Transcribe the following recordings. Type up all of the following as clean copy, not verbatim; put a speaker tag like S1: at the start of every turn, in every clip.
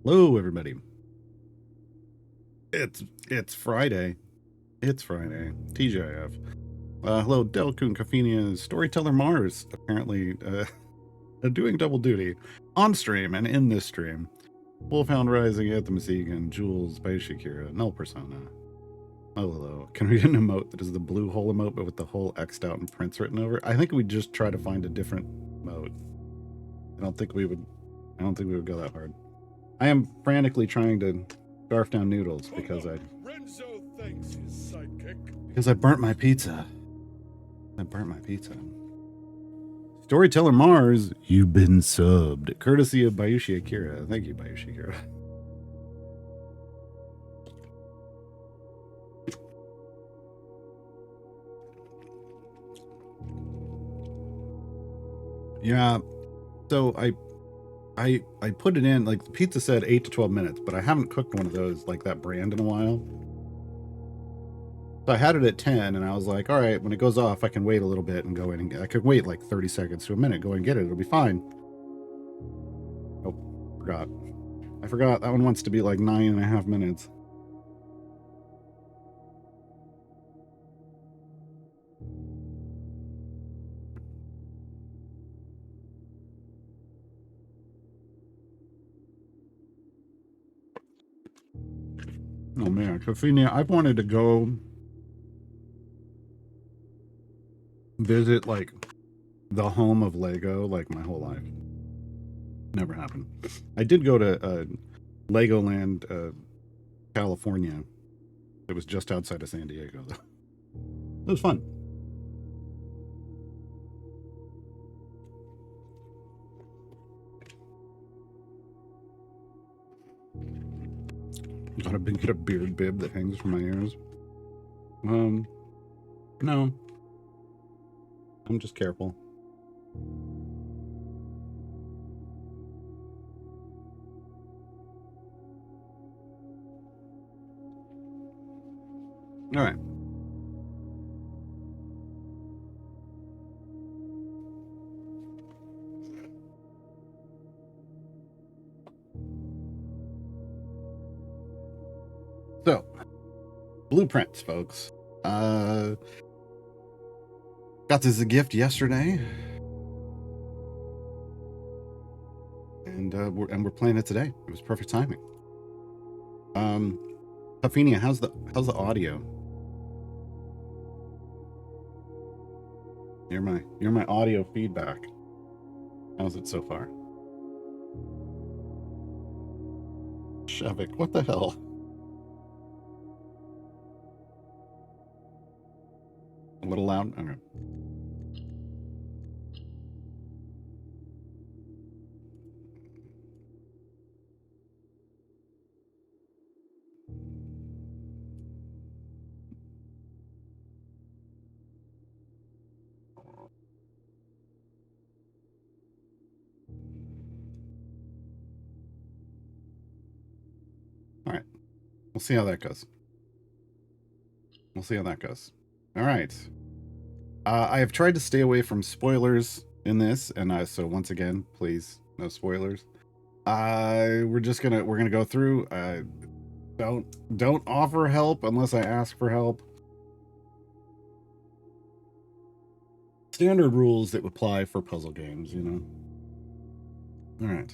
S1: Hello, everybody. It's Friday. It's Friday. TGIF. Hello, Delcoon Caffeinia, Storyteller Mars. Apparently, doing double duty on stream and in this stream. Wolfhound Rising, Anthem Segan, Jules, by Shakira, Null Persona. Oh, hello. Can we get an emote that is the blue hole emote, but with the whole X'd out and Prince written over? I think we just try to find a different emote. I don't think we would go that hard. I am frantically trying to scarf down noodles because
S2: Renzo thanks his sidekick.
S1: I burnt my pizza. Storyteller Mars, you've been subbed. Courtesy of Bayushi Akira. Thank you, Bayushi Akira. Yeah, so I put it in, like, the pizza said 8 to 12 minutes, but I haven't cooked one of those, like, that brand in a while. So I had it at 10, and I was like, all right, when it goes off, I can wait a little bit and go in and get, I could wait like 30 seconds to a minute, go and get it. It'll be fine. Oh, forgot. I forgot. That one wants to be like 9.5 minutes. Oh man, Caffeinia, I've wanted to go visit like the home of Lego like my whole life. Never happened. I did go to Legoland, California. It was just outside of San Diego though. It was fun. Get a beard bib that hangs from my ears. No. I'm just careful. All right. So, blueprints, folks. Got this as a gift yesterday, and we're playing it today. It was perfect timing. Caffeinia, how's the audio? You're my audio feedback. How's it so far? Shavik, what the hell? A little loud? Okay. All right. We'll see how that goes. All right. I have tried to stay away from spoilers in this, and so once again, please, no spoilers. We're gonna go through. Don't offer help unless I ask for help. Standard rules that apply for puzzle games, you know. All right.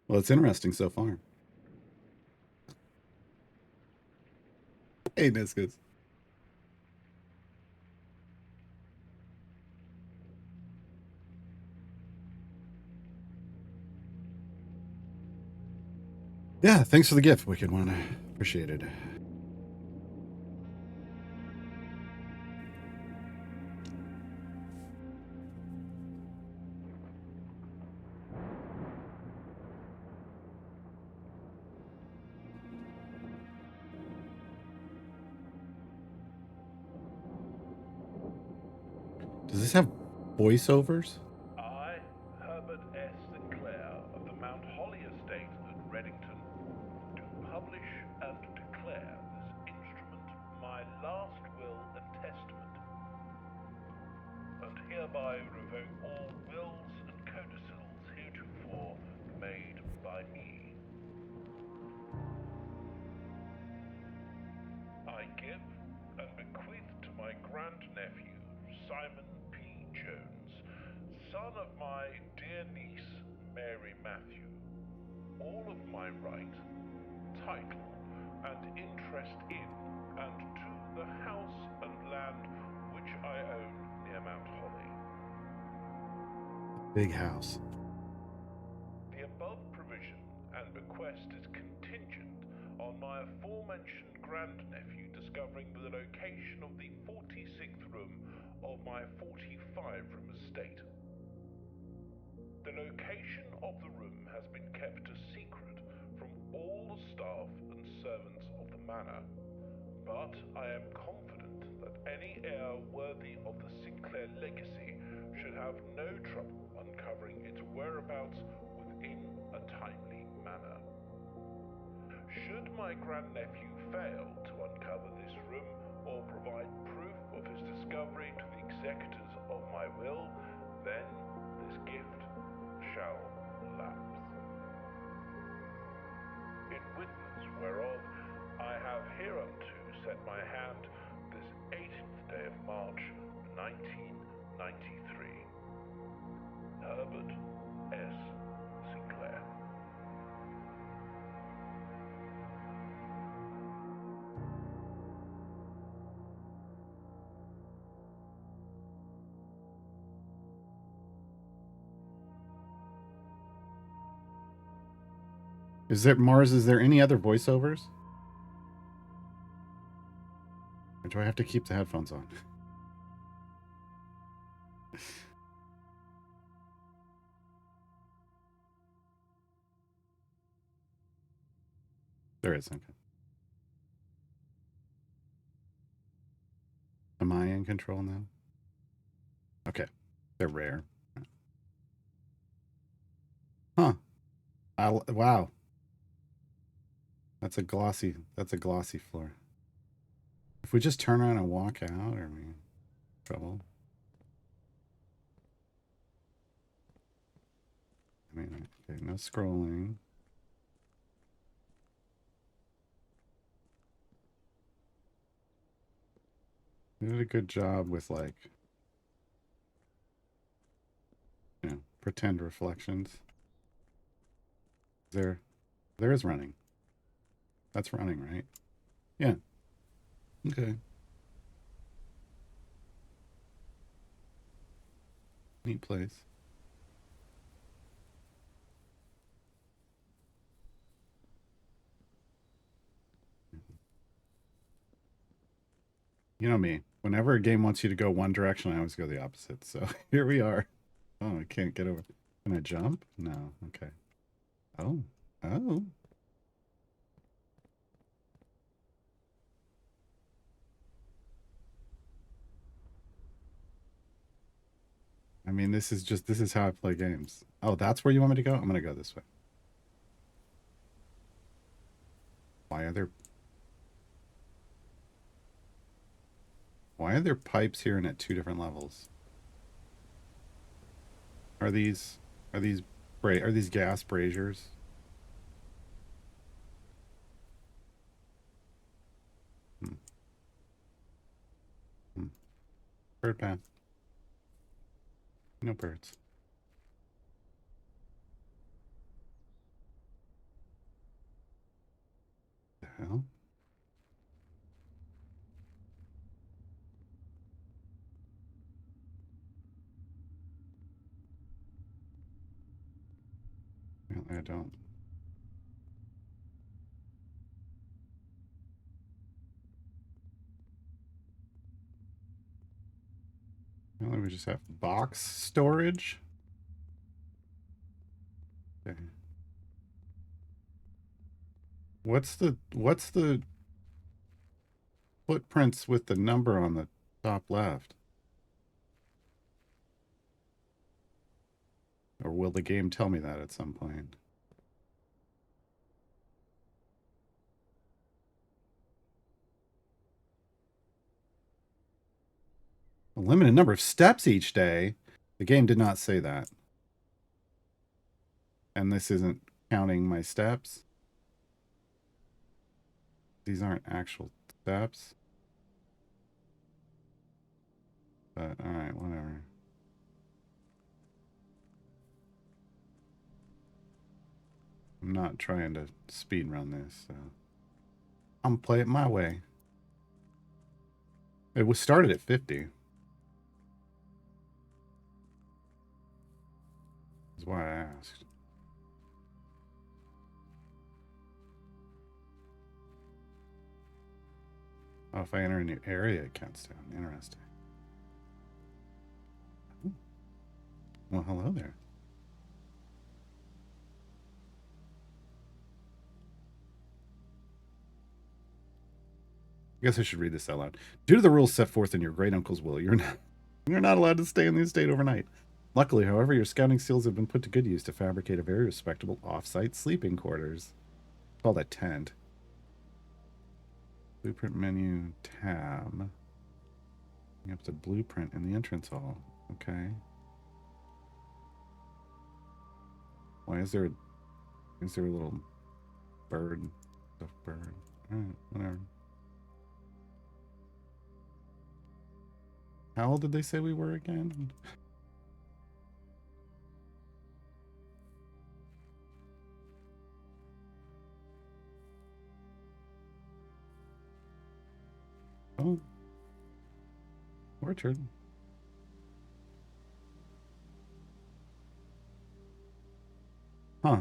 S1: Well, it's interesting so far. Hey, Niscus. Yeah, thanks for the gift, Wicked One. Appreciate it. Does this have voiceovers?
S2: I, Herbert S. Sinclair of the Mount Holly Estate
S3: hereby revoke all wills and codicils heretofore made by me. I give and bequeath to my grandnephew, Simon P. Jones, son of my dear niece, Mary Matthew, all of my right, title, and interest in and to the house and land which I own near Mount Holly.
S1: Big house.
S3: The above provision and bequest is contingent on my aforementioned grandnephew discovering the location of the 46th room of my 45-room estate. The location of the room has been kept a secret from all the staff and servants of the manor, but I am confident that any heir worthy of the Sinclair legacy should have no trouble uncovering its whereabouts within a timely manner. Should my grandnephew fail to uncover this room or provide proof of his discovery to the executors of my will, then this gift shall lapse. In witness whereof I have hereunto set my hand this 18th day of March, 1993. Herbert S. Sinclair.
S1: Is there, Mars, is there any other voiceovers? Or do I have to keep the headphones on? There is, okay. Am I in control now? Okay. They're rare. Huh. Wow. That's a glossy floor. If we just turn around and walk out, are we in trouble? I mean, okay, no scrolling. They did a good job with, like, you know, pretend reflections. There is running. That's running, right? Yeah. Okay. Neat place. You know me. Whenever a game wants you to go one direction, I always go the opposite. So here we are. Oh, I can't get over. Can I jump? No. Okay. Oh. Oh. I mean, this is how I play games. Oh, that's where you want me to go? I'm going to go this way. Why are there pipes here and at two different levels? Are these gas braziers? Bird path. No birds. The hell? Apparently I don't. Apparently we just have box storage. Okay. What's the footprints with the number on the top left? Or will the game tell me that at some point? A limited number of steps each day. The game did not say that. And this isn't counting my steps. These aren't actual steps. But, alright, whatever. I'm not trying to speed run this, so I'm gonna play it my way. It was started at 50. That's why I asked. Oh, if I enter a new area, it counts down. Interesting. Well, hello there. I guess I should read this out loud. Due to the rules set forth in your great uncle's will, you're not allowed to stay in the estate overnight. Luckily, however, your scouting skills have been put to good use to fabricate a very respectable off-site sleeping quarters. Call that tent. Blueprint menu tab. You have the blueprint in the entrance hall. Okay. Why is there a little bird? Stuffed bird. Alright, whatever. How old did they say we were again? Oh. Orchard. Huh.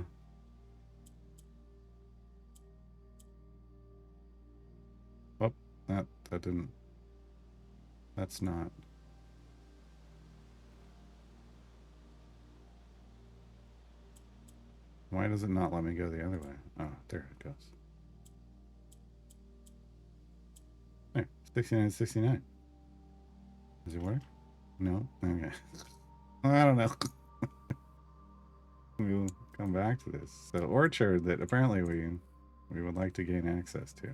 S1: Oh, that didn't. That's not. Why does it not let me go the other way? Oh, there it goes. There, 69. Does it work? No? Okay. I don't know. We'll come back to this. So orchard that apparently we would like to gain access to.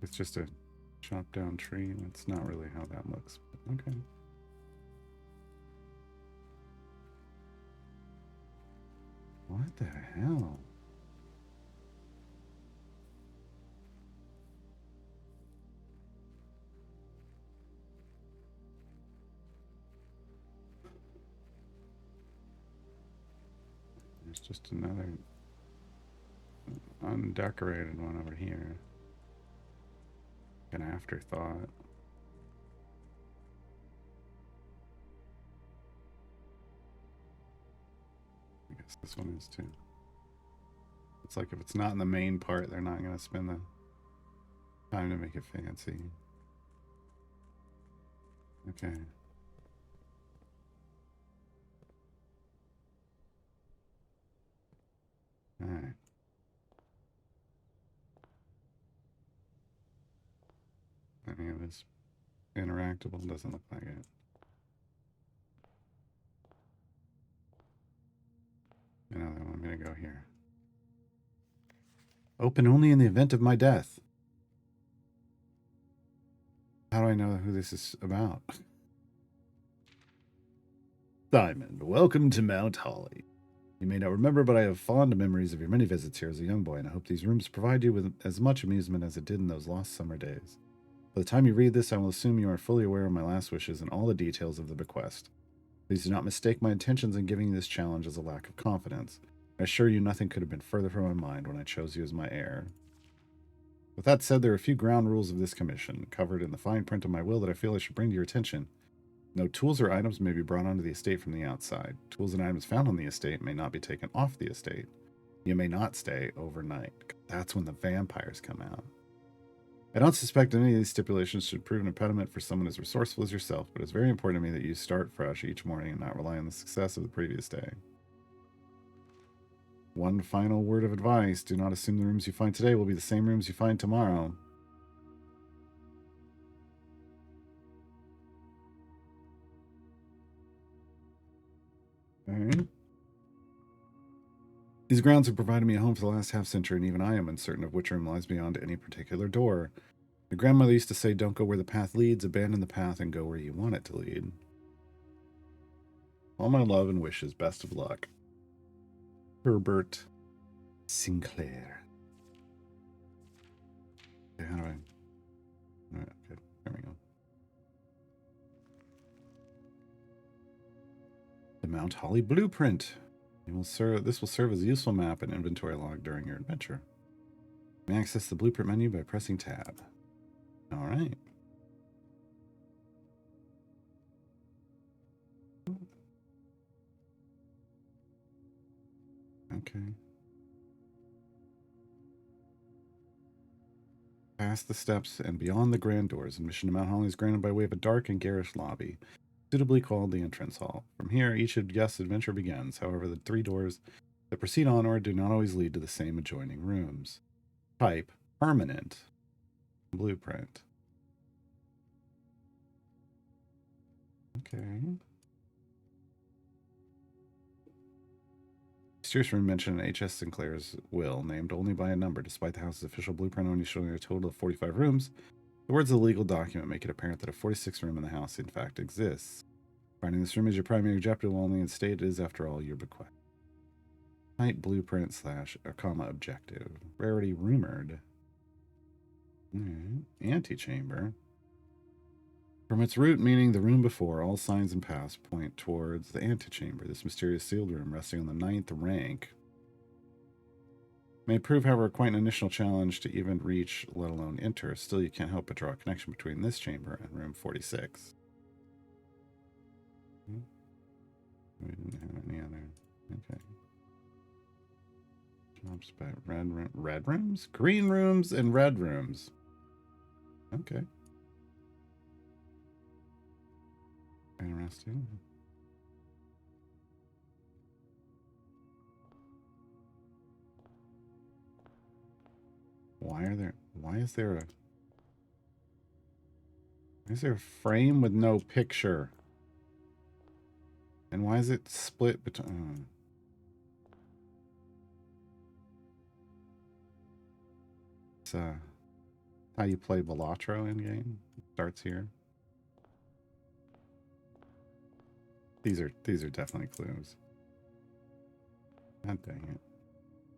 S1: It's just a chopped down tree. That's not really how that looks. But okay. What the hell? There's just another undecorated one over here. An afterthought. I guess this one is too. It's like if it's not in the main part, they're not going to spend the time to make it fancy. Okay. All right. Any of this interactable? Doesn't look like it. You know, they want me to go here. Open only in the event of my death. How do I know who this is about? Simon, welcome to Mount Holly. You may not remember, but I have fond memories of your many visits here as a young boy, and I hope these rooms provide you with as much amusement as it did in those lost summer days. By the time you read this, I will assume you are fully aware of my last wishes and all the details of the bequest. Please do not mistake my intentions in giving you this challenge as a lack of confidence. I assure you nothing could have been further from my mind when I chose you as my heir. With that said, there are a few ground rules of this commission, covered in the fine print of my will, that I feel I should bring to your attention. No tools or items may be brought onto the estate from the outside. Tools and items found on the estate may not be taken off the estate. You may not stay overnight. That's when the vampires come out. I don't suspect any of these stipulations should prove an impediment for someone as resourceful as yourself, but it's very important to me that you start fresh each morning and not rely on the success of the previous day. One final word of advice. Do not assume the rooms you find today will be the same rooms you find tomorrow. Okay. These grounds have provided me a home for the last half century, and even I am uncertain of which room lies beyond any particular door. My grandmother used to say, don't go where the path leads, abandon the path and go where you want it to lead. All my love and wishes, best of luck. Herbert Sinclair. Okay, how do I... All right, okay, there we go. The Mount Holly Blueprint. This will serve as a useful map and inventory log during your adventure. You may access the blueprint menu by pressing tab. All right. Okay. Past the steps and beyond the grand doors, admission to Mount Holly is granted by way of a dark and garish lobby, suitably called the entrance hall. From here, each guest's adventure begins. However, the 3 doors that proceed onward do not always lead to the same adjoining rooms. Type, permanent. Blueprint. Okay. Mysterious room mentioned in H.S. Sinclair's will, named only by a number, despite the house's official blueprint only showing a total of 45 rooms. The words of the legal document make it apparent that a 46th room in the house, in fact, exists. Finding this room is your primary objective only, and state it is, after all, your bequest. Type blueprint / comma objective. Rarity rumored. Antechamber. From its root meaning the room before, all signs and paths point towards the antechamber, this mysterious sealed room resting on the 9th rank. May prove, however, quite an initial challenge to even reach, let alone enter. Still, you can't help but draw a connection between this chamber and room 46. We didn't have any other. Okay. Jobs by red rooms? Green rooms and red rooms. Okay. Interesting. Why is there a frame with no picture? And why is it split between... It's how you play Balatro in game. Starts here. These are definitely clues. God dang it.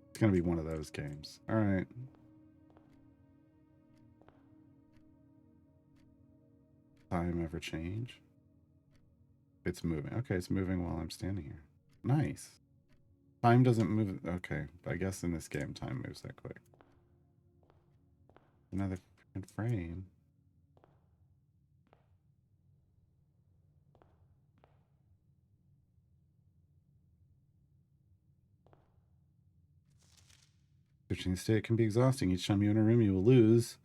S1: It's gonna be one of those games. Alright. Time ever change? It's moving. Okay, it's moving while I'm standing here. Nice. Time doesn't move. Okay, I guess in this game time moves that quick. Another freaking frame. Searching the state can be exhausting. Each time you enter a room, you will lose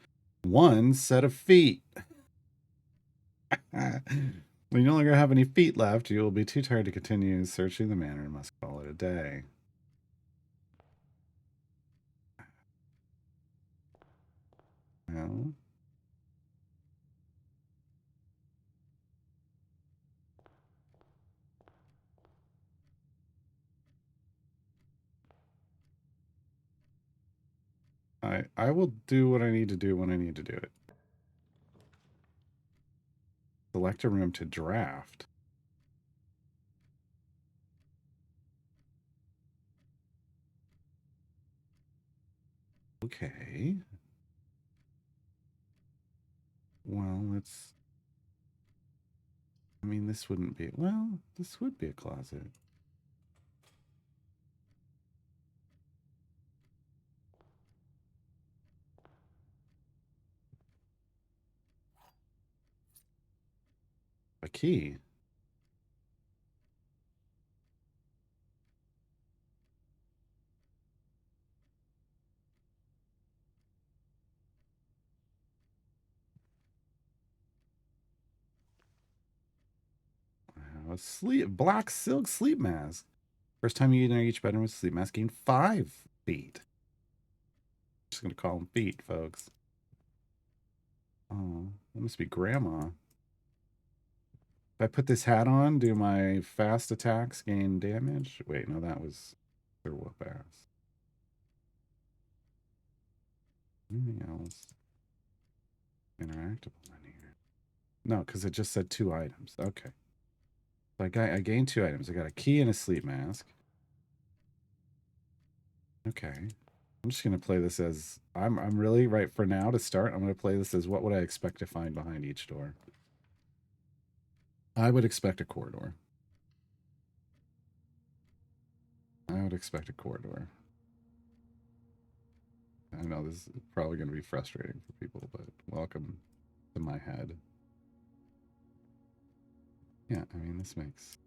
S1: 1 set of feet. When you no longer have any feet left, you will be too tired to continue searching the manor and must call it a day. Well, I will do what I need to do when I need to do it. Select a room to draft. Okay. Well, let's... I mean, this wouldn't be... Well, this would be a closet. A key. A black silk sleep mask. First time you enter each bedroom with a sleep mask, gain 5 feet. Just gonna call them feet, folks. Oh, that must be grandma. If I put this hat on, do my fast attacks gain damage? Wait, no, that was Their whoop ass. Anything else? Interactable in here. No, because it just said 2 items. Okay. So I gained 2 items. I got a key and a sleep mask. Okay. I'm just gonna play this as I'm really right for now to start. I'm gonna play this as what would I expect to find behind each door. I would expect a corridor. I would expect a corridor. I know this is probably going to be frustrating for people, but welcome to my head. Yeah, I mean, this makes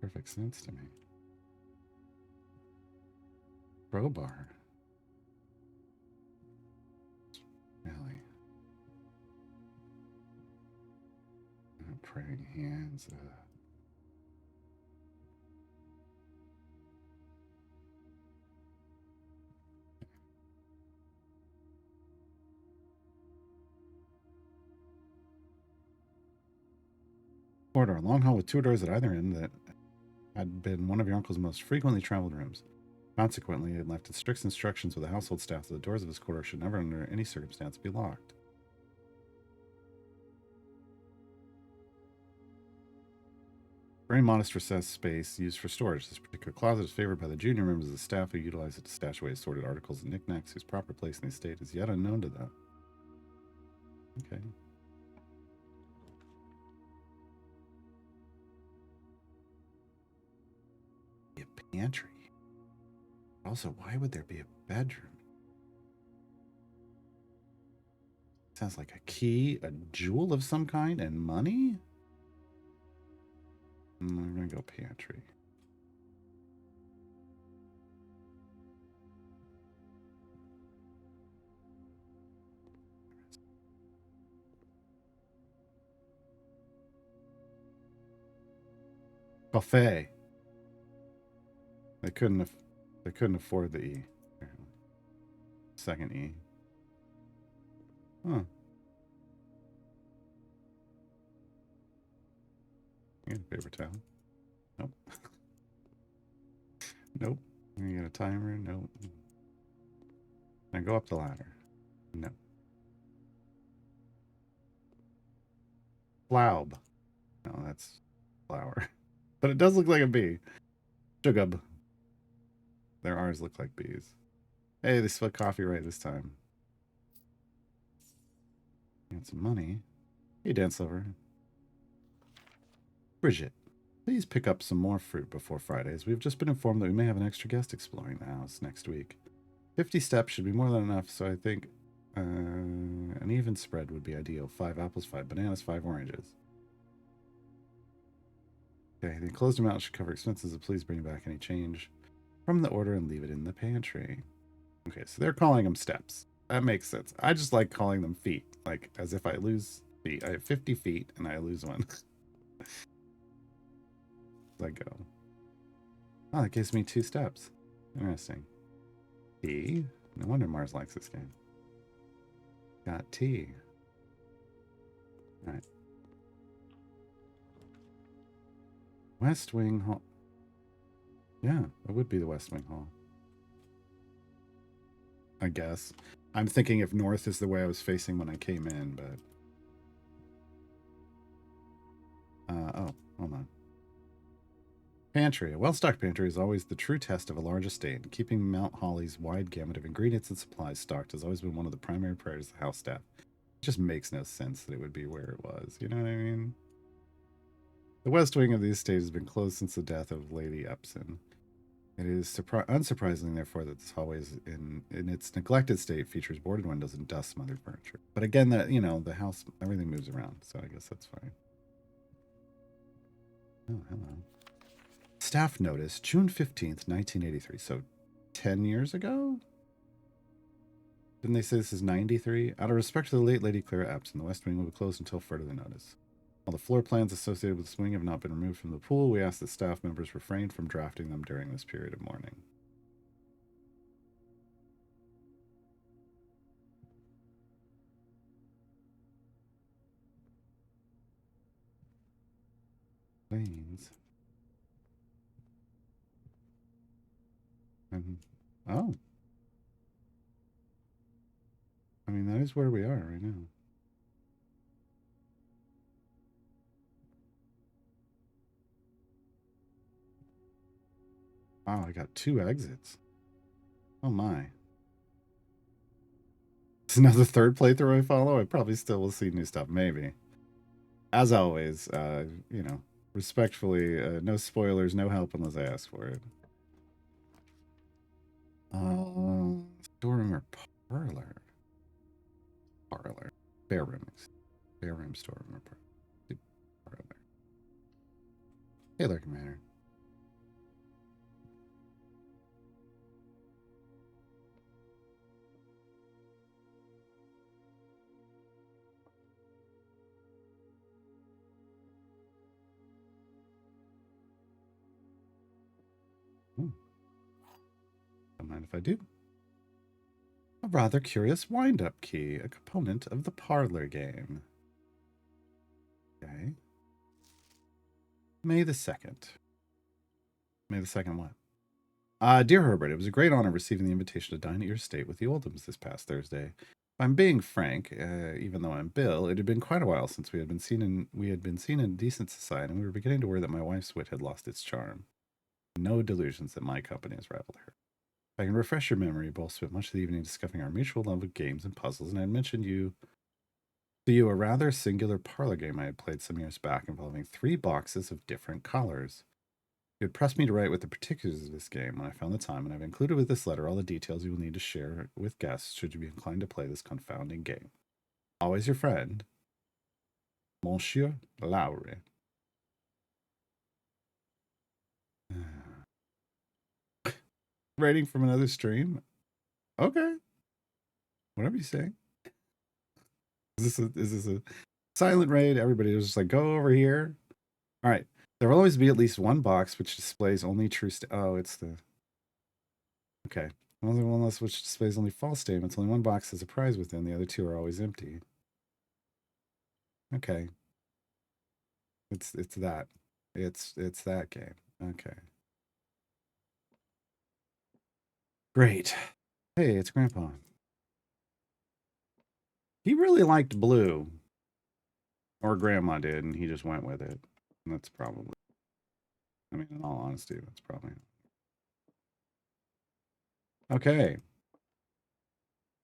S1: perfect sense to me. Crowbar. Really? Praying hands. Corridor. Long hall with 2 doors at either end that had been one of your uncle's most frequently traveled rooms. Consequently, he had left strict instructions with the household staff that the doors of his corridor should never, under any circumstance, be locked. Very modest recessed space used for storage. This particular closet is favored by the junior members of the staff who utilize it to stash away assorted articles and knickknacks whose proper place in the estate is yet unknown to them. Okay. A pantry. Also, why would there be a bedroom? Sounds like a key, a jewel of some kind, and money? I'm gonna go pantry. Buffet. They couldn't afford the E. Apparently. Second E. Huh. You get a paper towel. Nope. Nope. You get a timer? Nope. Now go up the ladder. No. Flaub. No, that's flower. But it does look like a bee. Shugub. Their R's look like bees. Hey, they spelled coffee right this time. Got some money. Hey, Dance Lover. Bridget, please pick up some more fruit before Fridays. We've just been informed that we may have an extra guest exploring the house next week. 50 steps should be more than enough, so I think an even spread would be ideal. 5 apples, 5 bananas, 5 oranges. Okay, the enclosed amount should cover expenses, so please bring back any change from the order and leave it in the pantry. Okay, so they're calling them steps. That makes sense. I just like calling them feet, like as if I lose feet. I have 50 feet and I lose one. I go. Oh, that gives me 2 steps. Interesting. T. No wonder Mars likes this game. Got T. All right. West Wing Hall. Yeah, it would be the West Wing Hall. I guess. I'm thinking if north is the way I was facing when I came in, but... oh, hold on. Pantry. A well-stocked pantry is always the true test of a large estate. Keeping Mount Holly's wide gamut of ingredients and supplies stocked has always been one of the primary priorities of the house staff. It just makes no sense that it would be where it was. You know what I mean? The west wing of the estate has been closed since the death of Lady Epson. It is unsurprising, therefore, that this hallway is in its neglected state features boarded windows and dust smothered furniture. But again, that the house, everything moves around, so I guess that's fine. Oh, hello. Staff notice, June 15th, 1983. So 10 years ago? Didn't they say this is 93? Out of respect to the late Lady Clara Epson, the West Wing will be closed until further notice. While the floor plans associated with this wing have not been removed from the pool, we ask that staff members refrain from drafting them during this period of mourning. Planes. Oh. I mean, that is where we are right now. Wow, I got 2 exits. Oh my. It's another third playthrough I follow. I probably still will see new stuff, maybe. As always, you know, respectfully, no spoilers, no help unless I ask for it. Storeroom or parlor? Parlor. Bare room. Bare room, storeroom, or parlor. Hey, there, Commander. Don't mind if I do. A rather curious wind-up key, a component of the parlor game. Okay. May the 2nd. May the 2nd what? Dear Herbert, it was a great honor receiving the invitation to dine at your estate with the Oldhams this past Thursday. If I'm being frank, even though I'm Bill, it had been quite a while since we had been seen in decent society, and we were beginning to worry that my wife's wit had lost its charm. No delusions that my company has rivaled her. If I can refresh your memory, both spent much of the evening discussing our mutual love of games and puzzles, and I had mentioned to you a rather singular parlor game I had played some years back involving 3 boxes of different colors. You had pressed me to write with the particulars of this game when I found the time, and I've included with this letter all the details you will need to share with guests should you be inclined to play this confounding game. Always your friend, Monsieur Lowry. Rating from another stream? Okay. Whatever you say. Is this a silent raid? Everybody was just like, go over here. All right. There will always be at least one box which displays only true oh, it's the... Okay. Only one less which displays only false statements. Only one box has a prize within. The other 2 are always empty. Okay. It's that. It's that game. Okay. Great. Hey, it's Grandpa. He really liked blue. Or Grandma did, and he just went with it. And that's probably... I mean, in all honesty, that's probably... Okay.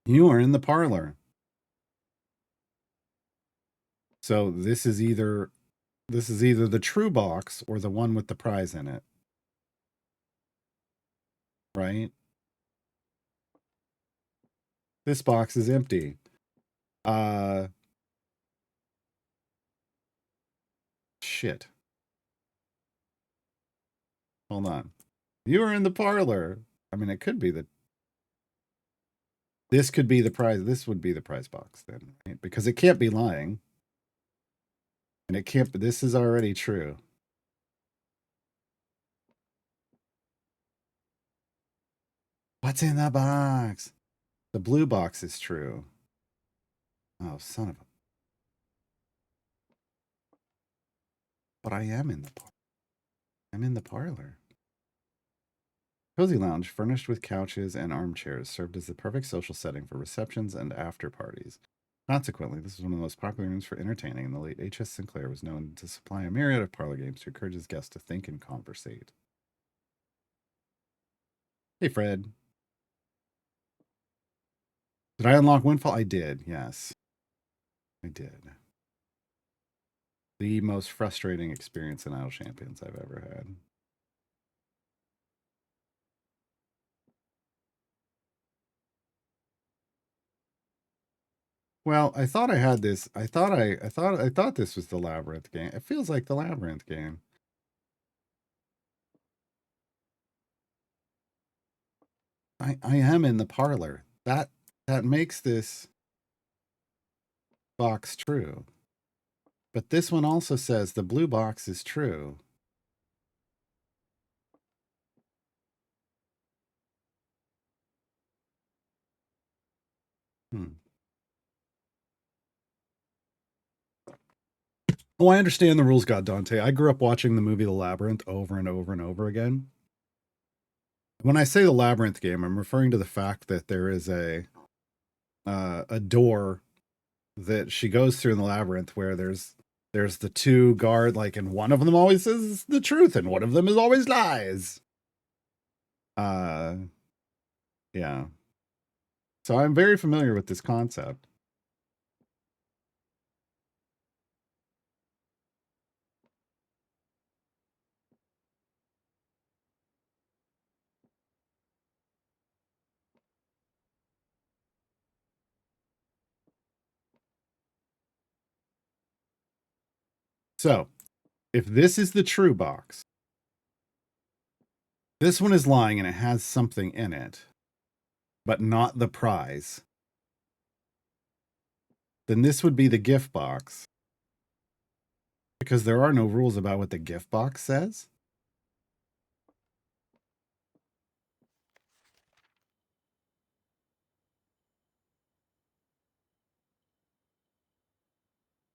S1: You are in the parlor. So this is either the true box or the one with the prize in it. Right? This box is empty. Shit. Hold on. You are in the parlor. I mean, it could be that this could be the prize. This would be the prize box then, right? Because it can't be lying. And it can't, this is already true. What's in the box? The blue box is true. Oh, son of a... But I am in the parlor. I'm in the parlor. Cozy lounge, furnished with couches and armchairs, served as the perfect social setting for receptions and after parties. Consequently, this was one of the most popular rooms for entertaining, and the late H.S. Sinclair was known to supply a myriad of parlor games to encourage his guests to think and conversate. Hey, Fred. Did I unlock Windfall? I did, yes. I did. The most frustrating experience in Idle Champions I've ever had. Well, I thought I had this. I thought this was the Labyrinth game. It feels like the Labyrinth game. I am in the parlor. That makes this box true. But this one also says the blue box is true. Oh, I understand the rules, God Dante. I grew up watching the movie The Labyrinth over and over and over again. When I say the labyrinth game, I'm referring to the fact that there is a door that she goes through in the labyrinth where there's the two guard, like, and one of them always says the truth and one of them is always lies. Yeah. So I'm very familiar with this concept. So, if this is the true box, this one is lying and it has something in it, but not the prize, then this would be the gift box. Because there are no rules about what the gift box says.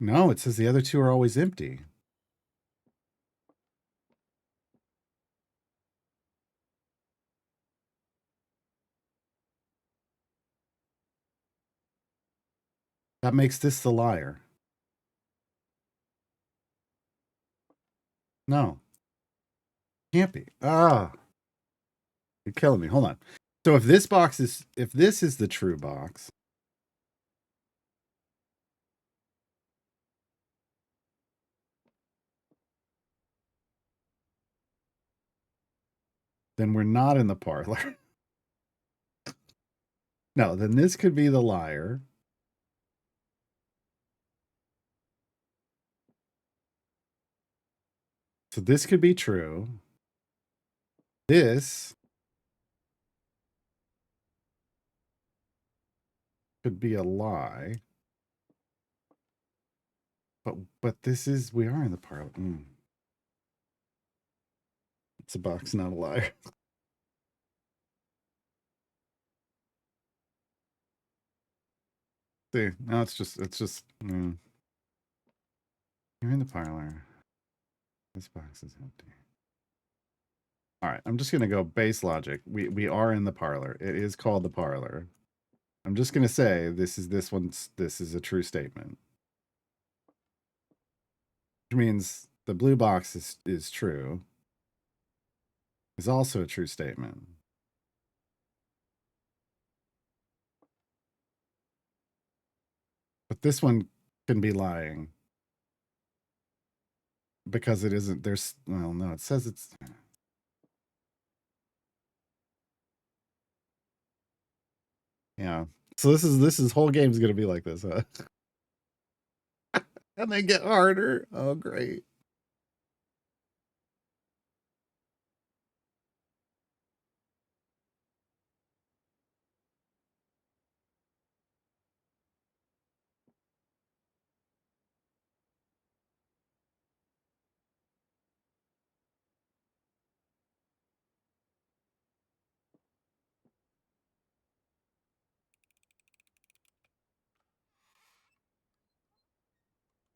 S1: No, it says the other two are always empty. That makes this the liar. No. Can't be. Ah. You're killing me. Hold on. So if this is the true box, then we're not in the parlor. No, then this could be the liar. So this could be true. This could be a lie. But this is, we are in the parlor. It's a box, not a liar. See, now it's just you're in the parlor. This box is empty. All right, I'm just gonna go base logic. We are in the parlor. It is called the parlor. I'm just gonna say this is a true statement. Which means the blue box is true. Is also a true statement. But this one can be lying. Because it isn't, there's, well, no, it says it's, yeah. So this is whole game's gonna be like this, huh? And they get harder. Oh, great.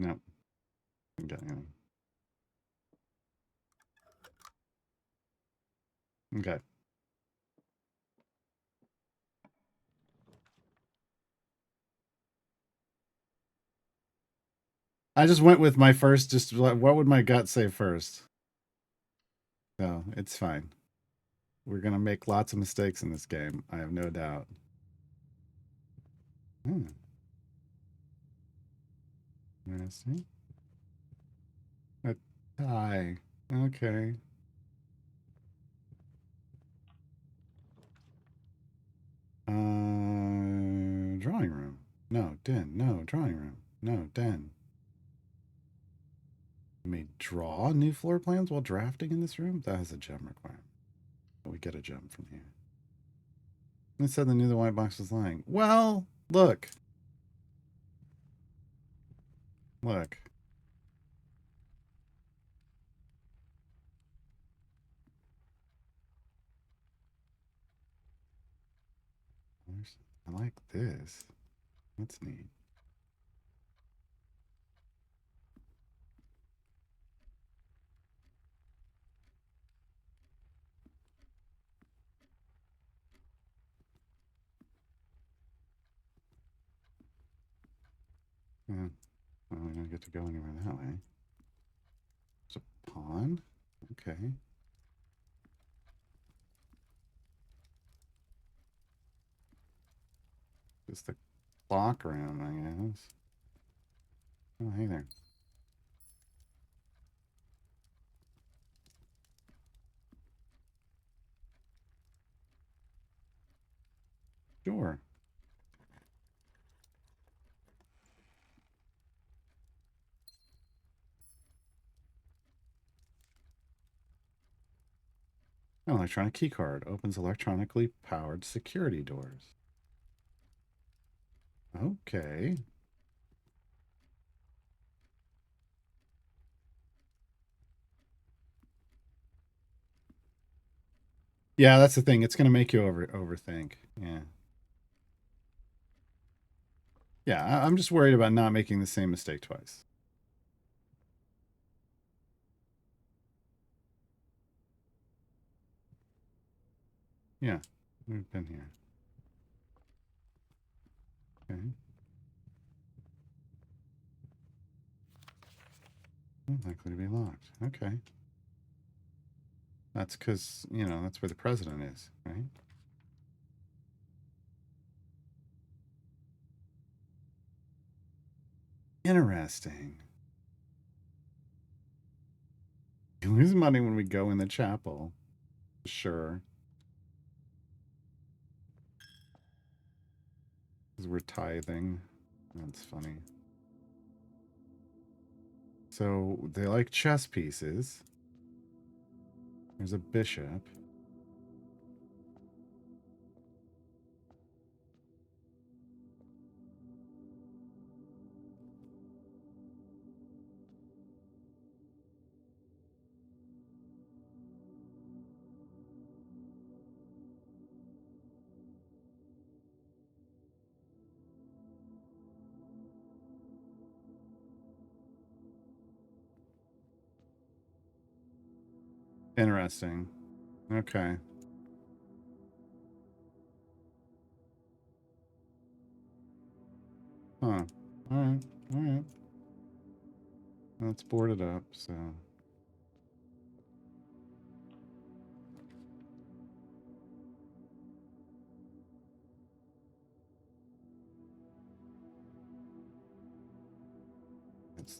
S1: No. Okay. Okay. I just went with my first, just what would my gut say first? No, it's fine. We're gonna make lots of mistakes in this game. I have no doubt. Interesting. A tie. Okay. Drawing room. No, den. No, drawing room. No, den. You may draw new floor plans while drafting in this room? That has a gem requirement. But we get a gem from here. It said they knew the white box was lying. Well, look. Look. I like this. That's neat. Yeah. Well, we don't get to go anywhere that way. There's a pond? Okay. It's the clock room, I guess. Oh, hey there. Sure. An electronic key card opens electronically powered security doors. Okay. Yeah, that's the thing. It's going to make you overthink. Yeah. Yeah, I'm just worried about not making the same mistake twice. Yeah, we've been here. Okay. Likely to be locked. Okay. That's because, that's where the president is, right? Interesting. You lose money when we go in the chapel. Sure. Because we're tithing. That's funny. So they like chess pieces. There's a bishop. Interesting. Okay. Huh. All right. All right. Let's board it up, so.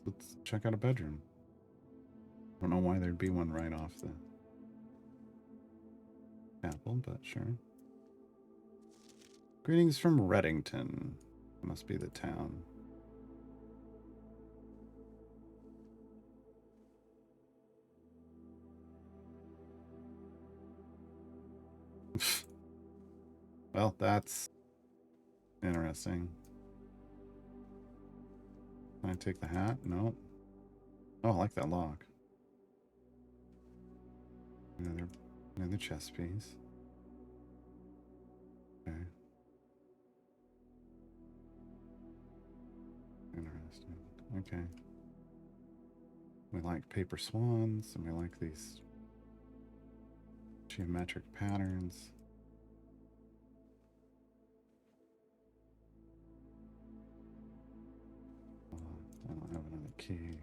S1: Let's check out a bedroom. Don't know why there'd be one right off the chapel, but sure. Greetings from Reddington. Must be the town. Well, that's interesting. Can I take the hat? No. Oh, I like that lock. Another chess piece. Okay. Interesting. Okay. We like paper swans, and we like these geometric patterns. I don't have another key.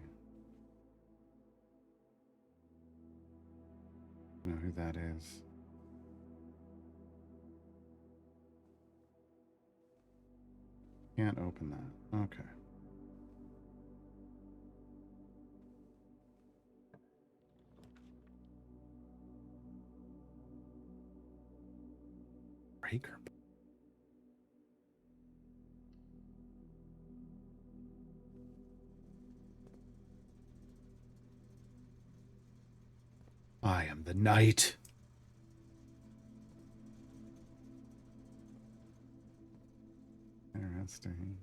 S1: I know who that is. Can't open that. Okay. Breaker. I am the knight. Interesting.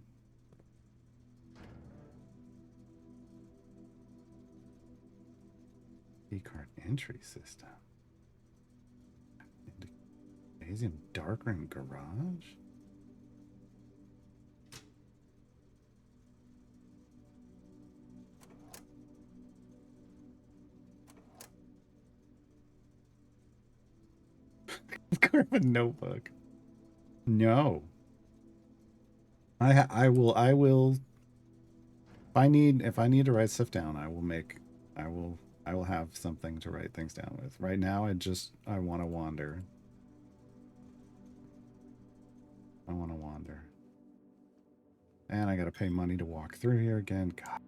S1: Keycard entry system. Asian darkroom garage? Carve a notebook. No. I will if I need to write stuff down, I will have something to write things down with. Right now, I want to wander. I want to wander. And I got to pay money to walk through here again. God.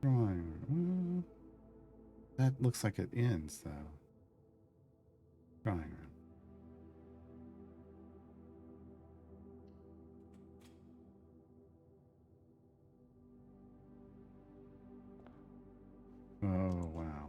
S1: Drawing. That looks like it ends, though. Drawing room. Oh, wow.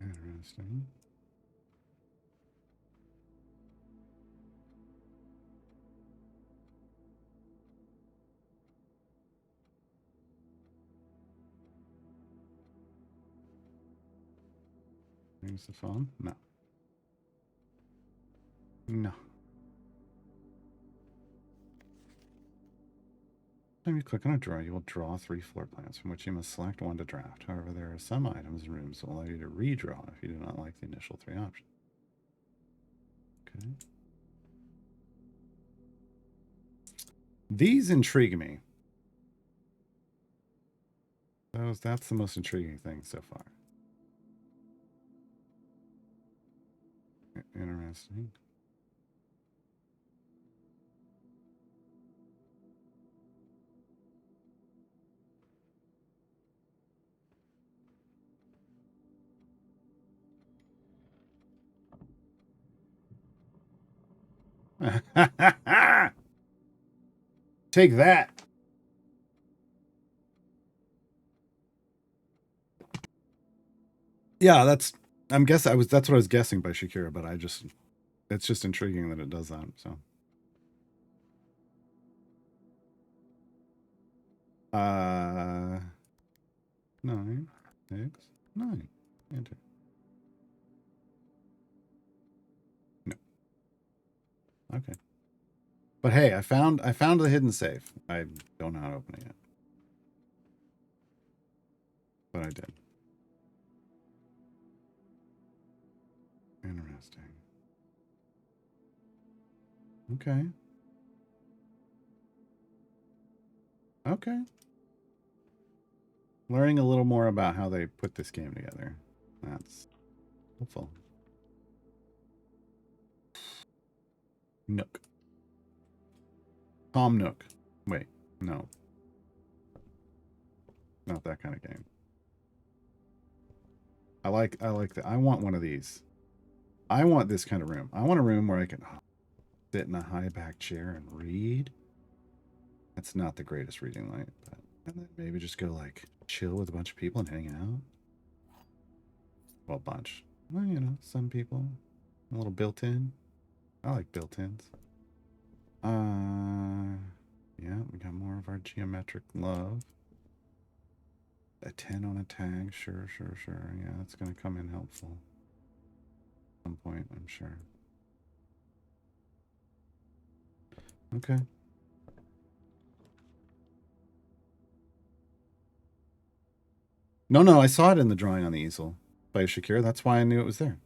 S1: Interesting. Use the phone? No. No. When you click on a drawer, you will draw 3 floor plans from which you must select one to draft. However, there are some items and rooms that will allow you to redraw if you do not like the initial 3 options. Okay. These intrigue me. That's the most intriguing thing so far. Interesting. Take that. Yeah, that's what I was guessing by Shakira, but it's just intriguing that it does that, so. 9, 6, 9. Enter. No. Okay. But hey, I found the hidden safe. I don't know how to open it yet. But I did. Interesting. Okay. Okay. Learning a little more about how they put this game together. That's helpful. Nook. Tom Nook. Wait, no. Not that kind of game. I like that. I want one of these. I want this kind of room. I want a room where I can sit in a high back chair and read. That's not the greatest reading light, but and then maybe just go like chill with a bunch of people and hang out. Well, a bunch. Well, you know, some people. A little built-in. I like built-ins. Yeah, we got more of our geometric love. A 10 on a tag. Sure. Yeah, that's going to come in helpful. At some point, I'm sure. Okay. No, I saw it in the drawing on the easel by Shakira. That's why I knew it was there.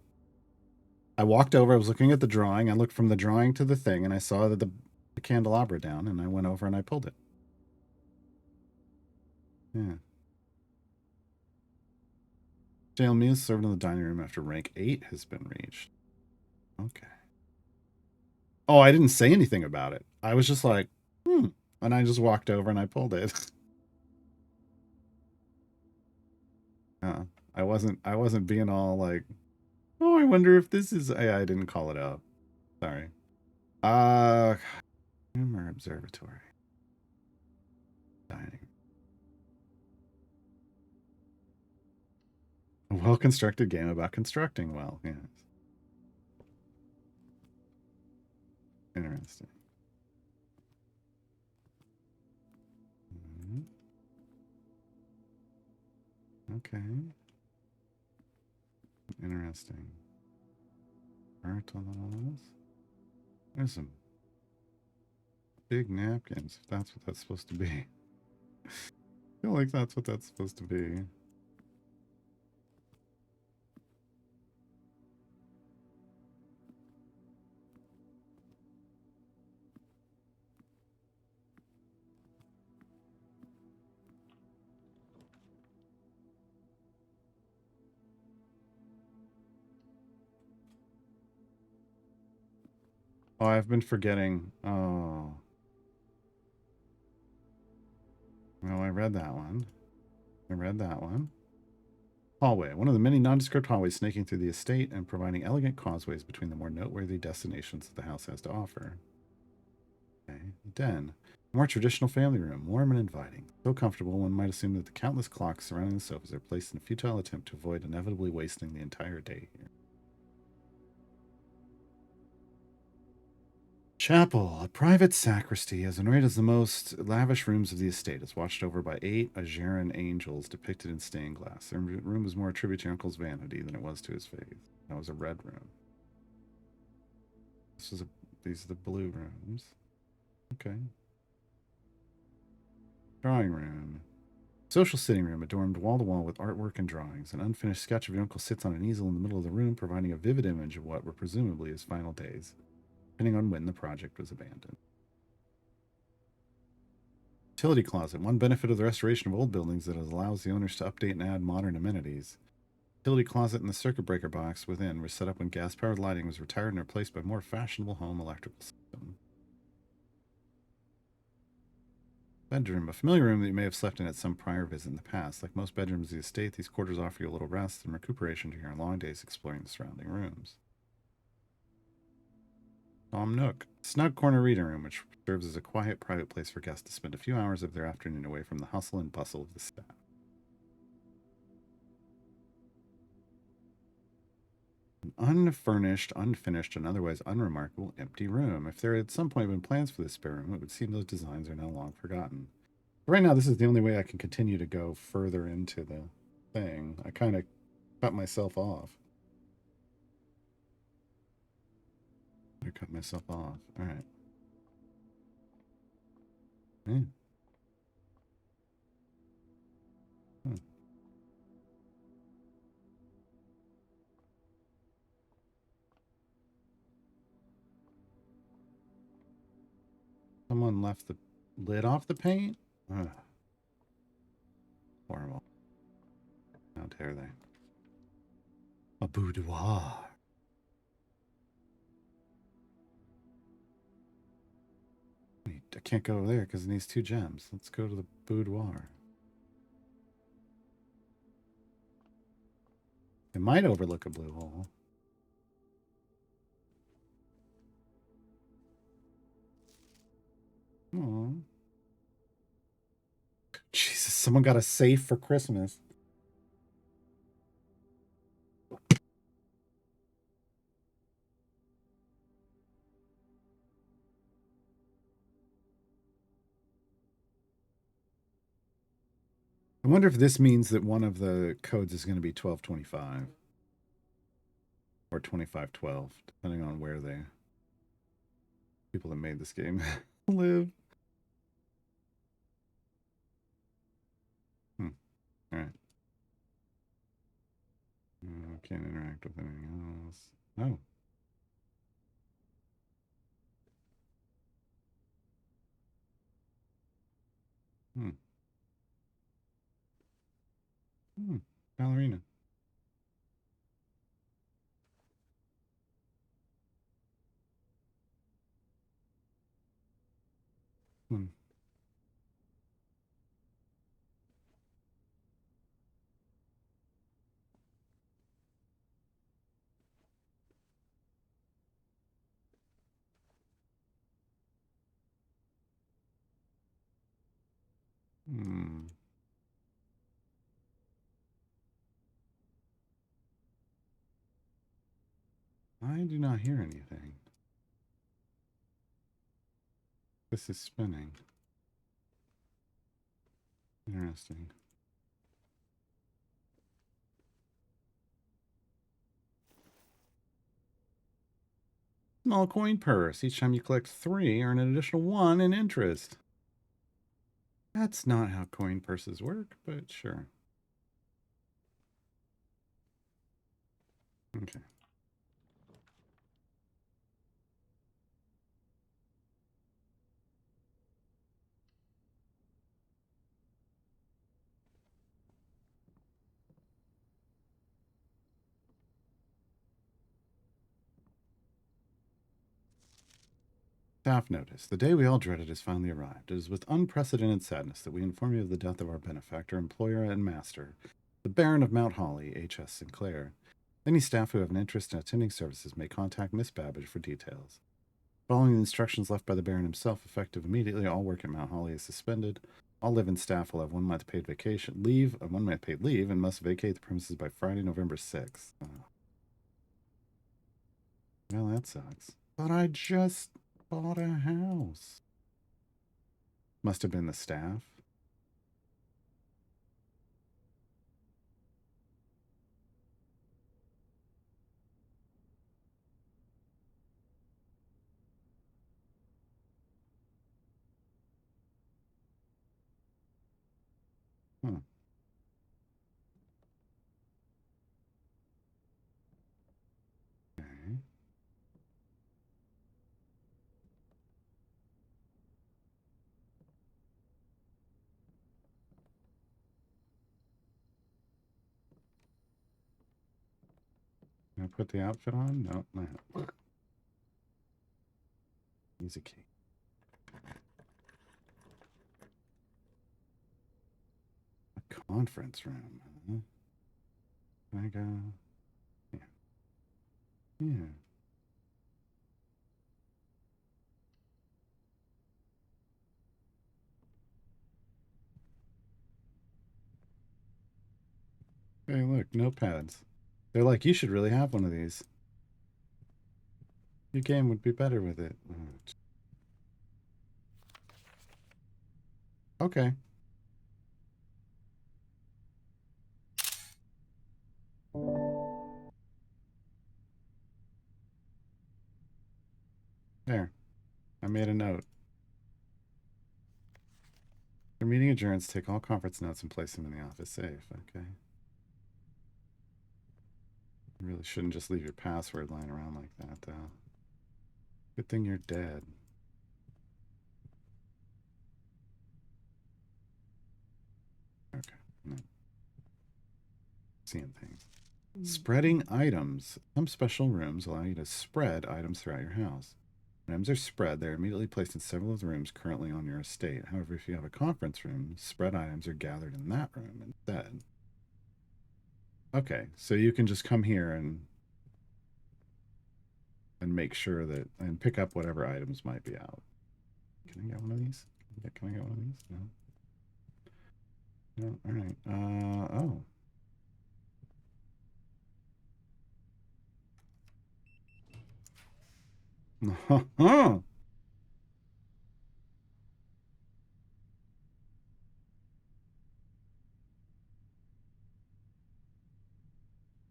S1: I walked over, I was looking at the drawing. I looked from the drawing to the thing, and I saw that the candelabra down, and I went over and I pulled it. Yeah. Jail meals served in the dining room after rank 8 has been reached. Okay. Oh, I didn't say anything about it. I was just like, and I just walked over and I pulled it. I wasn't being all like, oh, I wonder if this is. I didn't call it out. Sorry. Room or observatory? Dining. well-constructed game about constructing well. Yes. Interesting. Mhm. Okay. Interesting. Art on those. There's some big napkins, if that's what that's supposed to be. I feel like that's what that's supposed to be. Oh, I've been forgetting. Oh. Well, I read that one. I read that one. Hallway. One of the many nondescript hallways snaking through the estate and providing elegant causeways between the more noteworthy destinations that the house has to offer. Okay. Den. A more traditional family room, warm and inviting. So comfortable, one might assume that the countless clocks surrounding the sofas are placed in a futile attempt to avoid inevitably wasting the entire day here. Chapel, a private sacristy, as arrayed as the most lavish rooms of the estate, is watched over by 8 Ajeran angels depicted in stained glass. The room was more a tribute to your uncle's vanity than it was to his faith. That was a red room. These are the blue rooms. Okay. Drawing room. Social sitting room adorned wall to wall with artwork and drawings. An unfinished sketch of your uncle sits on an easel in the middle of the room, providing a vivid image of what were presumably his final days, depending on when the project was abandoned. Utility closet. One benefit of the restoration of old buildings that it allows the owners to update and add modern amenities. Utility closet and the circuit breaker box within were set up when gas-powered lighting was retired and replaced by more fashionable home electrical system. Bedroom. A familiar room that you may have slept in at some prior visit in the past. Like most bedrooms of the estate, these quarters offer you a little rest and recuperation during your long days exploring the surrounding rooms. Calm Nook. Snug corner reading room, which serves as a quiet, private place for guests to spend a few hours of their afternoon away from the hustle and bustle of the staff. An unfurnished, unfinished, and otherwise unremarkable empty room. If there had at some point been plans for this spare room, it would seem those designs are now long forgotten. Right now, this is the only way I can continue to go further into the thing. I kind of cut myself off. I cut myself off. All right. Yeah. Hmm. Someone left the lid off the paint? Ugh. Horrible. How dare they? A boudoir. I can't go over there because it needs 2 gems. Let's go to the boudoir. It might overlook a blue hole. Oh. Jesus, someone got a safe for Christmas. I wonder if this means that one of the codes is going to be 1225 or 2512, depending on where the people that made this game live. All right. Can't interact with anything else. Oh. Hmm. Ballerina. Hmm. Hmm. I do not hear anything. This is spinning. Interesting. Small coin purse. Each time you collect 3, earn an additional 1 in interest. That's not how coin purses work, but sure. Okay. Staff notice. The day we all dreaded has finally arrived. It is with unprecedented sadness that we inform you of the death of our benefactor, employer, and master, the Baron of Mount Holly, H.S. Sinclair. Any staff who have an interest in attending services may contact Miss Babbage for details. Following the instructions left by the Baron himself, effective immediately, all work at Mount Holly is suspended. All live-in staff will have 1 month paid leave, and must vacate the premises by Friday, November 6th. Oh. Well, that sucks. But I just bought a house. Must have been the staff. Huh. Okay. Can I put the outfit on? No, not. Easy key. A conference room, huh? Can I go? Yeah. Yeah. Hey, look, notepads. They're like, you should really have one of these. Your game would be better with it. Okay. There. I made a note. For meeting adjourns, take all conference notes and place them in the office safe. Okay. You really shouldn't just leave your password lying around like that, though. Good thing you're dead. Okay. No. Seeing things. Spreading items. Some special rooms allow you to spread items throughout your house. When items are spread, they're immediately placed in several of the rooms currently on your estate. However, if you have a conference room, spread items are gathered in that room instead. Okay, so you can just come here and make sure that and pick up whatever items might be out. Can I get one of these? Can I get one of these? No. No. All right. Oh.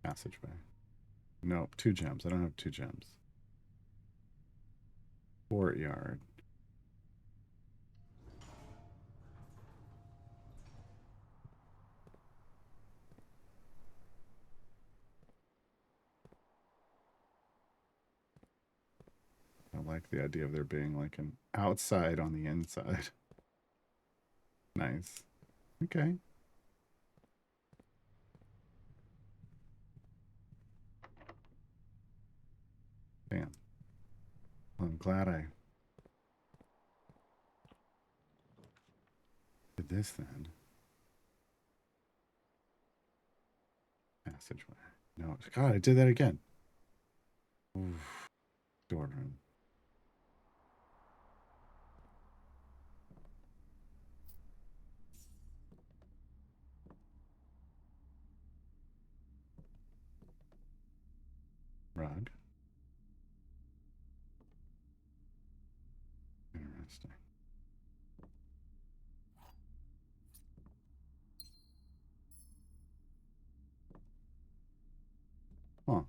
S1: Passageway. No, 2 gems. I don't have 2 gems. Courtyard. I like the idea of there being like an outside on the inside. Nice. Okay. Damn. Well, I'm glad I did this then. Passageway. No, God, I did that again. Oof. Storeroom. Rug. Interesting. Huh.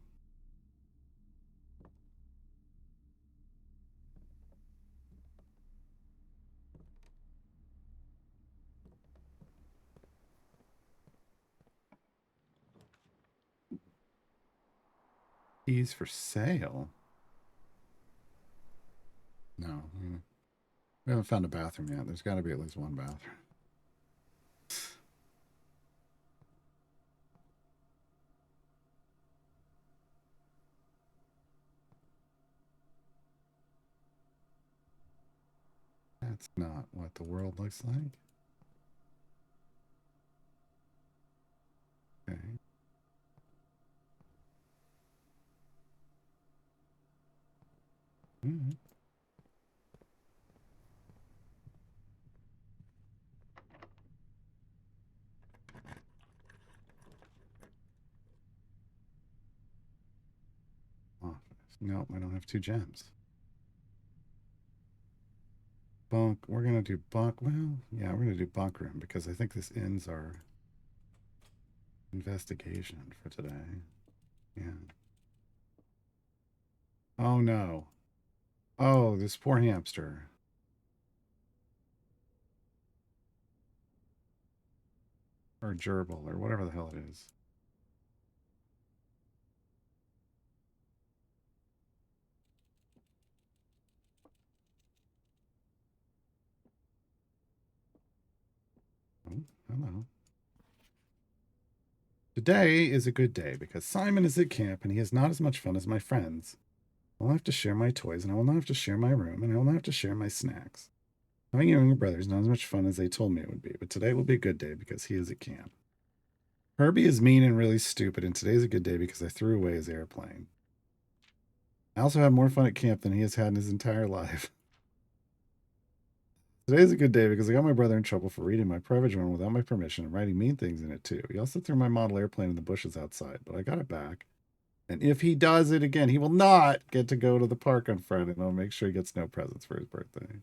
S1: Keys for sale? No. We haven't found a bathroom yet. There's got to be at least one bathroom. That's not what the world looks like. Okay. Mm-hmm. Office. Nope, I don't have 2 gems. Bunk. We're going to do bunk. Well, yeah, we're going to do bunk room because I think this ends our investigation for today. Yeah. Oh, no. Oh, this poor hamster. Or gerbil or whatever the hell it is. Oh, hello. Today is a good day because Simon is at camp and he has not as much fun as my friends. I will have to share my toys and I will not have to share my room and I will not have to share my snacks. Having younger brother is not as much fun as they told me it would be, but today will be a good day because he is at camp. Herbie is mean and really stupid, and today's a good day because I threw away his airplane. I also had more fun at camp than he has had in his entire life. Today's a good day because I got my brother in trouble for reading my private journal without my permission and writing mean things in it too. He also threw my model airplane in the bushes outside, but I got it back. And if he does it again, he will not get to go to the park on Friday, and I'll make sure he gets no presents for his birthday.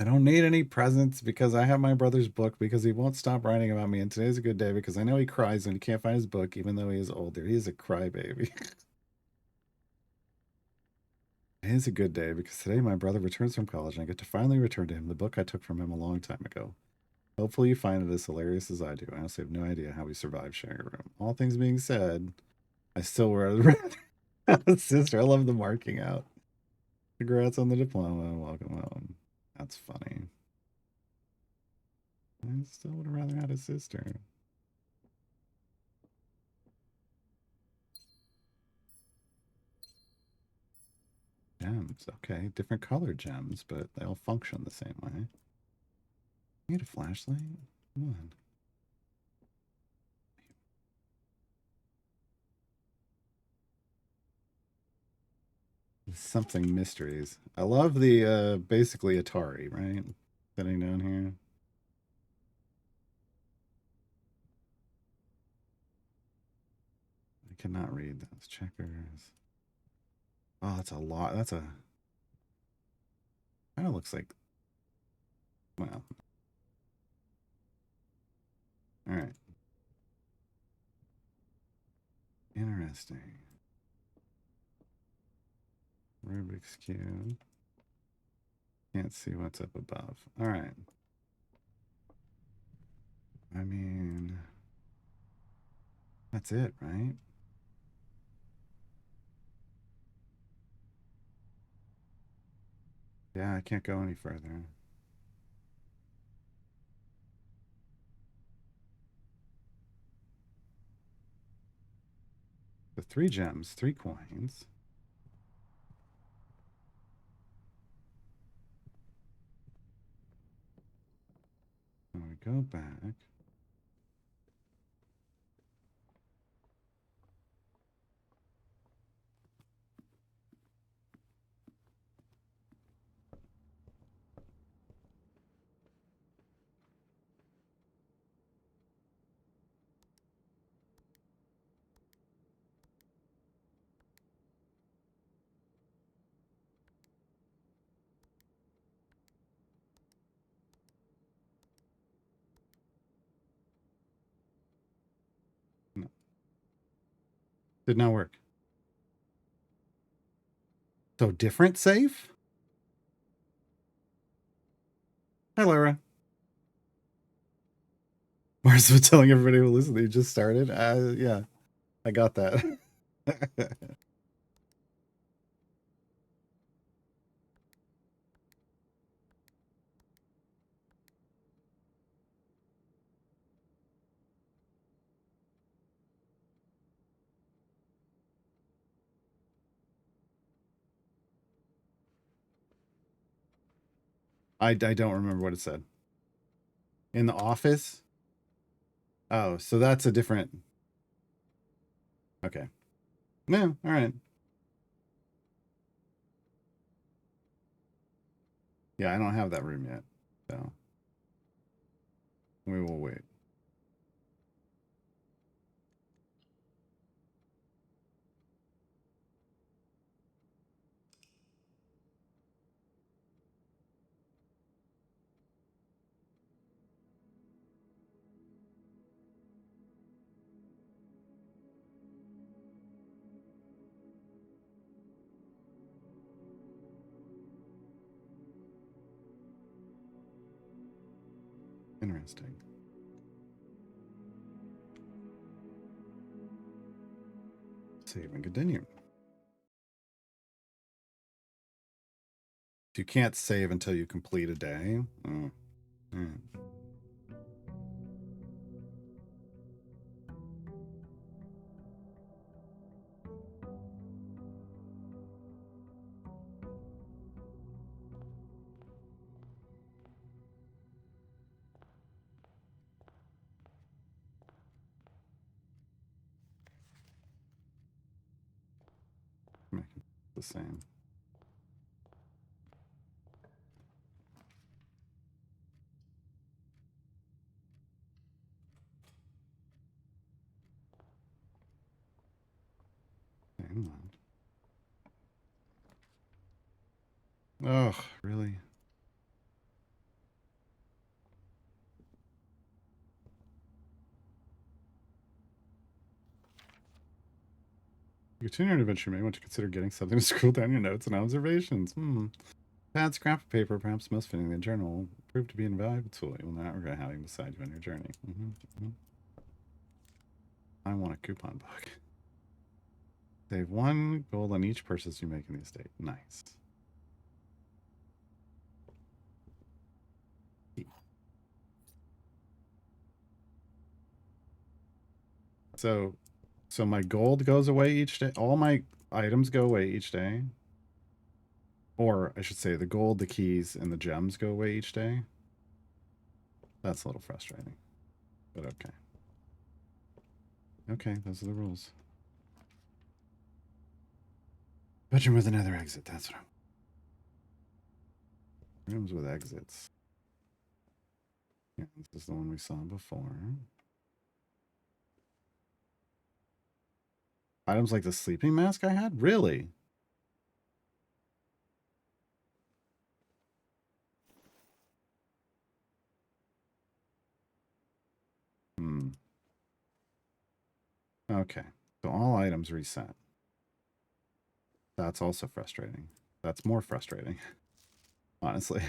S1: I don't need any presents because I have my brother's book because he won't stop writing about me. And today's a good day because I know he cries when he can't find his book, even though he is older. He is a crybaby. It is a good day because today my brother returns from college and I get to finally return to him the book I took from him a long time ago. Hopefully you find it as hilarious as I do. I honestly have no idea how we survived sharing a room. All things being said, I still would rather sister. I love the marking out. Congrats on the diploma. Welcome home. That's funny. I still would have rather had a sister. Gems. Okay, different color gems, but they all function the same way. You need a flashlight? Come on. Something mysteries. I love the basically Atari, right? Sitting down here. I cannot read those checkers. Oh, that's a lot. That's a kind of looks like, well, all right. Interesting. Rubik's Cube. Can't see what's up above. All right. I mean, that's it, right? Yeah, I can't go any further. The 3 gems, 3 coins. When we go back. Did not work. So different save? Hi, Laura. Mars was telling everybody who listened that you just started. Yeah, I got that. I don't remember what it said. In the office? Oh, so that's a different. Okay. No, all right. Yeah, I don't have that room yet. So we will wait. Interesting. Save and continue. You can't save until you complete a day. Oh, all right. Make it the same. Hang on. Oh, really? You continue an adventure, you may want to consider getting something to scroll down your notes and observations. Pad, scrap of paper, perhaps most fittingly a journal, will prove to be an invaluable tool you will not regret having beside you on your journey. I want a coupon book. Save 1 gold on each purchase you make in the estate. Nice. So my gold goes away each day. All my items go away each day. Or I should say the gold, the keys, and the gems go away each day. That's a little frustrating. But okay. Okay, those are the rules. Bedroom with another exit. That's what I'm. Rooms with exits. Yeah, this is the one we saw before. Items like the sleeping mask I had? Really? Okay. So all items reset. That's also frustrating. That's more frustrating. Honestly.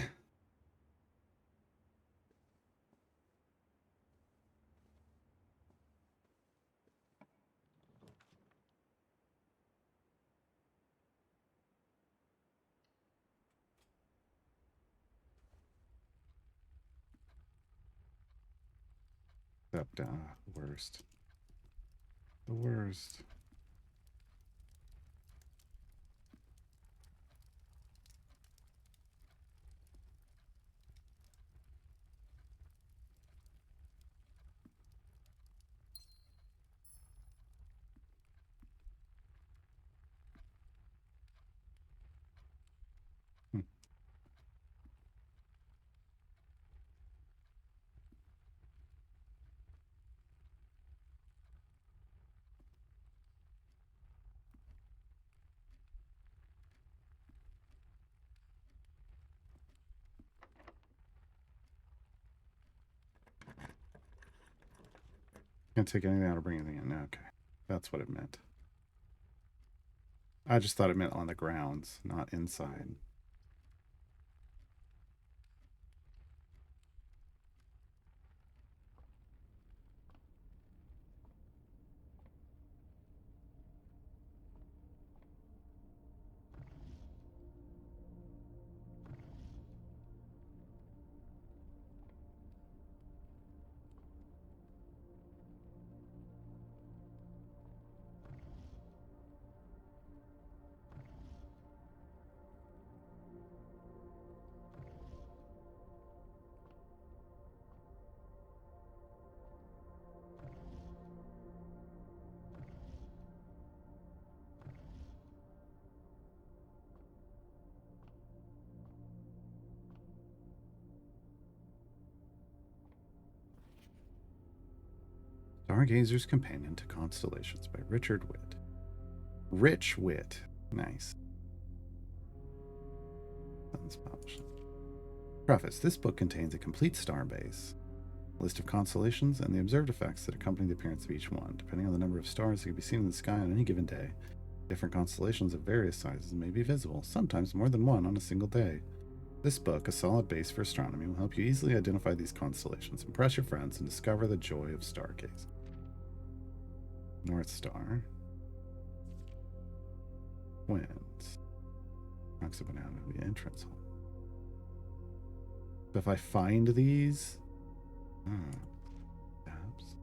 S1: Except, worst. The worst. Can't take anything out or bring anything in. Okay. That's what it meant. I just thought it meant on the grounds, not inside. Stargazer's Companion to Constellations by Richard Witt. Rich Witt. Nice. That's published. Preface. This book contains a complete star base, list of constellations, and the observed effects that accompany the appearance of each one. Depending on the number of stars that can be seen in the sky on any given day, different constellations of various sizes may be visible, sometimes more than one on a single day. This book, a solid base for astronomy, will help you easily identify these constellations, impress your friends, and discover the joy of stargazing. North Star. Winds. Knocks up and out of the entrance hall. So if I find these... tabs.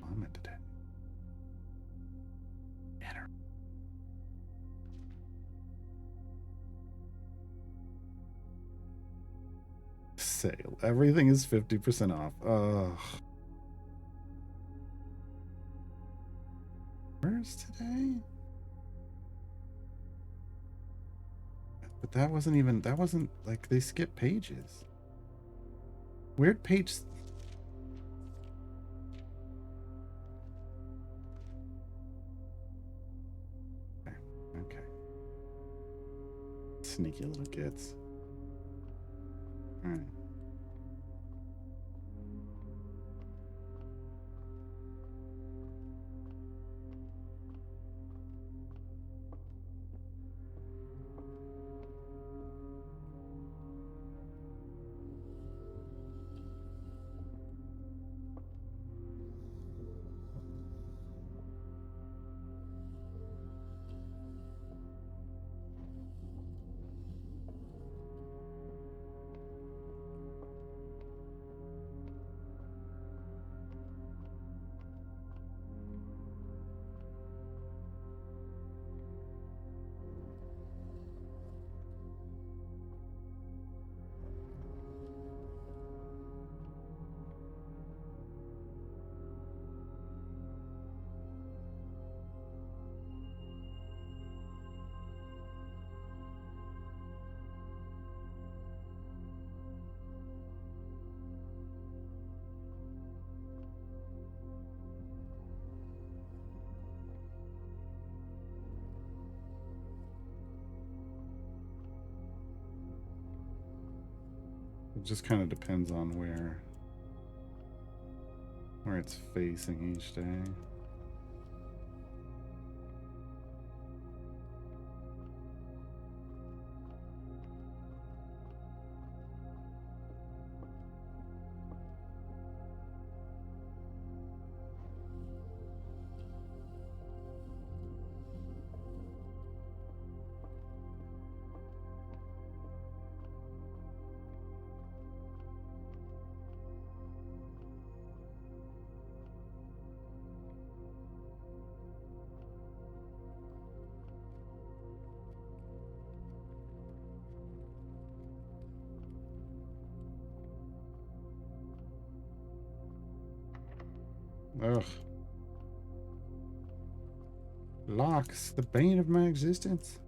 S1: I'm in today. Enter. Sale. Everything is 50% off. Ugh. Where's today? But that wasn't like they skipped pages. Weird page. Okay. Sneaky little kids. All right. It just kind of depends on where it's facing each day. Ugh. Locks, the bane of my existence.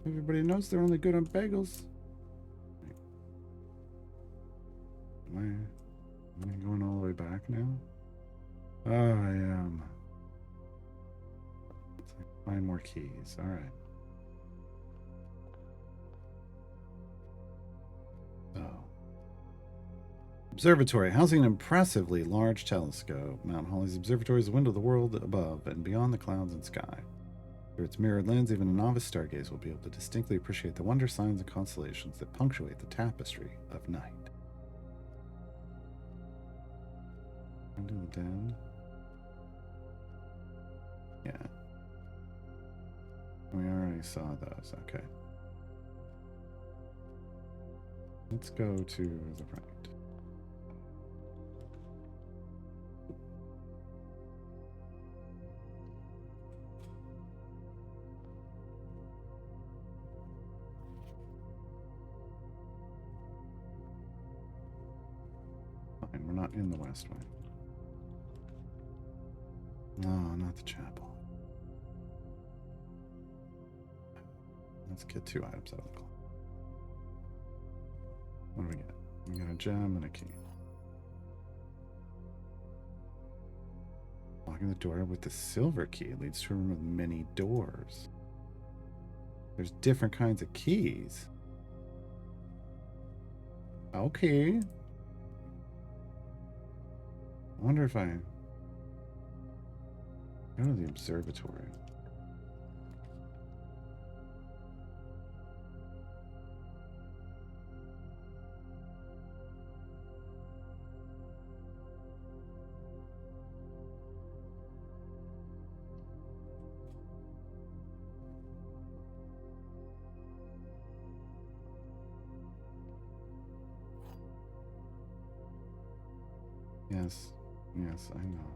S1: Everybody knows they're only good on bagels. Am I going all the way back now? Oh, I am. Find more keys. All right. So, Observatory, housing an impressively large telescope. Mount Holly's observatory is a window to the world above and beyond the clouds and sky. Through its mirrored lens, even a novice stargazer will be able to distinctly appreciate the wonder signs and constellations that punctuate the tapestry of night. Into the dead. Yeah. We already saw those. Okay. Let's go to the right. Fine, we're not in the West Wing. No, not the chapel. Let's get 2 items out of the closet. What do we get? We got a gem and a key. Locking the door with the silver key leads to a room with many doors. There's different kinds of keys. Okay. I wonder if I go to the observatory. Yes, yes, I know.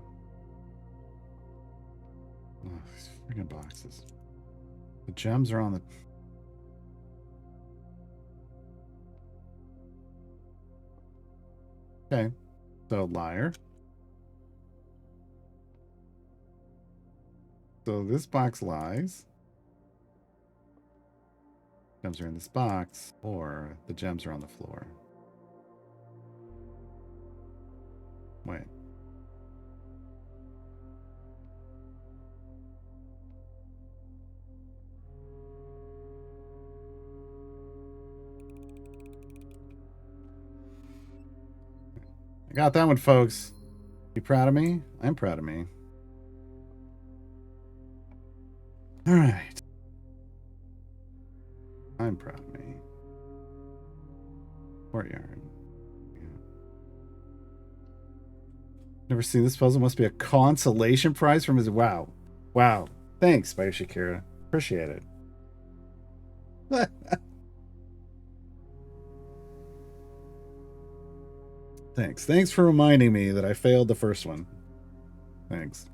S1: Oh, these freaking boxes. The gems are on the... Okay, so liar. So this box lies. Gems are in this box, or the gems are on the floor. Wait. I got that one, folks. You proud of me? I'm proud of me. All right. I'm proud of me. Courtyard. Yeah. Never seen this puzzle. Must be a consolation prize from his... Wow. Wow. Thanks, Spider Shakira. Appreciate it. Thanks. Thanks for reminding me that I failed the first one. Thanks.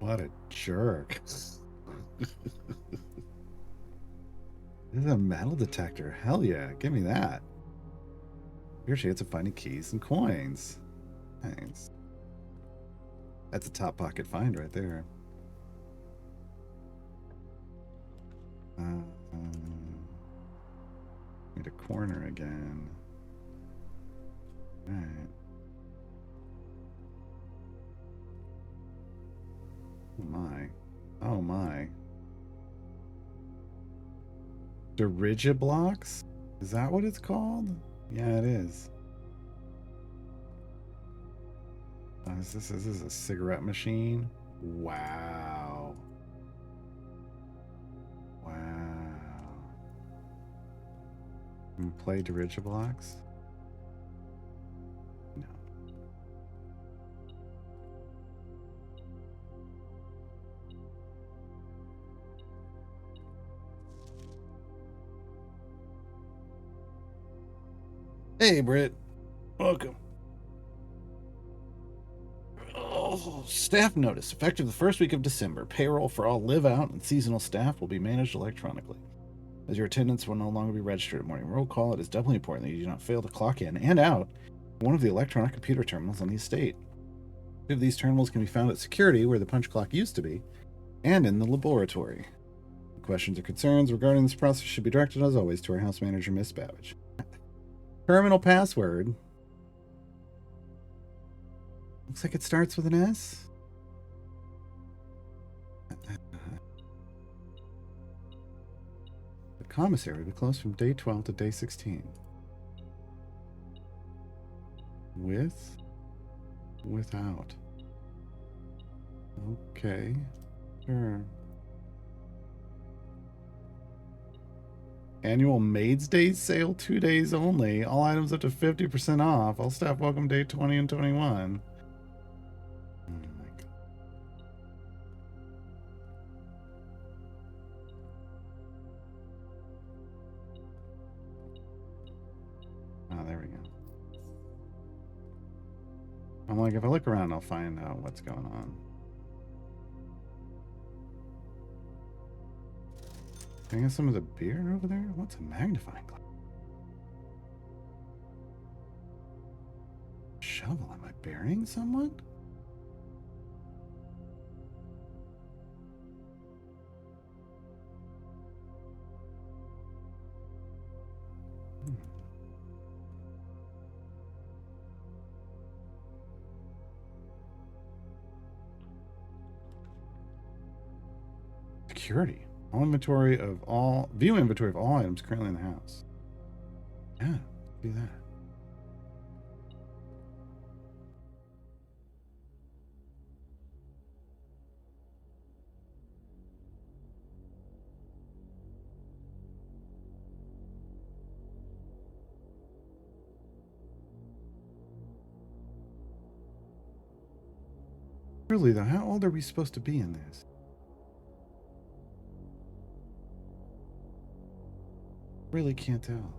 S1: What a jerk. This is a metal detector. Hell yeah. Give me that. Your chance of finding keys and coins. Thanks. That's a top pocket find right there. Need a corner again. All right. Oh my. Oh my. Dirigiblocks? Is that what it's called? Yeah, it is. Is this a cigarette machine? Wow. Wow. Can we play Dirigiblocks? No. Hey, Britt. Welcome. Oh, staff notice. Effective the first week of December, payroll for all live-out and seasonal staff will be managed electronically. As your attendance will no longer be registered at morning roll call, it is definitely important that you do not fail to clock in and out one of the electronic computer terminals on the estate. Two of these terminals can be found at security, where the punch clock used to be, and in the laboratory. Questions or concerns regarding this process should be directed, as always, to our house manager, Miss Babbage. Terminal password. Looks like it starts with an S. Commissary will be closed from day 12 to day 16. With? Without. Okay. Sure. Annual Maids Day sale, 2 days only. All items up to 50% off. All staff welcome day 20 and 21. Oh my God. Oh, there we go. I'm like, if I look around, I'll find out what's going on. Can I get some of the beer over there? What's a magnifying glass? Shovel, am I burying someone? Security. View inventory of all items currently in the house. Yeah, do that. Really though, how old are we supposed to be in this? Really can't tell.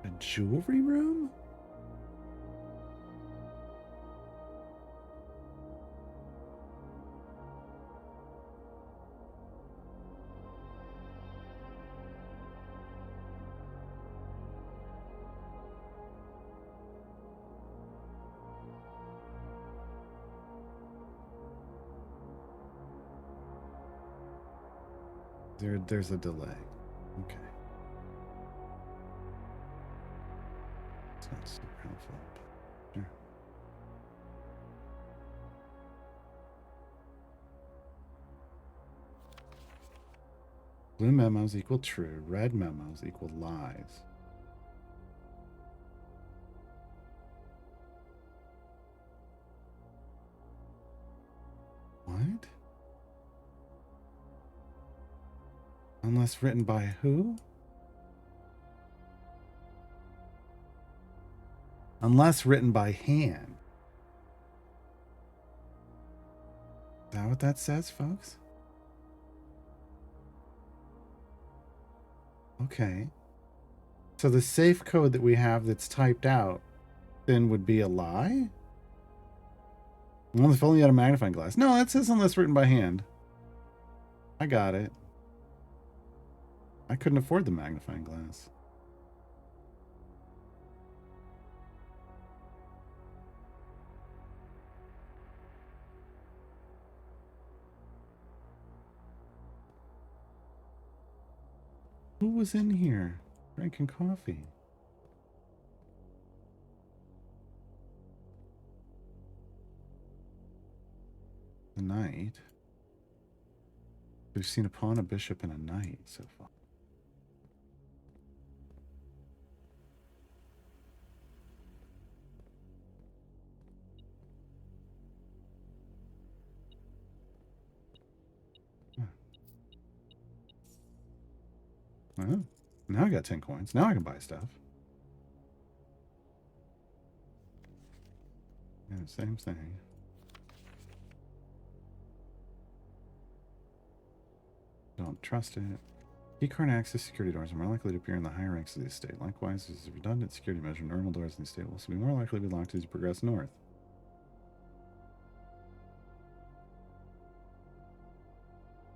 S1: A jewelry room? There's a delay. Okay. It's not super helpful. But sure. Blue memos equal true. Red memos equal lies. What? Unless written by who? Unless written by hand. Is that what that says, folks? Okay. So the safe code that we have that's typed out then would be a lie? Well, if only you had a magnifying glass. No, that says unless written by hand. I got it. I couldn't afford the magnifying glass. Who was in here drinking coffee? The knight. We've seen a pawn, a bishop, and a knight so far. Well, now I got 10 coins. Now I can buy stuff. Yeah, same thing. Don't trust it. Keycard access security doors are more likely to appear in the higher ranks of the estate. Likewise, as a redundant security measure, normal doors in the estate will also be more likely to be locked as you progress north.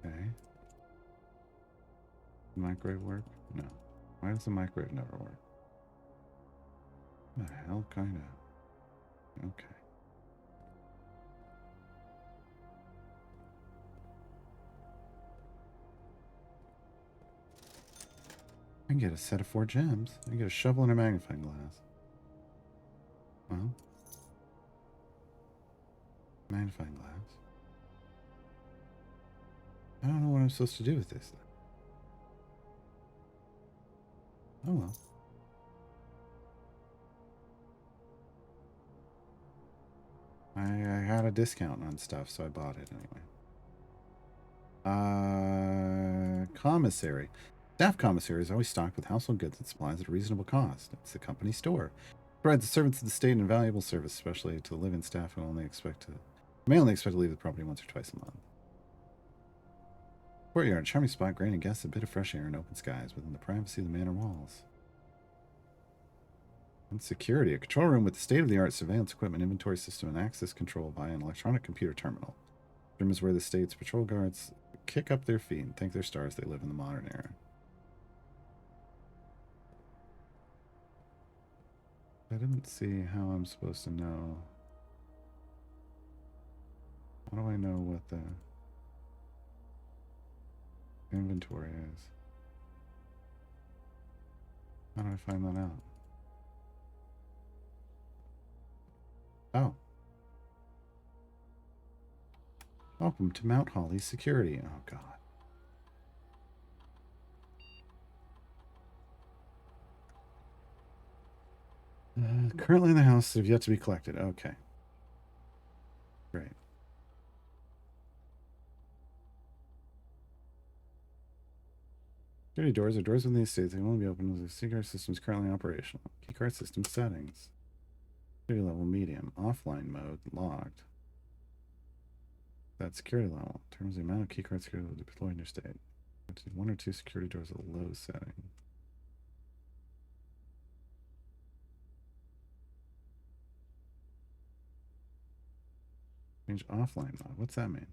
S1: Okay. Microwave work? No. Why does the microwave never work? What the hell kind of... Okay. I can get a set of 4 gems. I can get a shovel and a magnifying glass. Well. Magnifying glass. I don't know what I'm supposed to do with this. Oh well. I had a discount on stuff, so I bought it anyway. Commissary. Staff commissary is always stocked with household goods and supplies at a reasonable cost. It's the company store. It provides the servants of the state an invaluable service, especially to the live-in staff who may only expect to leave the property once or twice a month. Courtyard, charming spot, granting guests a bit of fresh air and open skies within the privacy of the manor walls. And security, a control room with state-of-the-art surveillance equipment, inventory system, and access control via an electronic computer terminal. The room is where the state's patrol guards kick up their feet and thank their stars they live in the modern era. I didn't see how I'm supposed to know. How do I know what the inventory is? How do I find that out? Oh. Welcome to Mount Holly Security. Oh, God. Currently in the house have yet to be collected. Okay. Great. Security doors are doors within the estate. They can only be opened when the security system is currently operational. Keycard system settings. Security level medium. Offline mode locked. That security level determines the amount of keycard security deployed in your state. 1 or 2 security doors at a low setting. Change offline mode. What's that mean?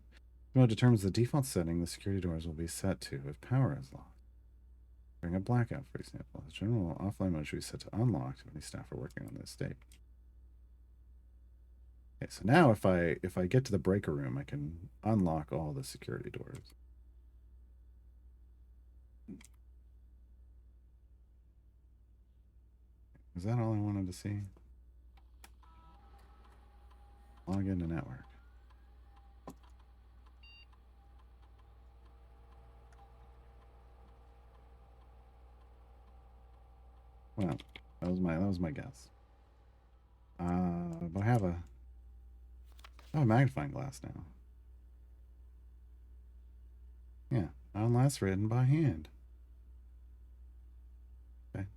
S1: The mode determines the default setting the security doors will be set to if power is lost. During a blackout, for example, the general offline mode should be set to unlocked if any staff are working on the estate. Okay, so now if I get to the breaker room, I can unlock all the security doors. Is that all I wanted to see? Log into network. Well, that was my guess. But I have a magnifying glass now. Yeah, unless written by hand. Okay.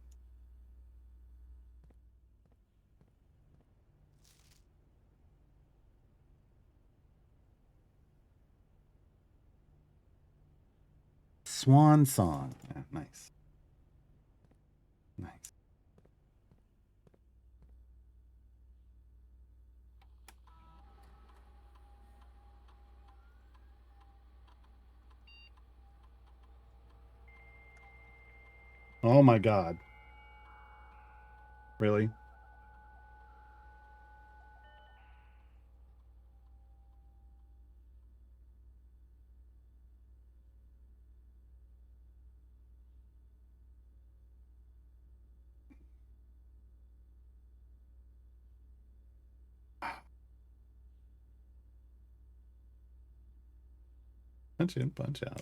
S1: Swan song. Yeah, nice. Nice. Oh my God. Really? Punch in, punch out.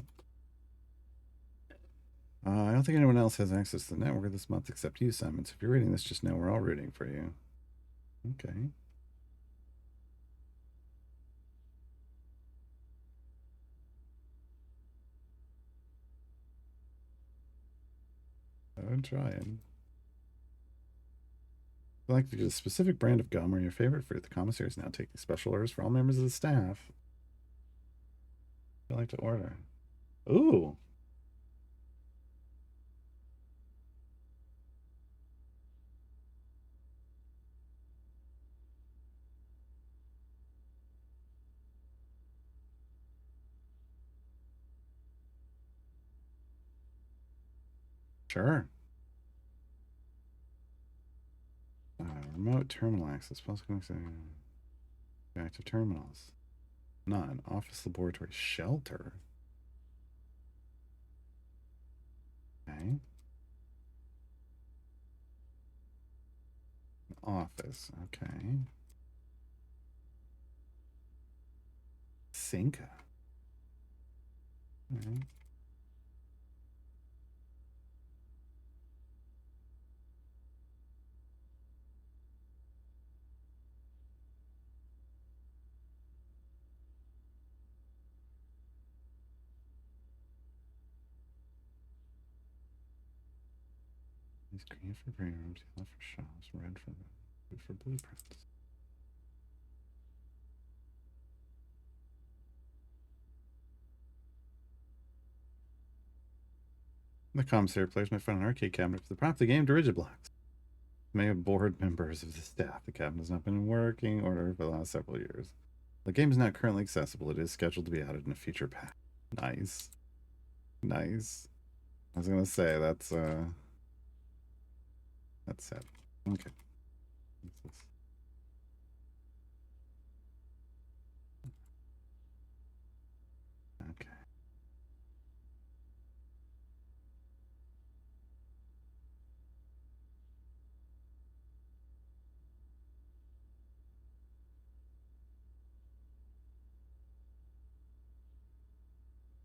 S1: I don't think anyone else has access to the network this month except you, Simon. So if you're reading this, just know we're all rooting for you. Okay. I'm trying. If you like to get a specific brand of gum or your favorite fruit, the commissary is now taking special orders for all members of the staff. I'd like to order. Ooh. Sure. Remote terminal access. Back to terminals. None. Office, laboratory, shelter. Okay. Office. Okay. Cinca. Okay. It's green for green rooms, yellow for shops, red for blueprints. The commissary plays my friend an arcade cabinet for the prop the game to rigid blocks. May have bored members of the staff. The cabinet has not been in working order for the last several years. The game is not currently accessible. It is scheduled to be added in a future pack. Nice. Nice. I was gonna say that's sad. Okay. What's this? Okay.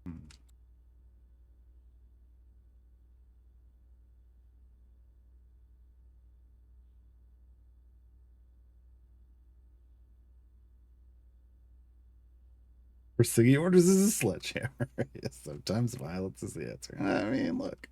S1: Hmm. Persigi orders is a sledgehammer. Yes, sometimes violence is the answer. I mean, look.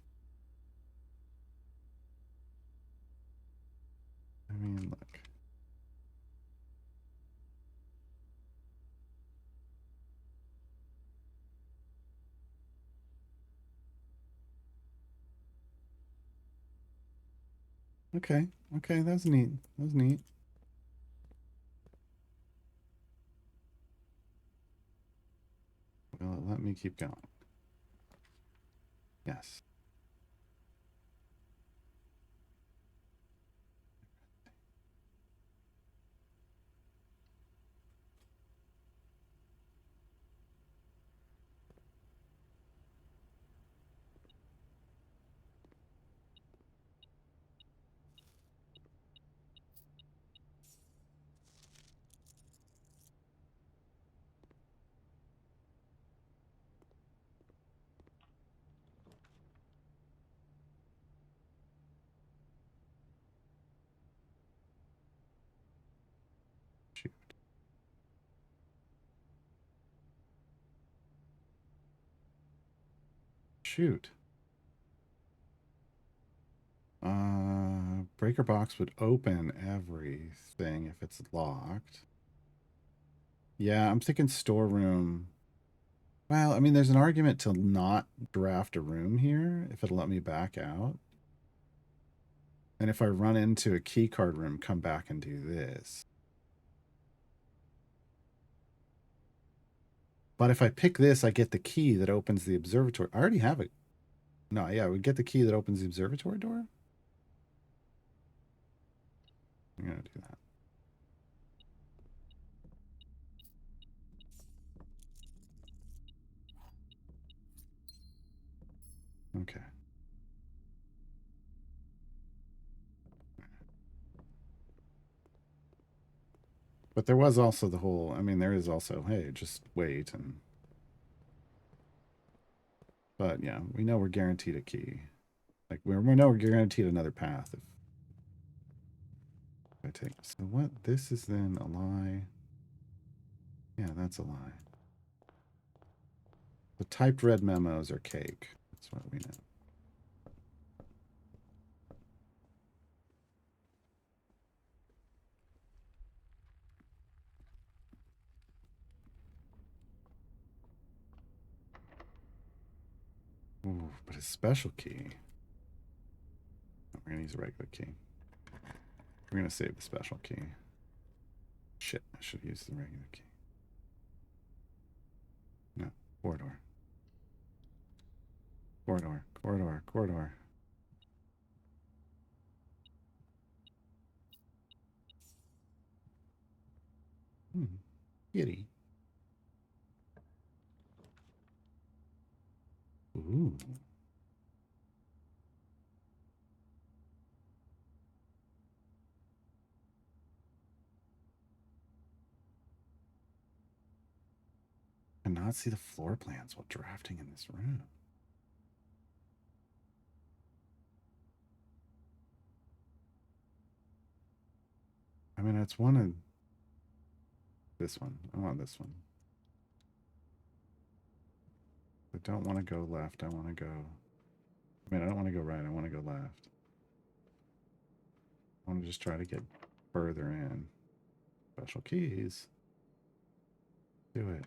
S1: Okay. Okay, that was neat. That was neat. Well, let me keep going. Yes. Shoot. Shoot. Breaker box would open everything if it's locked. Yeah, I'm thinking storeroom. Well, I mean, there's an argument to not draft a room here if it'll let me back out. And if I run into a key card room, come back and do this. But if I pick this, I get the key that opens the observatory. I already have it. No, yeah, we get the key that opens the observatory door. I'm gonna do that. Okay. But there was also the whole, I mean, there is also, hey, just wait and. But yeah, we know we're guaranteed a key. Like, we know we're guaranteed another path. If I take. So what? This is then a lie. Yeah, that's a lie. The typed red memos are cake. That's what we know. Ooh, but a special key. Oh, we're gonna use a regular key. We're gonna save the special key. Shit, I should use the regular key. No, corridor. Corridor, corridor, corridor. Kitty. Ooh. Cannot see the floor plans while drafting in this room. I mean, it's one of this one. I want this one. I don't want to go left. I want to go. I mean, I don't want to go right. I want to go left. I want to just try to get further in. Special keys. Do it.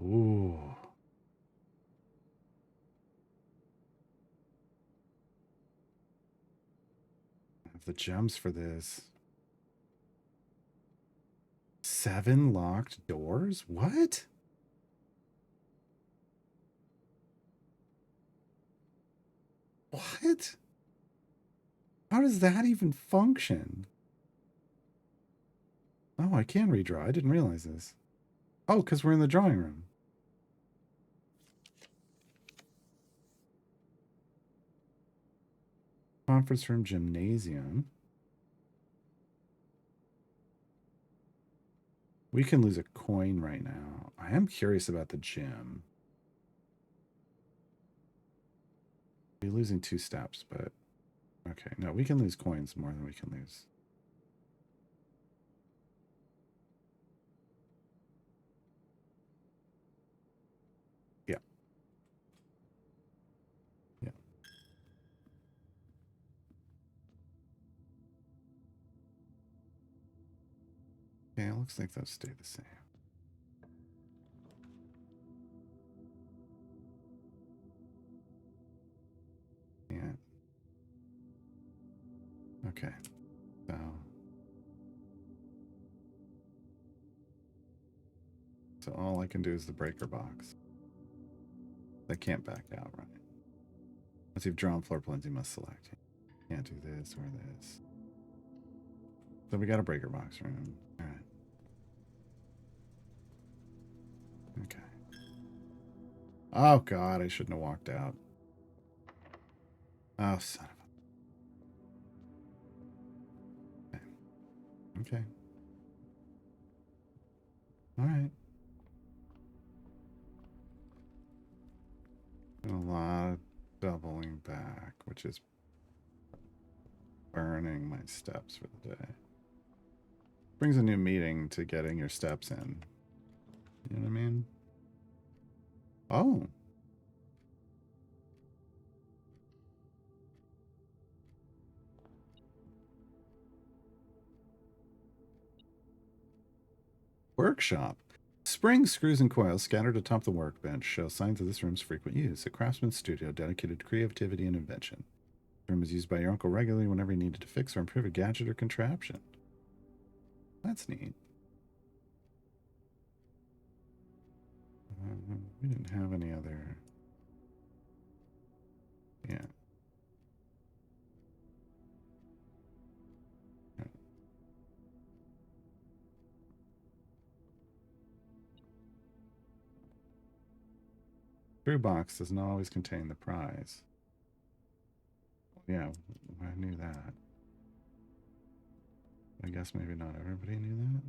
S1: Ooh. I have the gems for this. 7 locked doors? What? What? How does that even function? Oh, I can redraw. I didn't realize this. Oh, because we're in the drawing room. Conference room, gymnasium. We can lose a coin right now. I am curious about the gym. We're losing 2 steps, but okay. No, we can lose coins more than we can lose. Yeah. Yeah. Okay, it looks like those stay the same. Yeah. Okay. So all I can do is the breaker box. They can't back out, right? Once you've drawn floor plans, you must select. Can't do this or this. So we got a breaker box room. All right. Okay. Oh, God, I shouldn't have walked out. Oh, son of a... Okay. All right. A lot of doubling back, which is burning my steps for the day. Brings a new meaning to getting your steps in. You know what I mean? Oh. Workshop. Springs, screws, and coils scattered atop the workbench show signs of this room's frequent use. A craftsman's studio dedicated to creativity and invention. The room is used by your uncle regularly whenever he needed to fix or improve a gadget or contraption. That's neat. We didn't have any other... Yeah. True box does not always contain the prize. Yeah, I knew that. I guess maybe not everybody knew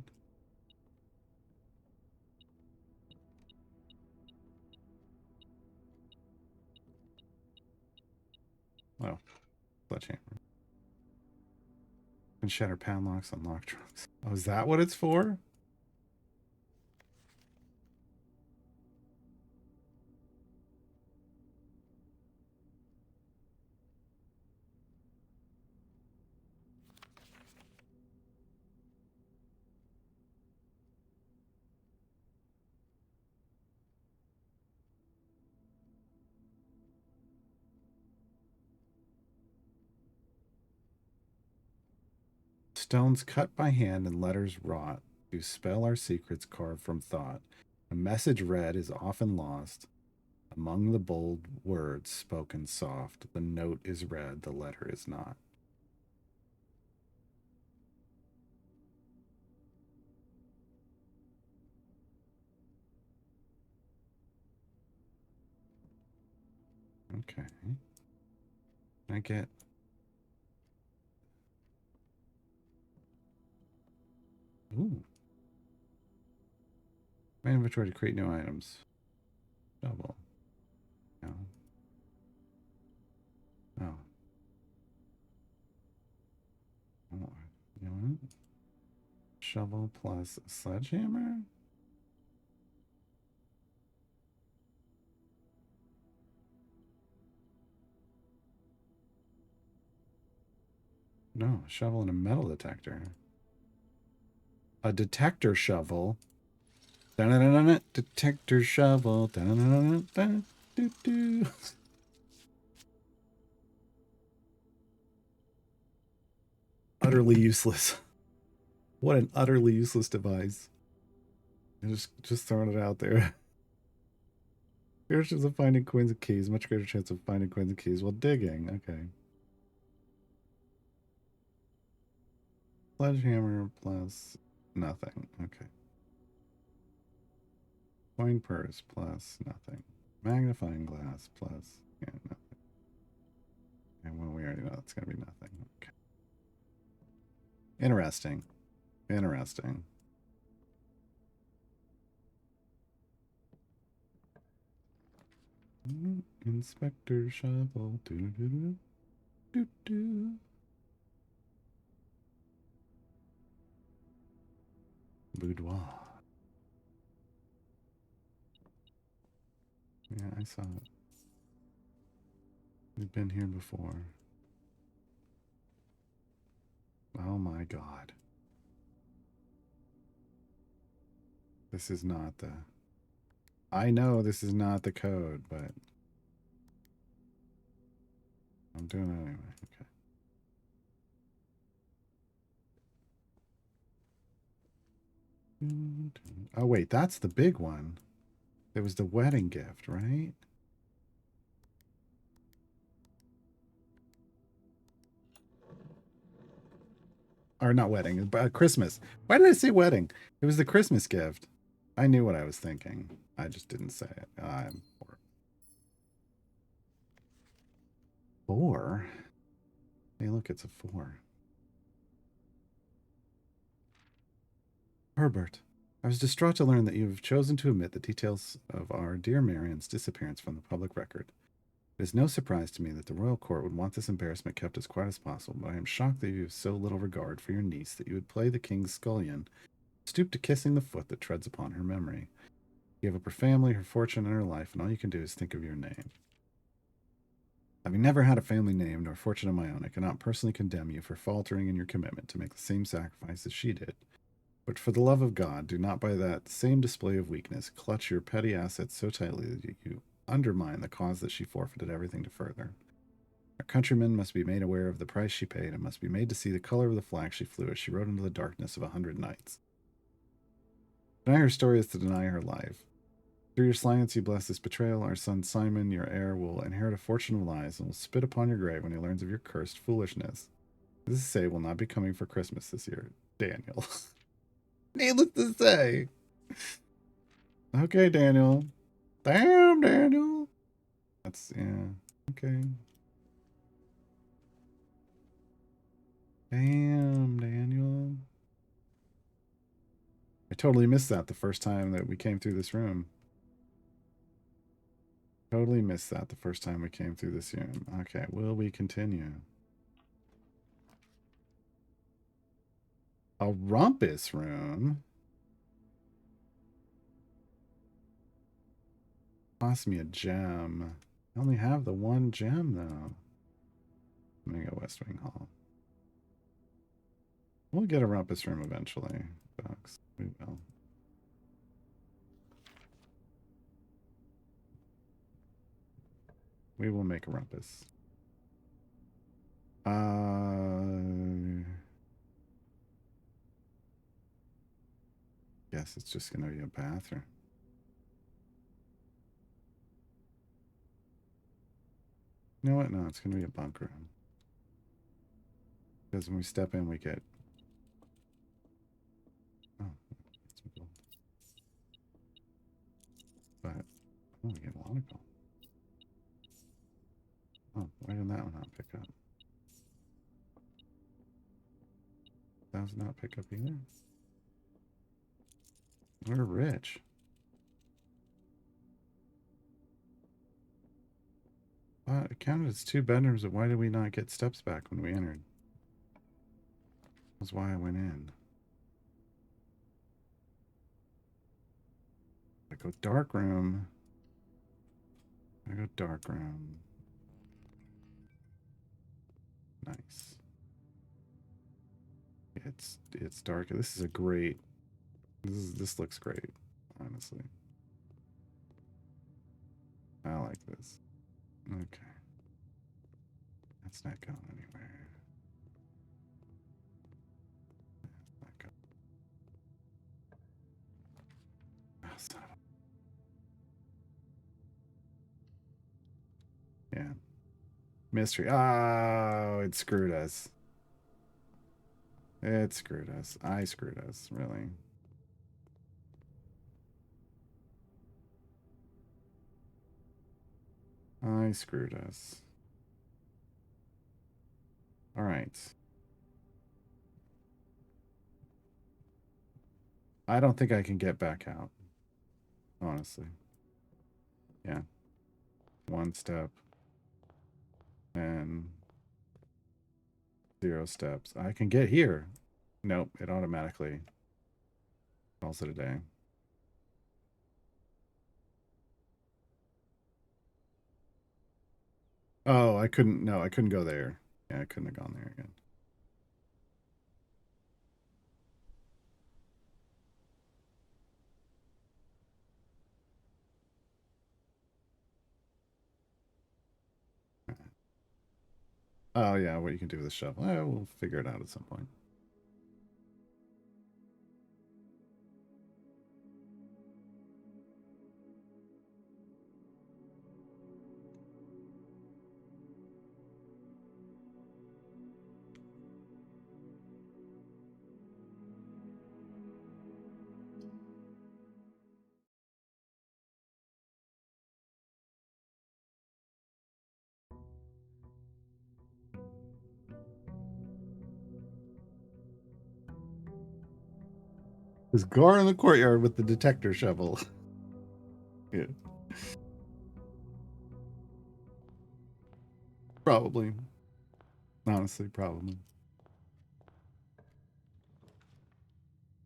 S1: that. Oh, sledgehammer. Can shatter padlocks on lock trunks. Oh, is that what it's for? Stones cut by hand and letters wrought to spell our secrets carved from thought. A message read is often lost among the bold words spoken soft. The note is read, the letter is not. Okay. Can I get... Ooh. My inventory to create new items. Double. No. Oh. Oh. You know what? Shovel plus sledgehammer? No, a shovel and a metal detector. A detector shovel. Dun-dun-dun-dun-dun. Detector shovel. Dun-dun-dun-dun-dun. Doo-doo. Utterly useless. What an utterly useless device. Just throwing it out there. Greater chance of finding coins and keys. Much greater chance of finding coins and keys while digging. Okay. Sledgehammer plus nothing. Okay. Coin purse plus nothing. Magnifying glass plus nothing. And well, we already know it's going to be nothing. Okay. Interesting. Interesting. Inspector shovel. Doo-doo-doo. Boudoir. Yeah, I saw it. We've been here before. Oh my god. This is not the... I know this is not the code, but... I'm doing it anyway. Okay. Oh wait, that's the big one. It was the wedding gift, right? Or not wedding, but Christmas. Why did I say wedding? It was the Christmas gift. I knew what I was thinking. I just didn't say it. I'm poor. 4? Hey, look, it's a 4. Herbert, I was distraught to learn that you have chosen to omit the details of our dear Marion's disappearance from the public record. It is no surprise to me that the royal court would want this embarrassment kept as quiet as possible, but I am shocked that you have so little regard for your niece that you would play the king's scullion, stoop to kissing the foot that treads upon her memory. You have up her family, her fortune, and her life, and all you can do is think of your name. Having never had a family name nor fortune of my own, I cannot personally condemn you for faltering in your commitment to make the same sacrifice as she did. But for the love of God, do not by that same display of weakness clutch your petty assets so tightly that you undermine the cause that she forfeited everything to further. Our countrymen must be made aware of the price she paid and must be made to see the color of the flag she flew as she rode into the darkness of 100 nights. To deny her story is to deny her life. Through your silence you bless this betrayal. Our son Simon, your heir, will inherit a fortune of lies and will spit upon your grave when he learns of your cursed foolishness. This to say will not be coming for Christmas this year, Daniel. Needless to say. Okay, Daniel. Damn, Daniel. That's, yeah. Okay. Damn, Daniel. I totally missed that the first time that we came through this room. Totally missed that the first time we came through this room. Okay, will we continue? A rumpus room? Cost me a gem. I only have the one gem, though. Let me go West Wing Hall. We'll get a rumpus room eventually, folks. We will. We will make a rumpus. Guess it's just going to be a bathroom. You know what? No, it's going to be a bunk room. Because when we step in, we get... Oh, but... Oh, we get a lot of gold. Why did that one not pick up? That was not pick up either. We're rich. It counted as 2 bedrooms, but why did we not get steps back when we entered? That's why I went in. I go dark room. I go dark room. Nice. It's dark. This is a great. This looks great, honestly. I like this. Okay. That's not going anywhere. That's not going. Oh, son of a... Yeah. Mystery. Oh, it screwed us. It screwed us. I screwed us, really. I screwed us. All right. I don't think I can get back out. Honestly. Yeah. 1 step. And 0 steps. I can get here. Nope, it automatically calls it a day. Oh, I couldn't. No, I couldn't go there. Yeah, I couldn't have gone there again. Oh, yeah, what you can do with a shovel. We'll figure it out at some point. There's Gar in the courtyard with the detector shovel. Yeah. Probably. Honestly, probably.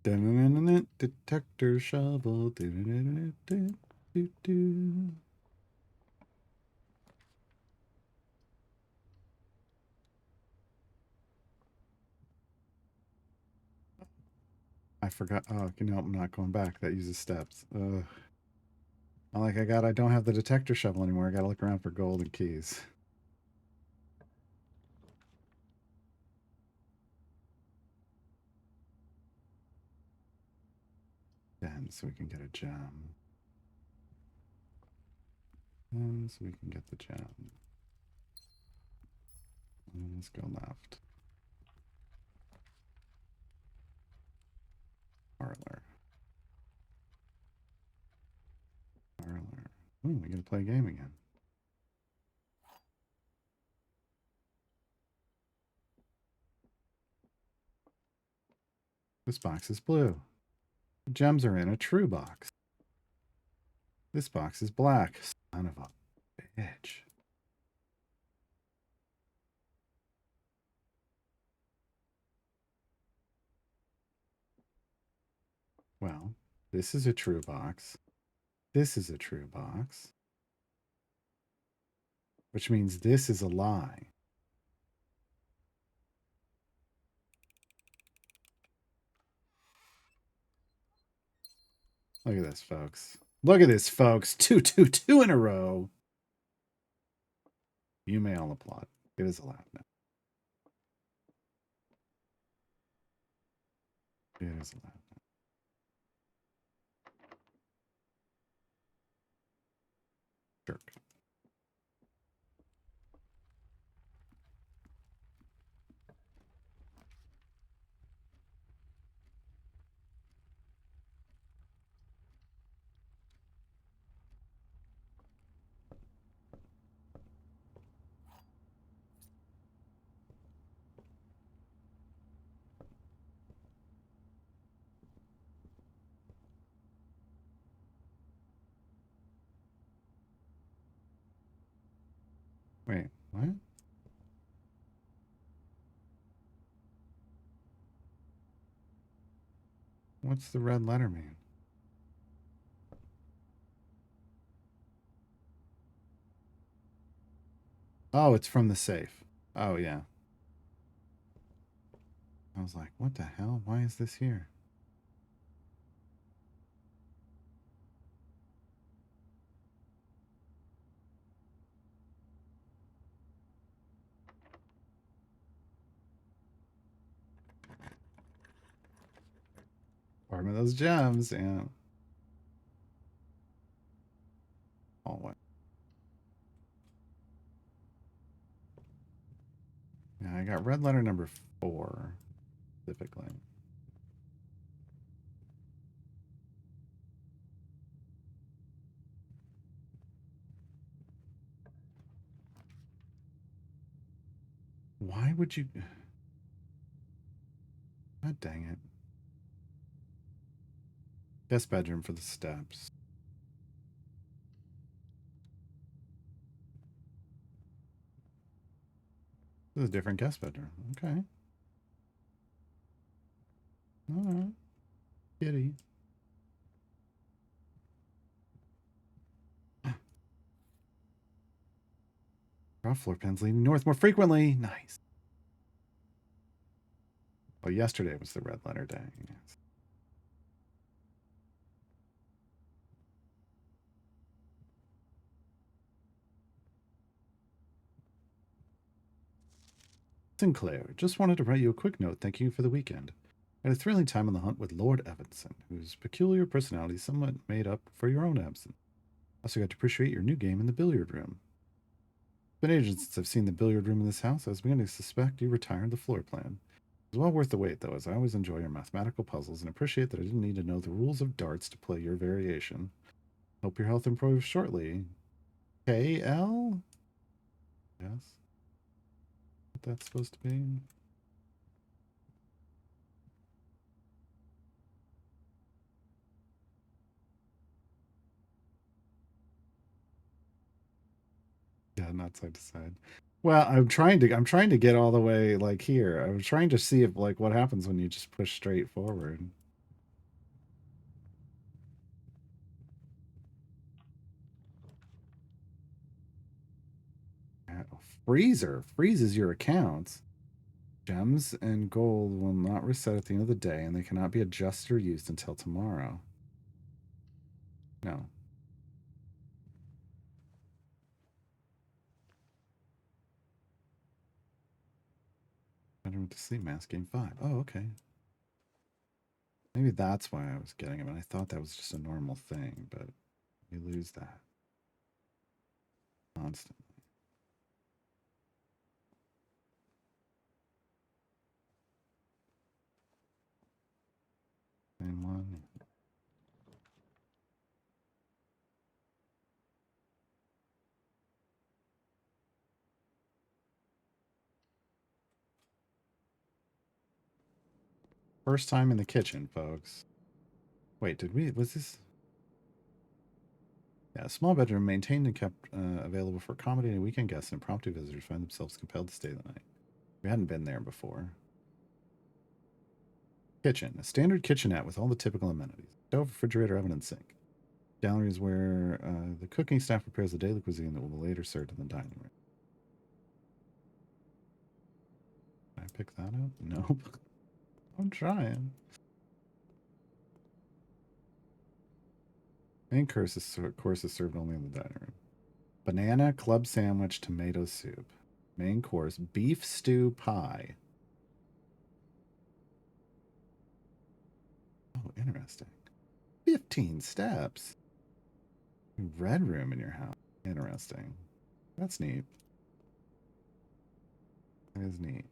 S1: Detector shovel. I forgot. Oh, no, I'm not going back. That uses steps. I'm like, I don't have the detector shovel anymore. I gotta look around for gold and keys. Then, so we can get a gem. And so we can get the gem. And let's go left. Parlor. Parlor. Oh, we gotta play a game again. This box is blue. The gems are in a true box. This box is black. Son of a bitch. Well, this is a true box. This is a true box. Which means this is a lie. Look at this, folks. Look at this, folks. 2 in a row. You may all applaud. It is allowed now. It is allowed now. Jerk. Wait, what? What's the red letter mean? Oh, it's from the safe. Oh, yeah. I was like, what the hell? Why is this here? Farming those gems, yeah. Oh, what? Yeah, I got red letter number 4, specifically. Why would you... God dang it. Guest bedroom for the steps. This is a different guest bedroom. Okay. Alright. Kitty. Ground floor pens leading north more frequently. Nice. Oh, yesterday was the red letter day. Yes. Sinclair, just wanted to write you a quick note thanking you for the weekend. I had a thrilling time on the hunt with Lord Evanson, whose peculiar personality somewhat made up for your own absence. Also got to appreciate your new game in the billiard room. It's been ages since I've seen the billiard room in this house. I was beginning to suspect you retired the floor plan. It was well worth the wait, though, as I always enjoy your mathematical puzzles and appreciate that I didn't need to know the rules of darts to play your variation. Hope your health improves shortly. KL? Yes. What that's supposed to be? Yeah, not side to side. Well, I'm trying to get all the way like here. I was trying to see if like what happens when you just push straight forward. Freezer freezes your accounts. Gems and gold will not reset at the end of the day, and they cannot be adjusted or used until tomorrow. No. I went to sleep mask game 5. Oh, okay. Maybe that's why I was getting them, and I thought that was just a normal thing, but you lose that constantly. Same one. First time in the kitchen, folks. Wait, was this? Yeah, a small bedroom maintained and kept available for accommodating weekend guests and impromptu visitors find themselves compelled to stay the night. We hadn't been there before. Kitchen, a standard kitchenette with all the typical amenities. Stove, refrigerator, oven, and sink. Gallery is where the cooking staff prepares the daily cuisine that will be later served in the dining room. Can I pick that up? Nope. I'm trying. Main course is served only in the dining room. Banana, club sandwich, tomato soup. Main course, beef stew pie. Oh, interesting. 15 steps. Red room in your house. Interesting. That's neat. That is neat.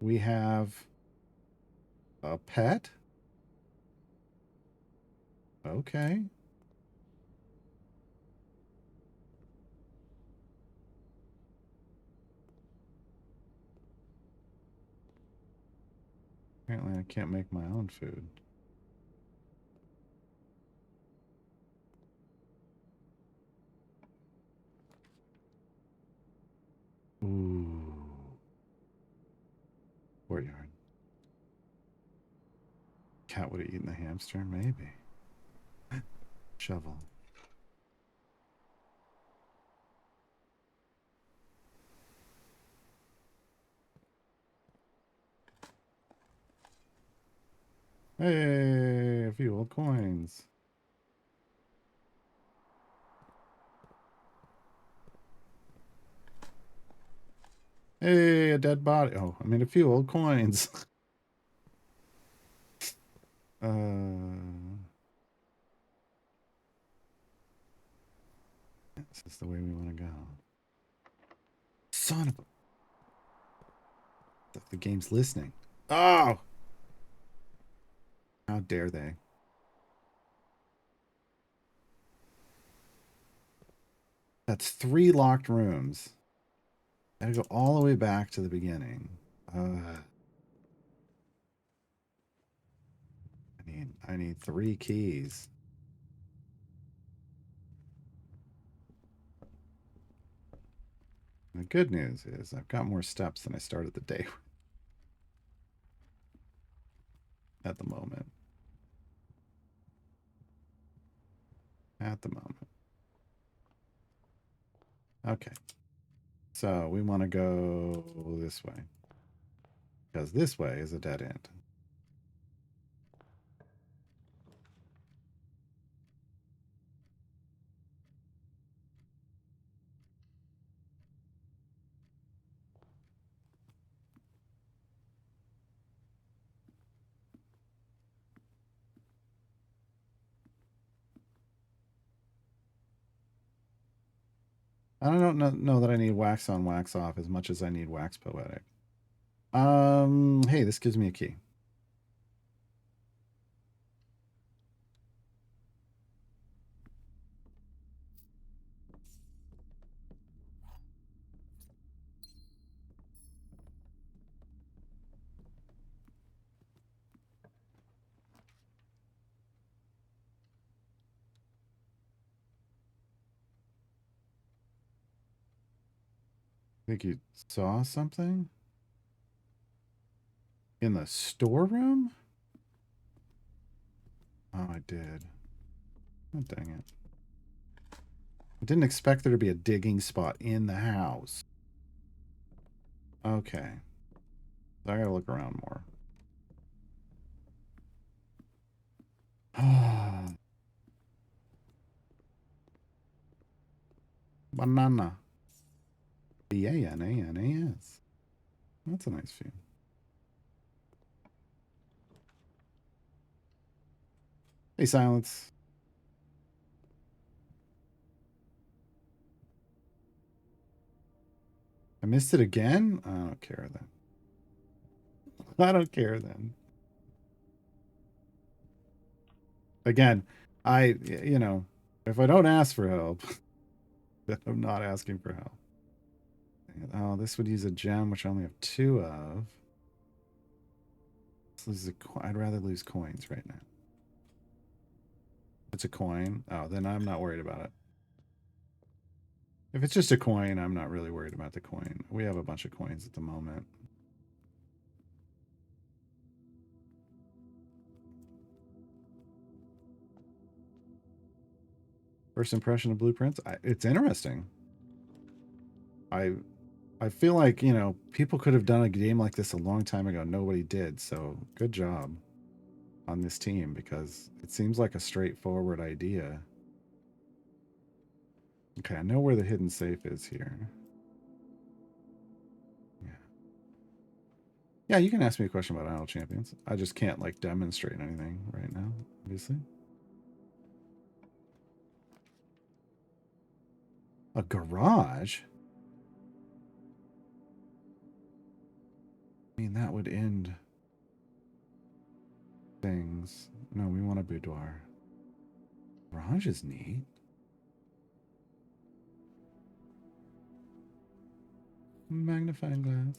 S1: We have a pet. Okay. Apparently I can't make my own food. cat would have eaten the hamster, maybe. Shovel. Hey, a few old coins. Hey, a dead body. Oh, I mean, a few old coins. This is the way we want to go. Son of a... The game's listening. Oh! How dare they? That's 3 locked rooms. Gotta go all the way back to the beginning. I need 3 keys. The good news is I've got more steps than I started the day with at the moment. At the moment. Okay. So we want to go this way. Because this way is a dead end. I don't know that I need wax on, wax off as much as I need wax poetic. Hey, this gives me a key. I think you saw something? In the storeroom? Oh, I did. Oh, dang it. I didn't expect there to be a digging spot in the house. Okay. So I gotta look around more. Banana. B-A-N-A-N-A-S. That's a nice view. Hey, Silence. I missed it again? I don't care then. I don't care then. Again, you know, if I don't ask for help, then I'm not asking for help. Oh, this would use a gem, which I only have 2 of. I'd rather lose coins right now. It's a coin. Oh, then I'm not worried about it. If it's just a coin, I'm not really worried about the coin. We have a bunch of coins at the moment. First impression of Blueprints? It's interesting. I feel like, you know, people could have done a game like this a long time ago. Nobody did. So good job on this team because it seems like a straightforward idea. Okay, I know where the hidden safe is here. Yeah. Yeah, you can ask me a question about Idle Champions. I just can't, like, demonstrate anything right now, obviously. A garage? I mean, that would end things. No, we want a boudoir. Garage is neat. Magnifying glass.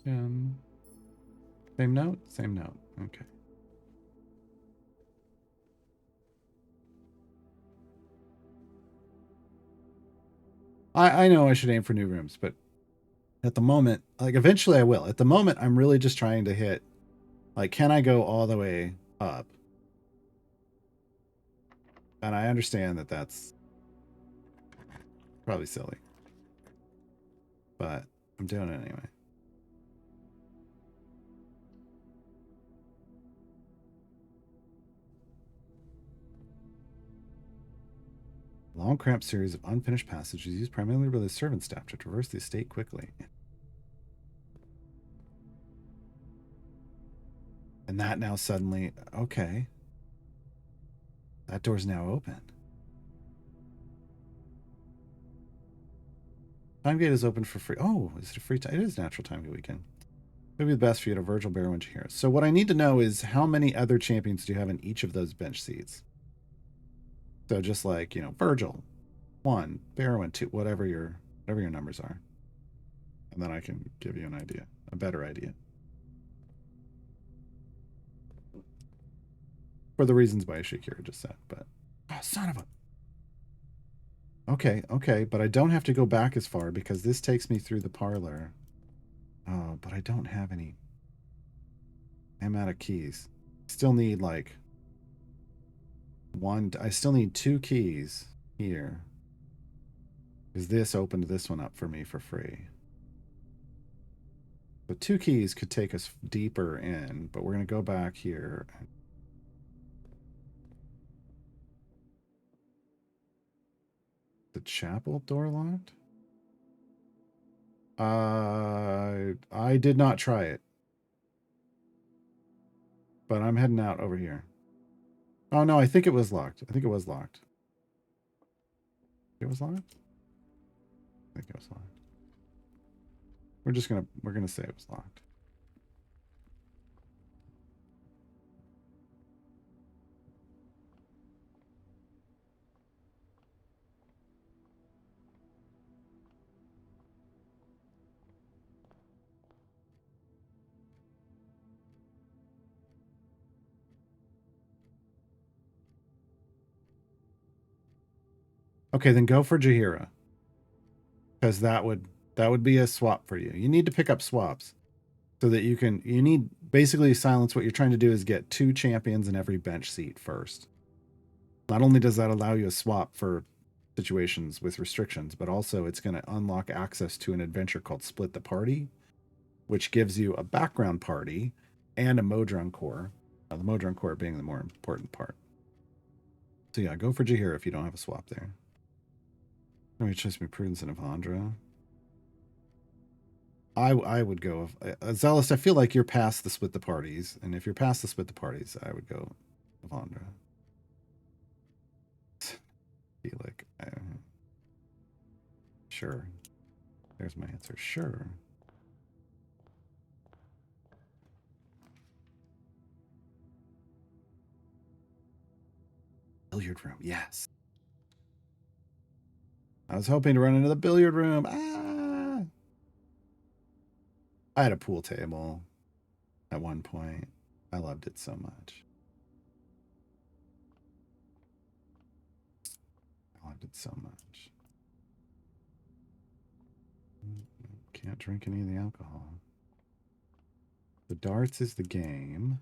S1: Same note? Same note. Okay. I know I should aim for new rooms, but at the moment, like eventually I will. At the moment, I'm really just trying to hit, like, can I go all the way up? And I understand that that's probably silly, but I'm doing it anyway. Long cramped series of unfinished passages used primarily by the servant staff to traverse the estate quickly. And that now suddenly, okay. That door's now open. Time gate is open for free. Oh, is it a free time? It is natural time gate weekend. Maybe the best for you to Virgil, Barrow, here. So what I need to know is how many other champions do you have in each of those bench seats? So just like, you know, Virgil, 1, Barrow, 2, whatever your numbers are. And then I can give you an idea, a better idea. For the reasons why Shakira just said, but oh, son of a. Okay, but I don't have to go back as far because this takes me through the parlor. Oh, but I don't have any. I'm out of keys. Still need like one. I still need 2 keys here. Because this opened this one up for me for free. So 2 keys could take us deeper in, but we're going to go back here. The chapel door locked? I did not try it. But I'm heading out over here. Oh no, I think it was locked. I think it was locked. It was locked? I think it was locked. We're gonna say it was locked. Okay, then go for Jaheira. Because that would be a swap for you. You need to pick up swaps so that you need basically silence. What you're trying to do is get 2 champions in every bench seat first. Not only does that allow you a swap for situations with restrictions, but also it's going to unlock access to an adventure called Split the Party, which gives you a background party and a Modron core. The Modron core being the more important part. So yeah, go for Jaheira if you don't have a swap there. Let me choose me Prudence and Avandra. I would go Zealous. I feel like you're past the split the parties, and if you're past the split the parties, I would go Avandra. Feel like sure. There's my answer. Sure. Billiard room. Yes. I was hoping to run into the billiard room. Ah. I had a pool table at one point. I loved it so much. I loved it so much. Can't drink any of the alcohol. The darts is the game.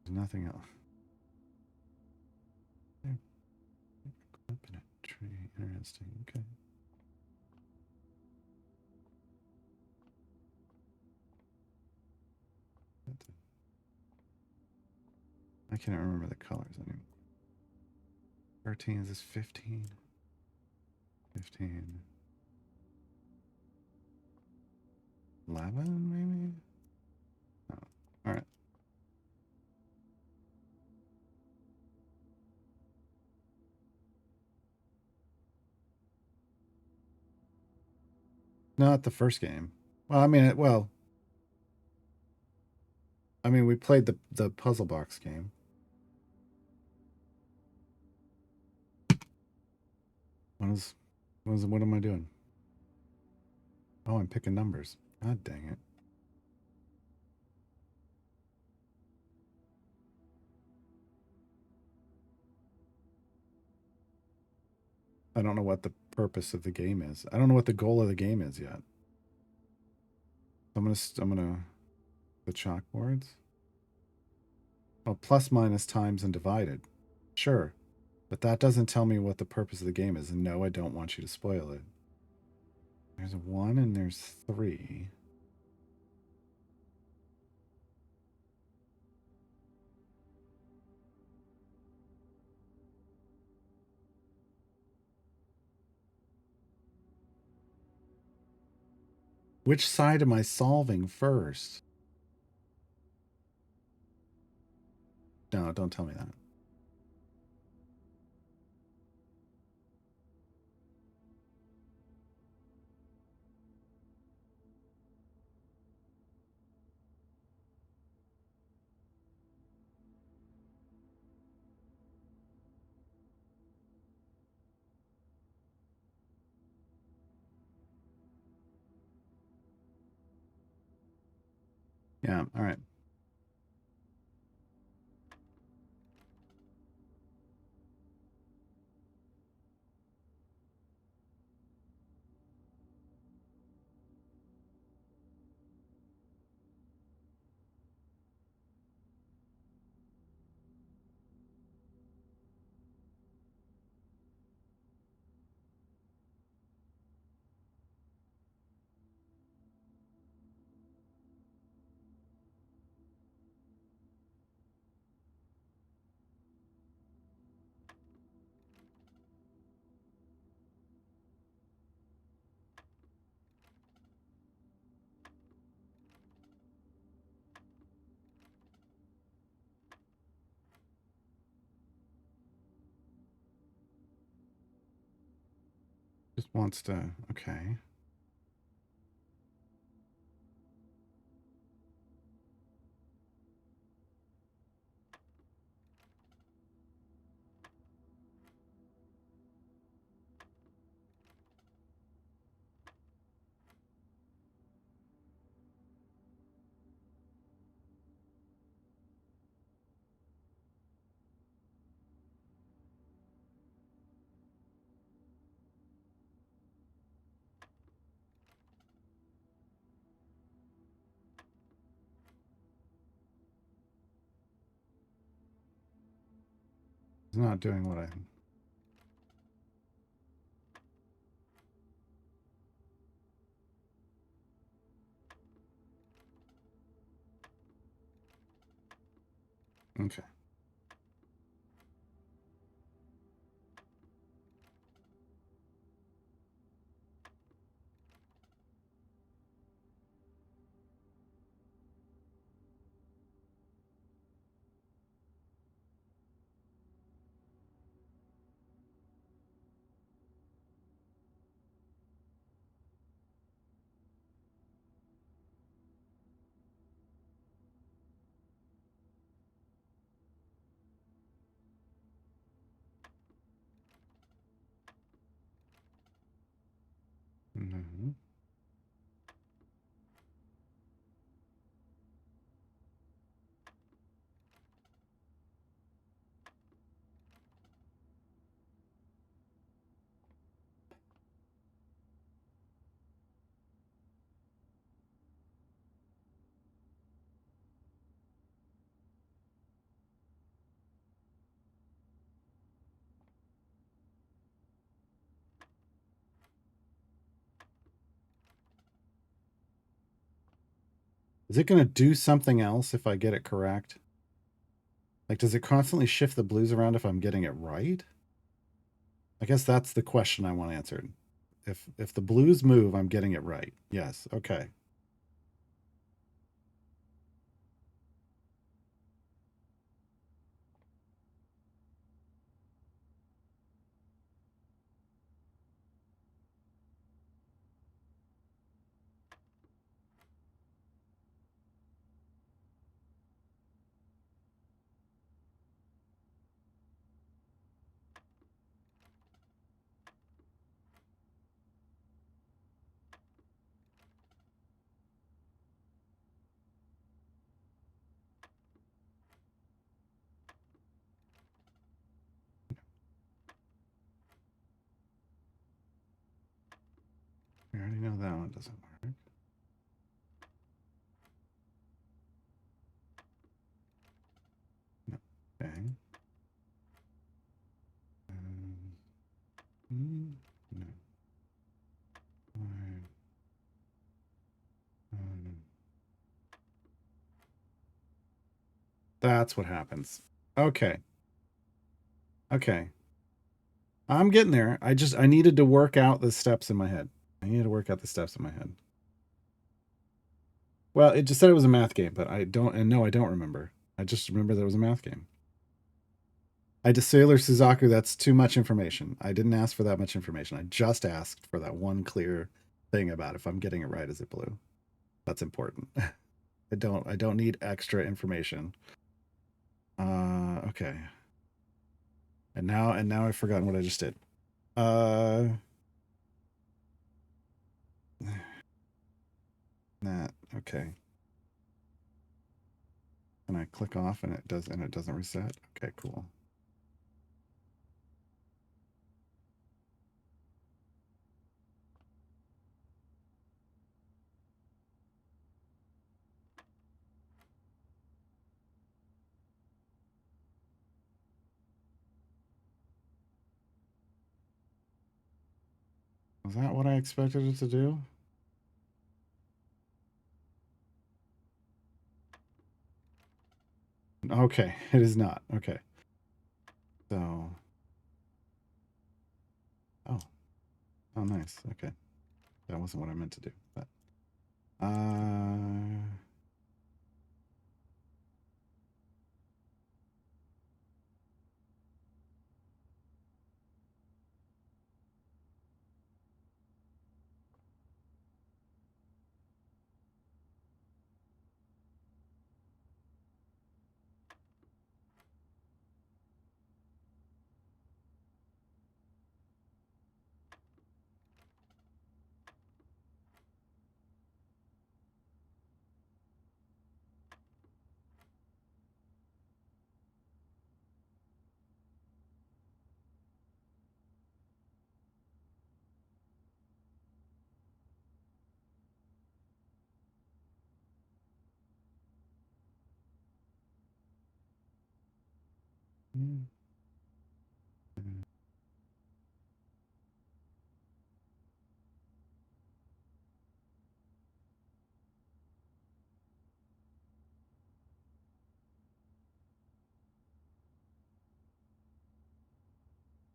S1: There's nothing else. Up in a tree. Interesting. Okay. I can't remember the colors anymore. 13, is this 15? 15. 11, maybe? Oh, all right. Not the first game. Well, I mean, we played the puzzle box game. What am I doing? Oh, I'm picking numbers. God dang it. I don't know what the purpose of the game is. I don't know what the goal of the game is yet. I'm gonna the chalkboards. Oh, plus minus times and divided. Sure. But that doesn't tell me what the purpose of the game is. And no, I don't want you to spoil it. There's a 1 and there's 3. Which side am I solving first? No, don't tell me that. Yeah, all right. Just wants to, okay. It's not doing what I... Okay. Mhm. Is it going to do something else if I get it correct? Like, does it constantly shift the blues around if I'm getting it right? I guess that's the question I want answered. If the blues move, I'm getting it right. Yes. Okay. already know that one doesn't work. No. Okay. No. That's what happens. Okay. Okay. I'm getting there. I needed to work out the steps in my head. I needed to work out the steps in my head. Well, it just said it was a math game, but I don't remember. I just remember that it was a math game. I just Sailor Suzaku, that's too much information. I didn't ask for that much information. I just asked for that one clear thing about if I'm getting it right, is it blue? That's important. I don't need extra information. Okay. And now I've forgotten what I just did. That okay. And I click off and it doesn't reset. Okay, cool. Was that what I expected it to do? Okay, it is not. Okay. So. Oh. Oh, nice. Okay. That wasn't what I meant to do. But.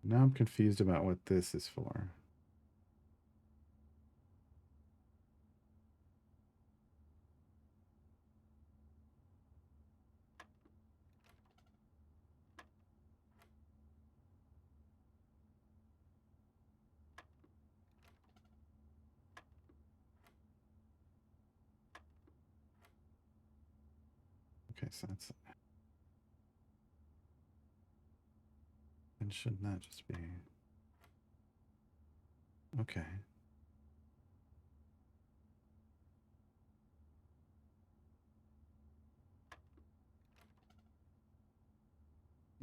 S1: Now I'm confused about what this is for. Okay, so that's. And shouldn't that just be. Okay.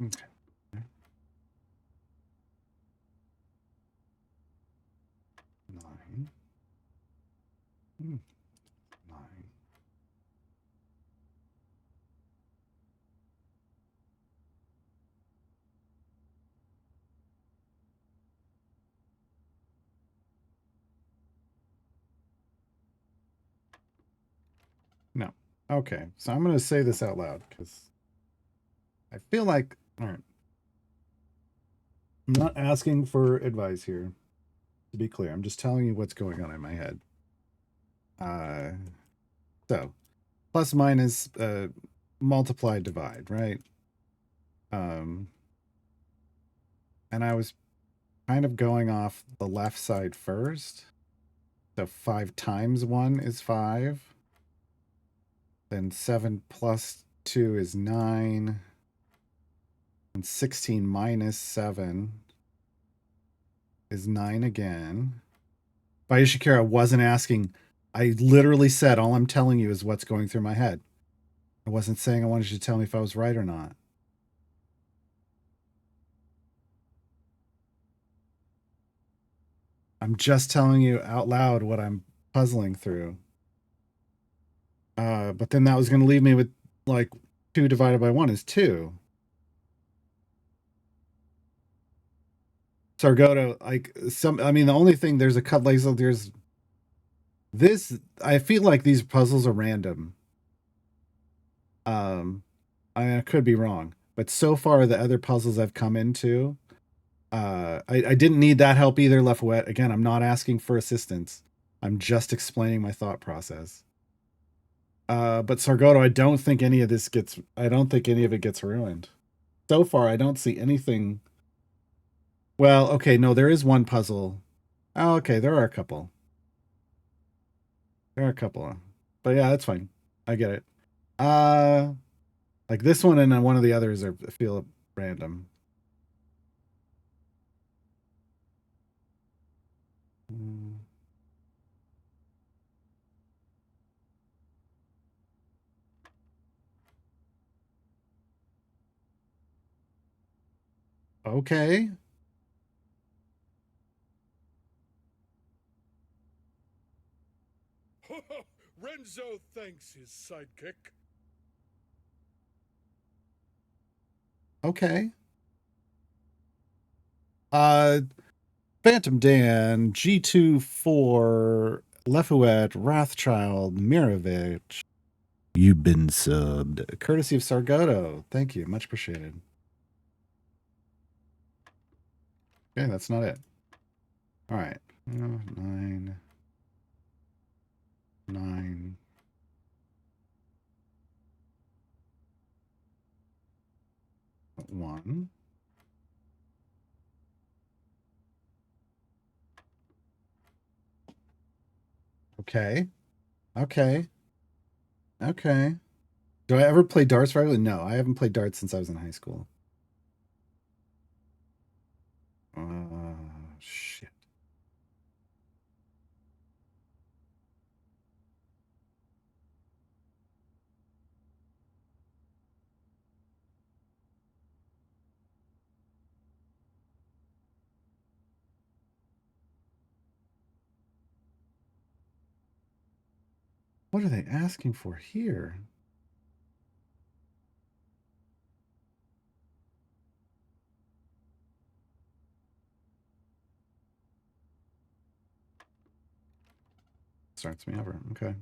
S1: Okay. 9. 9. No. Okay, so I'm going to say this out loud because I feel like, all right. I'm not asking for advice here, to be clear. I'm just telling you what's going on in my head. So, plus minus, multiply, divide, right? And I was kind of going off the left side first. So 5 times 1 is 5. Then 7 plus 2 is 9. And 16 minus 7 is 9 again. By Ishikara wasn't asking. I literally said, all I'm telling you is what's going through my head. I wasn't saying I wanted you to tell me if I was right or not. I'm just telling you out loud what I'm puzzling through. But then that was going to leave me with like 2 divided by 1 is 2. Sargoto, like I mean, the only thing there's a cut like so there's this. I feel like these puzzles are random. I mean, I could be wrong, but so far the other puzzles I've come into, I didn't need that help either, Lefouette. Again, I'm not asking for assistance. I'm just explaining my thought process. But Sargoto, I don't think any of it gets ruined. So far, I don't see anything. Well, okay, no, there is one puzzle. Oh, okay, there are a couple. There are a couple. But yeah, that's fine. I get it. Like this one and then one of the others feel random. Okay.
S2: Renzo thanks his sidekick.
S1: Okay. Phantom Dan, G24, Lefouette, Wrathchild, Mirovich. You've been subbed. Courtesy of Sargoto. Thank you. Much appreciated. Okay, that's not it. All right. 9. 9. One. Okay. Okay. Okay. Do I ever play darts regularly? No, I haven't played darts since I was in high school. Shit. What are they asking for here? Starts me over. Okay.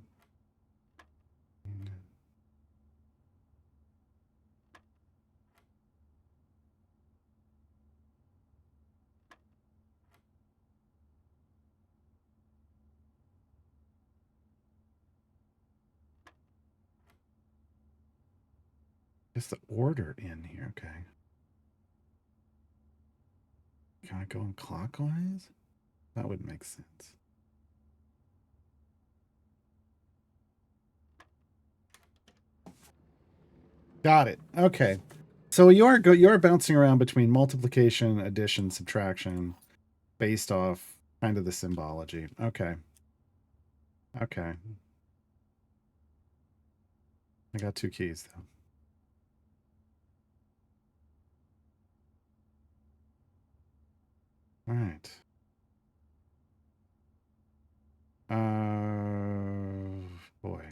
S1: Just the order in here. Okay. Can I go in clockwise? That would make sense. Got it. Okay. So you're bouncing around between multiplication, addition, subtraction, based off kind of the symbology. Okay. Okay. I got 2 keys though. All right. Boy.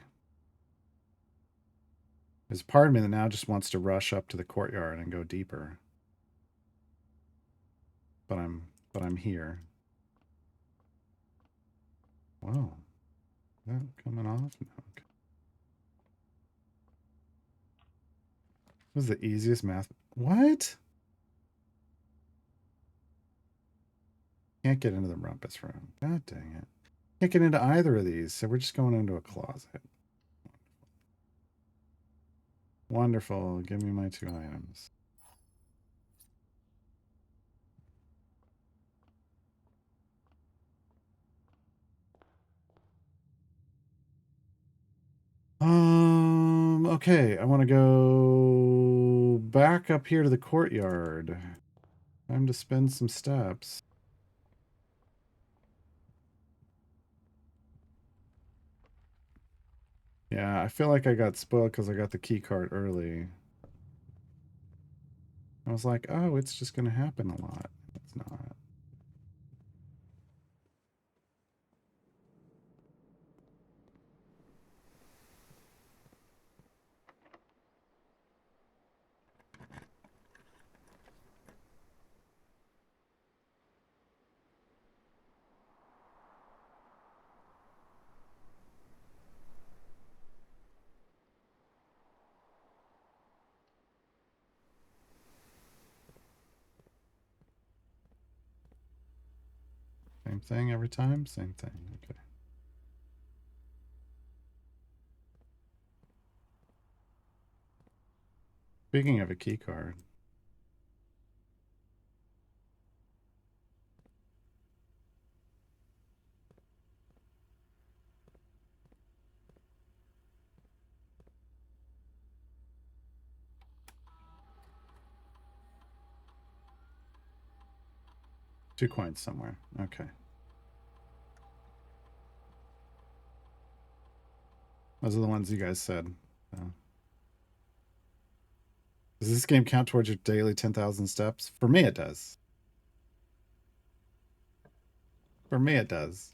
S1: There's a part of me that now just wants to rush up to the courtyard and go deeper. But I'm here. Whoa. Is that coming off? No. Okay. This is the easiest math. What? Can't get into the rumpus room. God dang it. Can't get into either of these, so we're just going into a closet. Wonderful. Give me my 2 items. Okay, I want to go back up here to the courtyard. Time to spend some steps. Yeah, I feel like I got spoiled because I got the key card early. I was like, oh, it's just going to happen a lot. It's not. thing every time? Same thing. Okay. Speaking of a key card. Two coins somewhere. Okay. Those are the ones you guys said. So. Does this game count towards your daily 10,000 steps? For me, it does. For me, it does.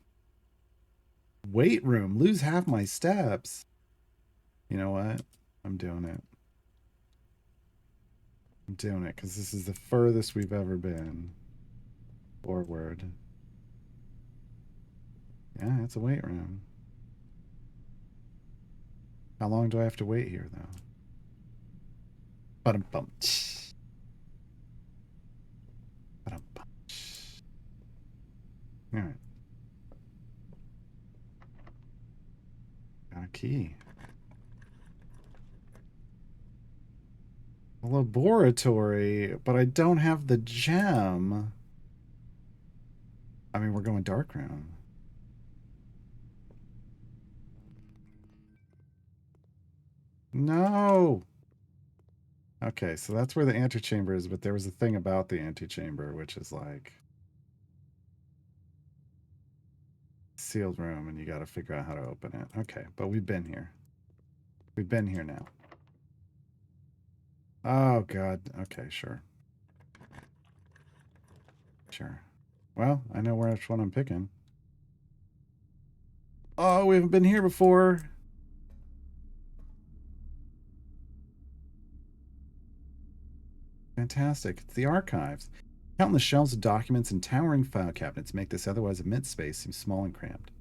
S1: Weight room. Lose half my steps. You know what? I'm doing it. I'm doing it because this is the furthest we've ever been. Forward. Yeah, it's a weight room. How long do I have to wait here, though? Ba-dum-bum. Ba-dum-bum. All right. Got a key. A laboratory, but I don't have the gem. I mean, we're going dark room. No. Okay, so that's where the antechamber is, but there was a thing about the antechamber, which is like sealed room, and you got to figure out how to open it. Okay, but we've been here. We've been here now. Oh, God. Okay, sure. Sure. Well, I know which one I'm picking. Oh, we haven't been here before. Fantastic. It's the archives. Countless shelves of documents and towering file cabinets make this otherwise immense space seem small and cramped.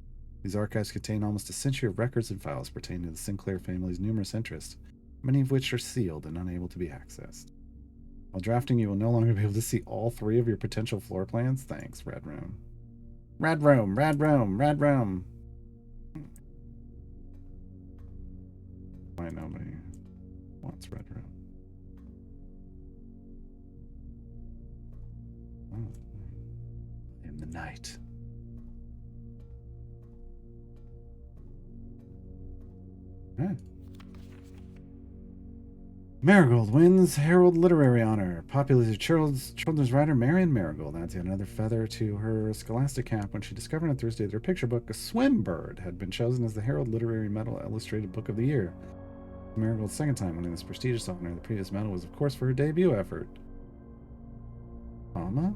S1: These archives contain almost a century of records and files pertaining to the Sinclair family's numerous interests, many of which are sealed and unable to be accessed. While drafting, you will no longer be able to see all 3 of your potential floor plans. Thanks, Red Room. Red Room, Red Room, Red Room. Why nobody wants Red Room? Oh. In the night. Huh. Marigold wins Herald Literary Honor. Popular children's writer Marion Marigold adds yet another feather to her scholastic cap when she discovered on Thursday that her picture book, A Swimbird, had been chosen as the Herald Literary Medal Illustrated Book of the Year. Marigold's second time winning this prestigious honor. The previous medal was, of course, for her debut effort. Comma?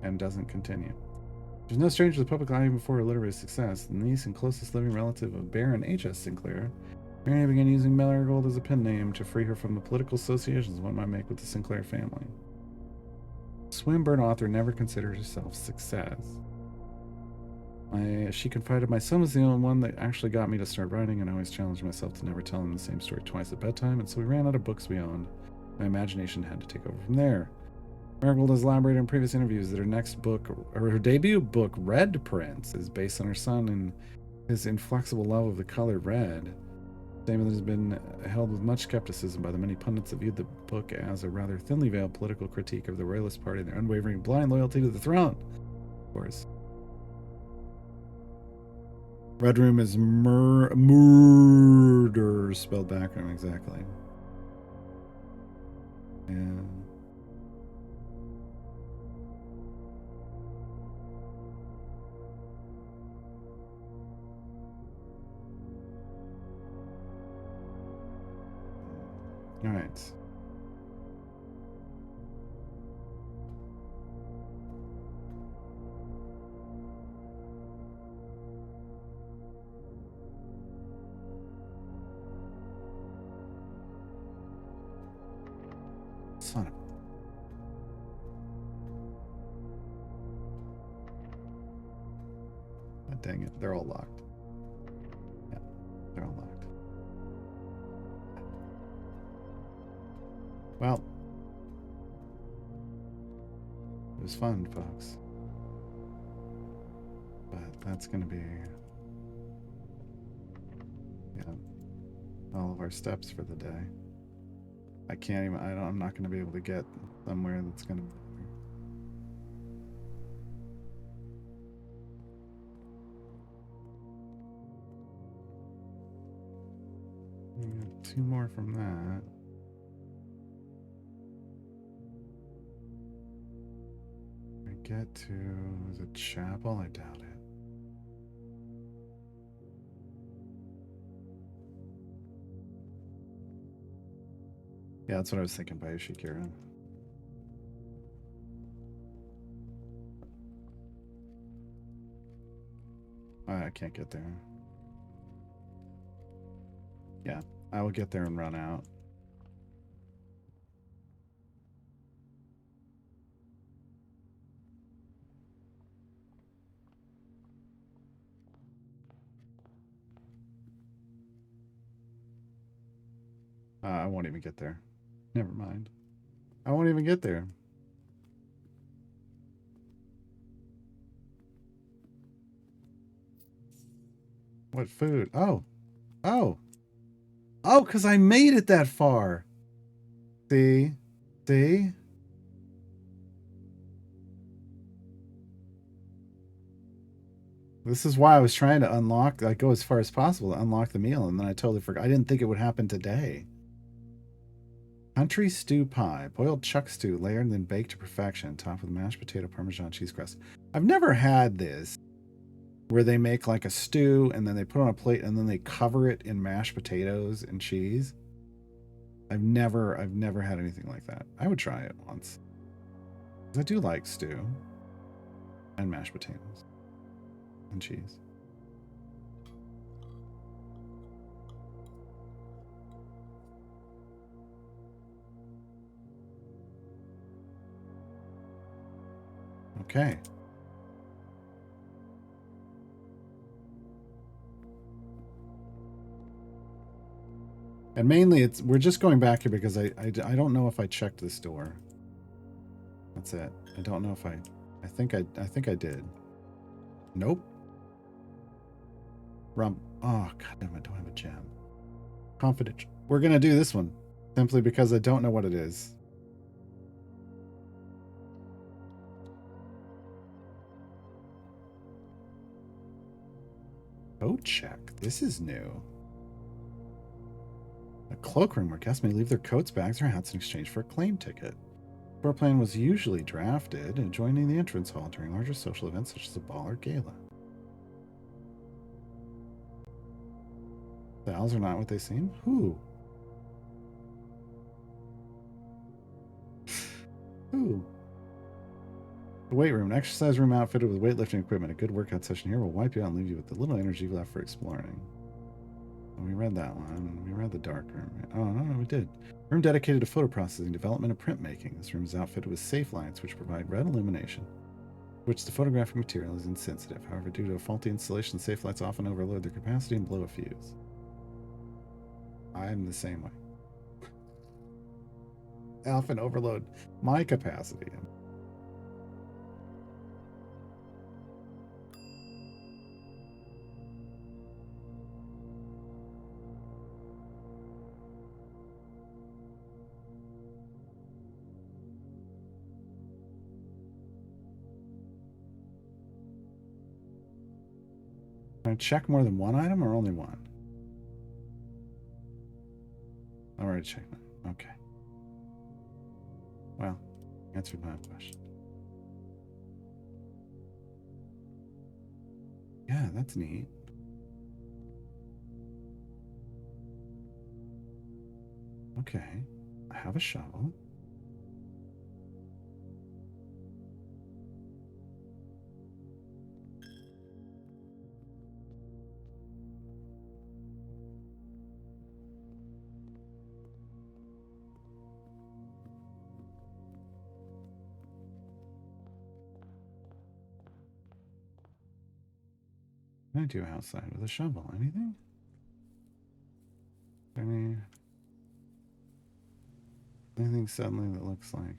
S1: And doesn't continue. She's no stranger to the public eye even before her literary success. The niece and closest living relative of Baron H.S. Sinclair, Mary began using Marigold as a pen name to free her from the political associations one might make with the Sinclair family. Swinburne author never considered herself a success. She confided, my son was the only one that actually got me to start writing, and I always challenged myself to never tell him the same story twice at bedtime, and so we ran out of books we owned. My imagination had to take over from there. Marigold has elaborated in previous interviews that her next book, or her debut book, Red Prince, is based on her son and his inflexible love of the color red. Statement that has been held with much skepticism by the many pundits that viewed the book as a rather thinly veiled political critique of the Royalist Party and their unwavering blind loyalty to the throne. Of course. Red Room is murder spelled background, exactly. Yeah. All right. Son of... Oh, dang it. They're all locked. Yeah, they're all locked. Well, it was fun, folks. that's gonna be, yeah, all of our steps for the day. I can't even, I'm not gonna be able to get somewhere that's gonna. We got 2 more from that. I get to the chapel? I doubt it. Yeah, that's what I was thinking by Ishikira. I can't get there. Yeah, I will get there and run out. I won't even get there. Never mind. I won't even get there. What food? Oh. Oh. Oh, because I made it that far. See? See? This is why I was trying to unlock, like, go as far as possible to unlock the meal, and then I totally forgot. I didn't think it would happen today. Country stew pie, boiled chuck stew, layered and then baked to perfection, topped with mashed potato Parmesan cheese crust. I've never had this, where they make like a stew and then they put it on a plate and then they cover it in mashed potatoes and cheese. I've never had anything like that. I would try it once. I do like stew and mashed potatoes and cheese. Okay. And mainly we're just going back here because I don't know if I checked this door. That's it. I don't know if I think I did. Nope. Oh, god damn it, don't have a gem. Confidential. We're gonna do this one simply because I don't know what it is. Coat check. This is new. A cloakroom where guests may leave their coats, bags, or hats in exchange for a claim ticket. The floor plan was usually drafted adjoining the entrance hall during larger social events such as a ball or gala. The owls are not what they seem? Who? Who? The weight room, an exercise room outfitted with weightlifting equipment. A good workout session here will wipe you out and leave you with the little energy left for exploring. Oh, we read that one. We read the dark room. Oh, no, we did. Room dedicated to photo processing, development, and printmaking. This room is outfitted with safe lights which provide red illumination, which the photographic material is insensitive. However, due to a faulty installation, safe lights often overload their capacity and blow a fuse. I'm the same way. I often overload my capacity. Can I check more than one item or only one? I already checked that. Okay. Well, answered my question. Yeah, that's neat. Okay. I have a shovel. What can I do outside with a shovel? Anything? Anything suddenly that looks like...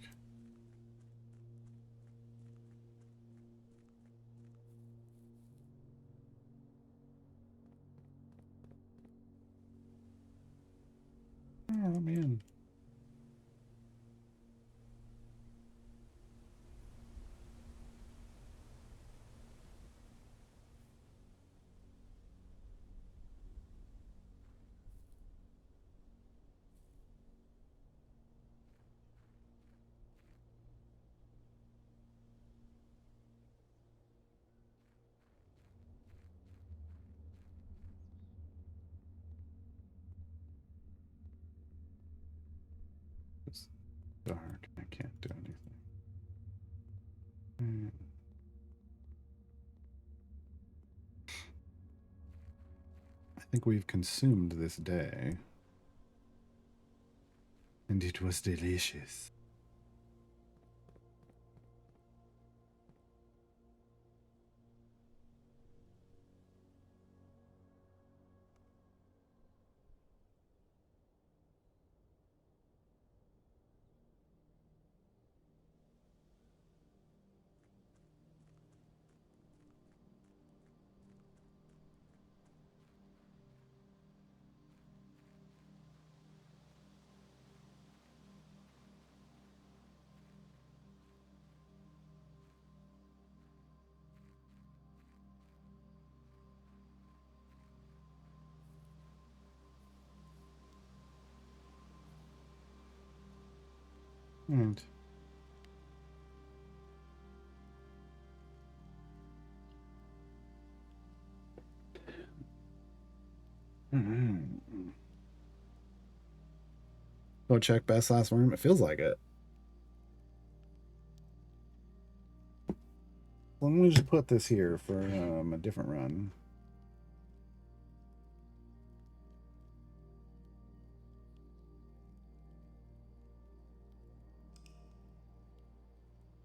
S1: Oh, man. It's dark. I can't do anything. I think we've consumed this day. And it was delicious. And go check best last room. It feels like it. Let me just put this here for a different run.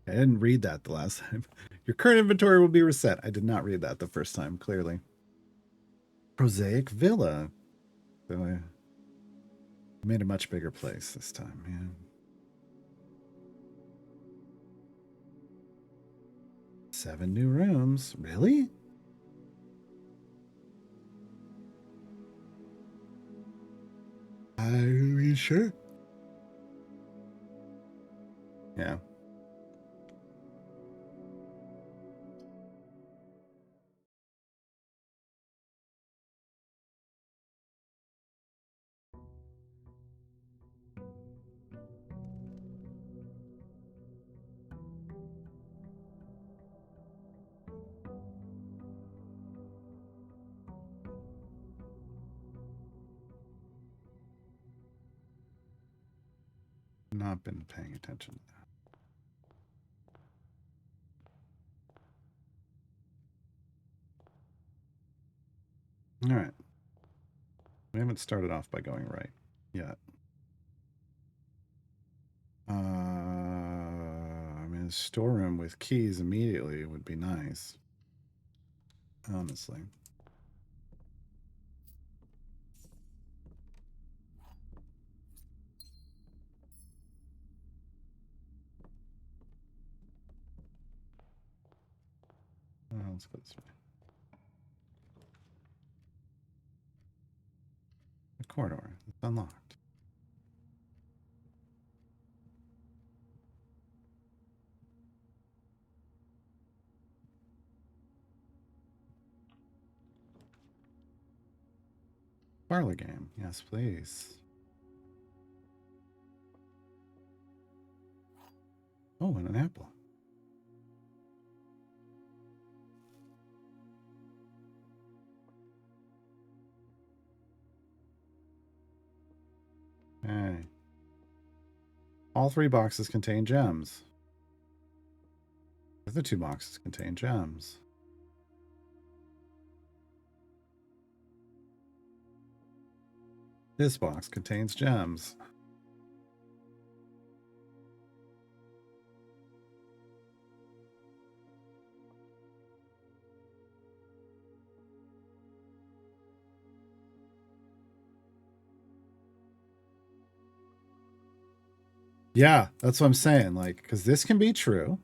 S1: I didn't read that the last time. Your current inventory will be reset. I did not read that the first time, clearly. Prosaic Villa. So I made a much bigger place this time, man. 7 new rooms. Really? Are you sure? Yeah. Not been paying attention to that. All right. We haven't started off by going right yet. I mean, a storeroom with keys immediately would be nice. Honestly. Let's go this way. The corridor. It's unlocked. Parlor game. Yes, please. Oh, and an apple. Hey. All 3 boxes contain gems. The other 2 boxes contain gems. This box contains gems. Yeah, that's what I'm saying. Like, because this can be true.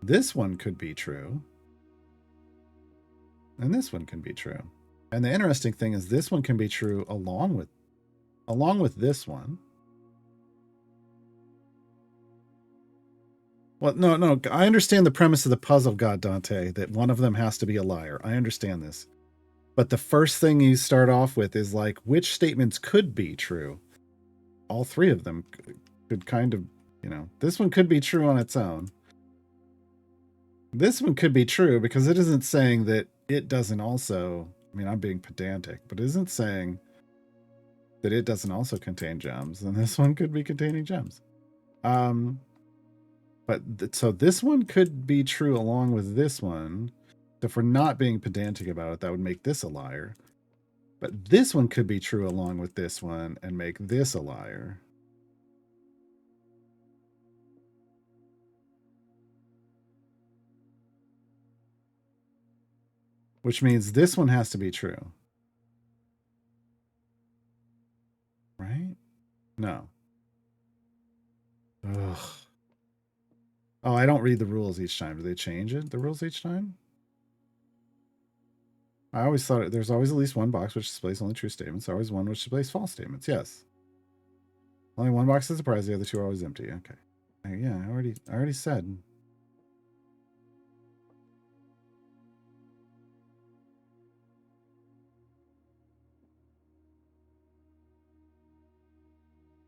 S1: This one could be true. And this one can be true. And the interesting thing is this one can be true along with along with this one. Well, no, I understand the premise of the puzzle, God Dante, that one of them has to be a liar. I understand this. But the first thing you start off with is like, which statements could be true? All three of them could kind of, you know, this one could be true on its own. This one could be true because it isn't saying that it doesn't also, I mean, I'm being pedantic, but it isn't saying that it doesn't also contain gems. And this one could be containing gems. So this one could be true along with this one. If we're not being pedantic about it, that would make this a liar. But this one could be true along with this one and make this a liar. Which means this one has to be true. Right? No. Ugh. Oh, I don't read the rules each time. Do they change it, the rules each time? I always thought there's always at least one box which displays only true statements. Always one which displays false statements. Yes. Only one box is a surprise. The other two are always empty. Okay. Yeah, I already said.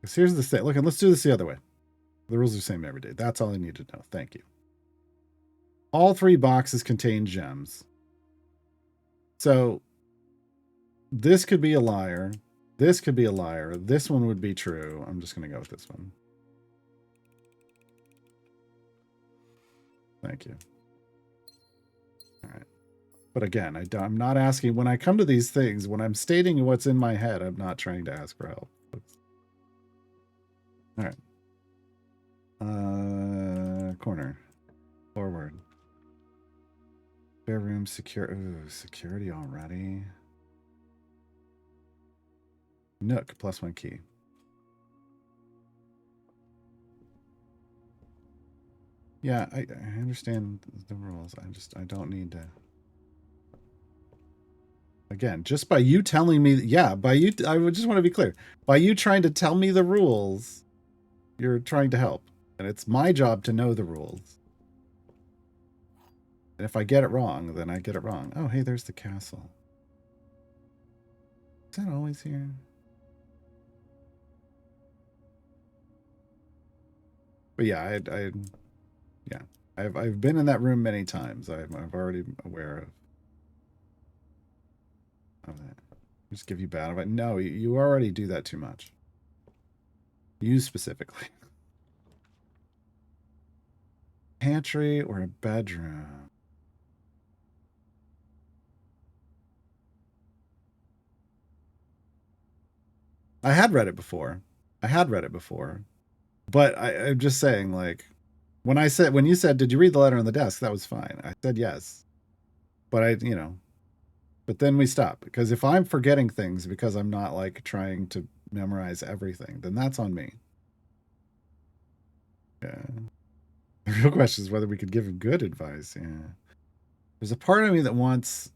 S1: Because here's the thing. Look, let's do this the other way. The rules are the same every day. That's all I need to know. Thank you. All three boxes contain gems. So this could be a liar. This could be a liar. This one would be true. I'm just going to go with this one. Thank you. All right. But again, I'm not asking, when I come to these things, when I'm stating what's in my head, I'm not trying to ask for help. All right. Corner. Forward. Spare room secure. Ooh, security already. Nook, +1 key. Yeah, I understand the rules. I don't need to. Again, just by you telling me, yeah, by you, I would just want to be clear. By you trying to tell me the rules, you're trying to help. And it's my job to know the rules. And if I get it wrong, then I get it wrong. Oh, hey, there's the castle. Is that always here? But yeah, I've been in that room many times. I'm already aware of that. Just give you bad advice. No, you already do that too much. You specifically. Pantry or a bedroom? I had read it before. But I'm just saying, like, when you said, did you read the letter on the desk? That was fine. I said yes. But but then we stop, because if I'm forgetting things because I'm not like trying to memorize everything, then that's on me. Yeah. The real question is whether we could give him good advice. Yeah. There's a part of me that wants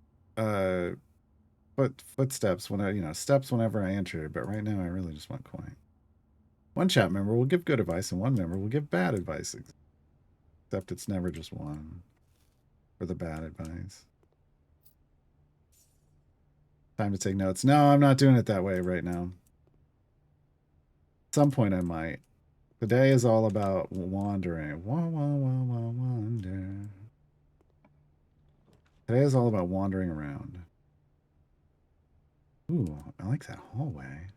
S1: footsteps when steps whenever I enter, but right now I really just want coin. One chat member will give good advice and one member will give bad advice. Except it's never just one for the bad advice. Time to take notes. No, I'm not doing it that way right now. At some point I might. Today is all about wandering. Wander. Today is all about wandering around. Ooh, I like that hallway.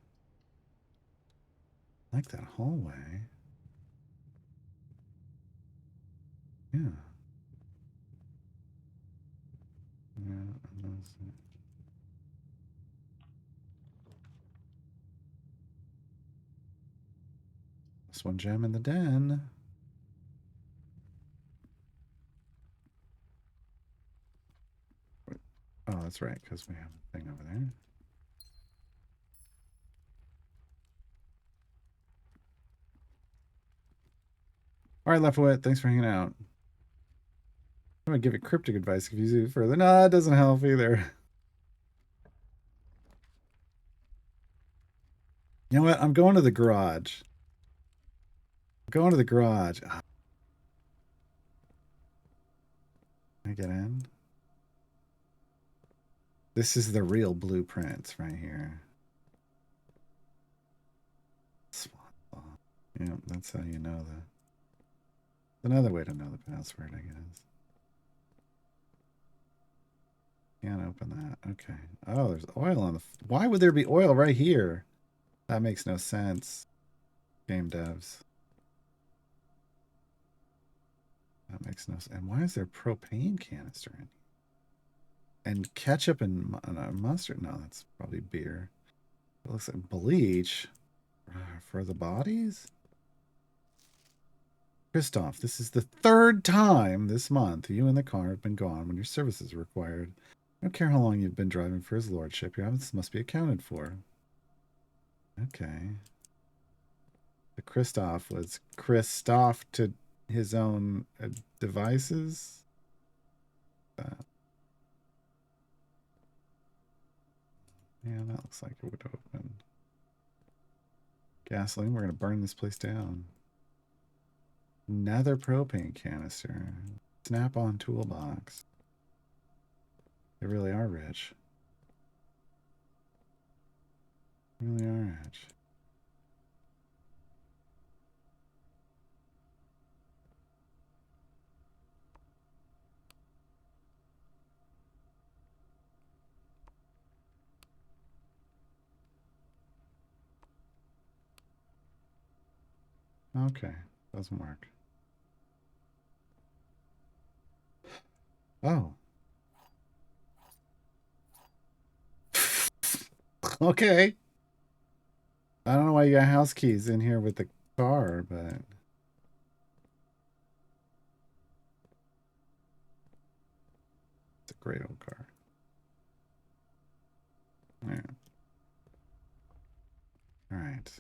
S1: I like that hallway. Yeah. Yeah. This one gem in the den. Oh, that's right, because we have a thing over there. All right, Lefowit, thanks for hanging out. I'm going to give it cryptic advice if you do further. No, that doesn't help either. You know what? I'm going to the garage. I'm going to the garage. Ah, can I get in? This is the real blueprints right here. Yeah, that's how you know that. Another way to know the password, I guess. Can't open that. Okay. Oh, there's oil on the... Why would there be oil right here? That makes no sense. Game devs. That makes no sense. And why is there propane canister in? And ketchup and mustard? No, that's probably beer. It looks like bleach for the bodies. Christoph, this is the third time this month you and the car have been gone when your service is required. I don't care how long you've been driving for his lordship. Your absence must be accounted for. Okay. The Christoph was Christoph to his own devices. Yeah, that looks like it would open. Gasoline, we're going to burn this place down. Another propane canister. Snap-on toolbox. They really are rich. Really are rich. Okay, doesn't work. Oh. Okay. I don't know why you got house keys in here with the car, but... It's a great old car. Yeah. All right.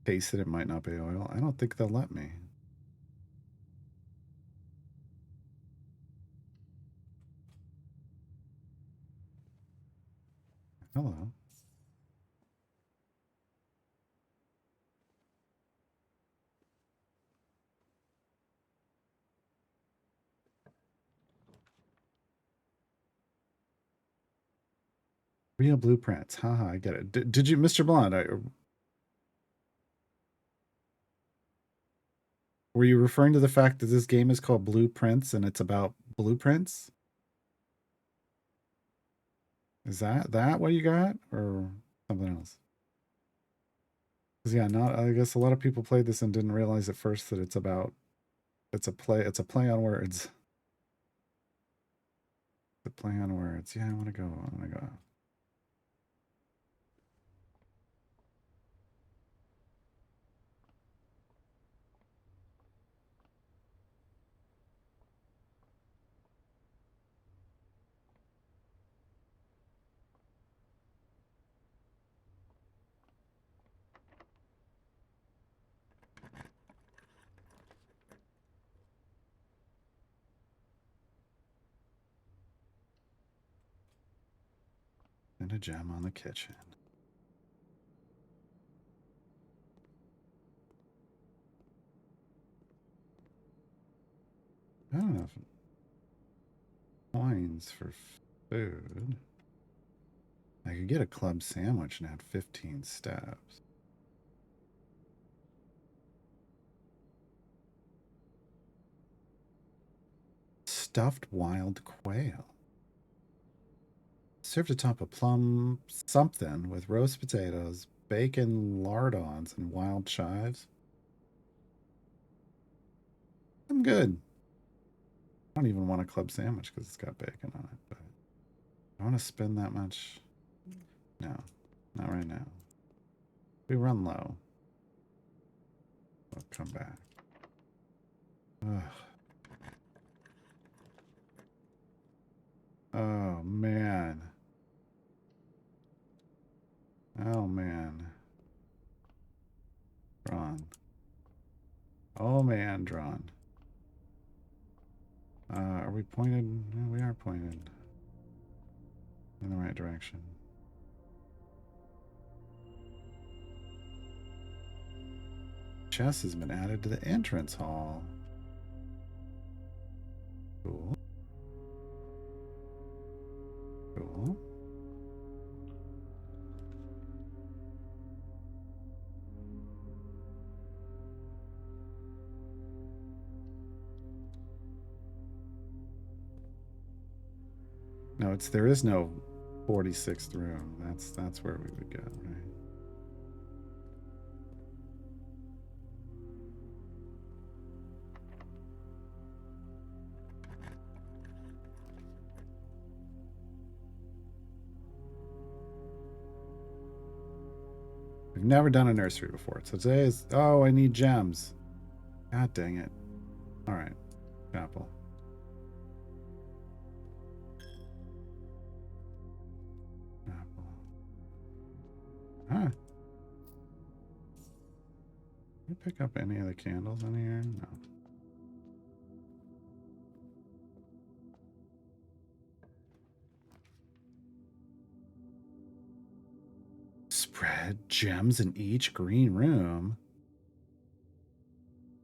S1: Taste it, it might not be oil. I don't think they'll let me. Hello. Real blueprints. Haha, I get it. Did you, Mr. Blonde, were you referring to the fact that this game is called Blueprints and it's about blueprints? Is that what you got? Or something else? Because yeah, not I guess a lot of people played this and didn't realize at first that it's a play on words. It's a play on words. Yeah, I wanna go. And a gem on the kitchen. I don't know if coins for food. I could get a club sandwich and add 15 steps. Stuffed wild quail. Served atop a plum something with roast potatoes, bacon lardons, and wild chives. I'm good. I don't even want a club sandwich because it's got bacon on it, but I want to spend that much. No, not right now. We run low. We'll come back. Ugh. Oh, man. Oh, man. Drawn. Oh, man, drawn. Are we pointed? No, we are pointed in the right direction. Chest has been added to the entrance hall. Cool. Cool. No, there is no 46th room. That's where we would go, right? We've never done a nursery before. So today is, oh, I need gems. God dang it. All right. Chapel. Chapel. Huh. Can you pick up any of the candles in here? No. Spread gems in each green room.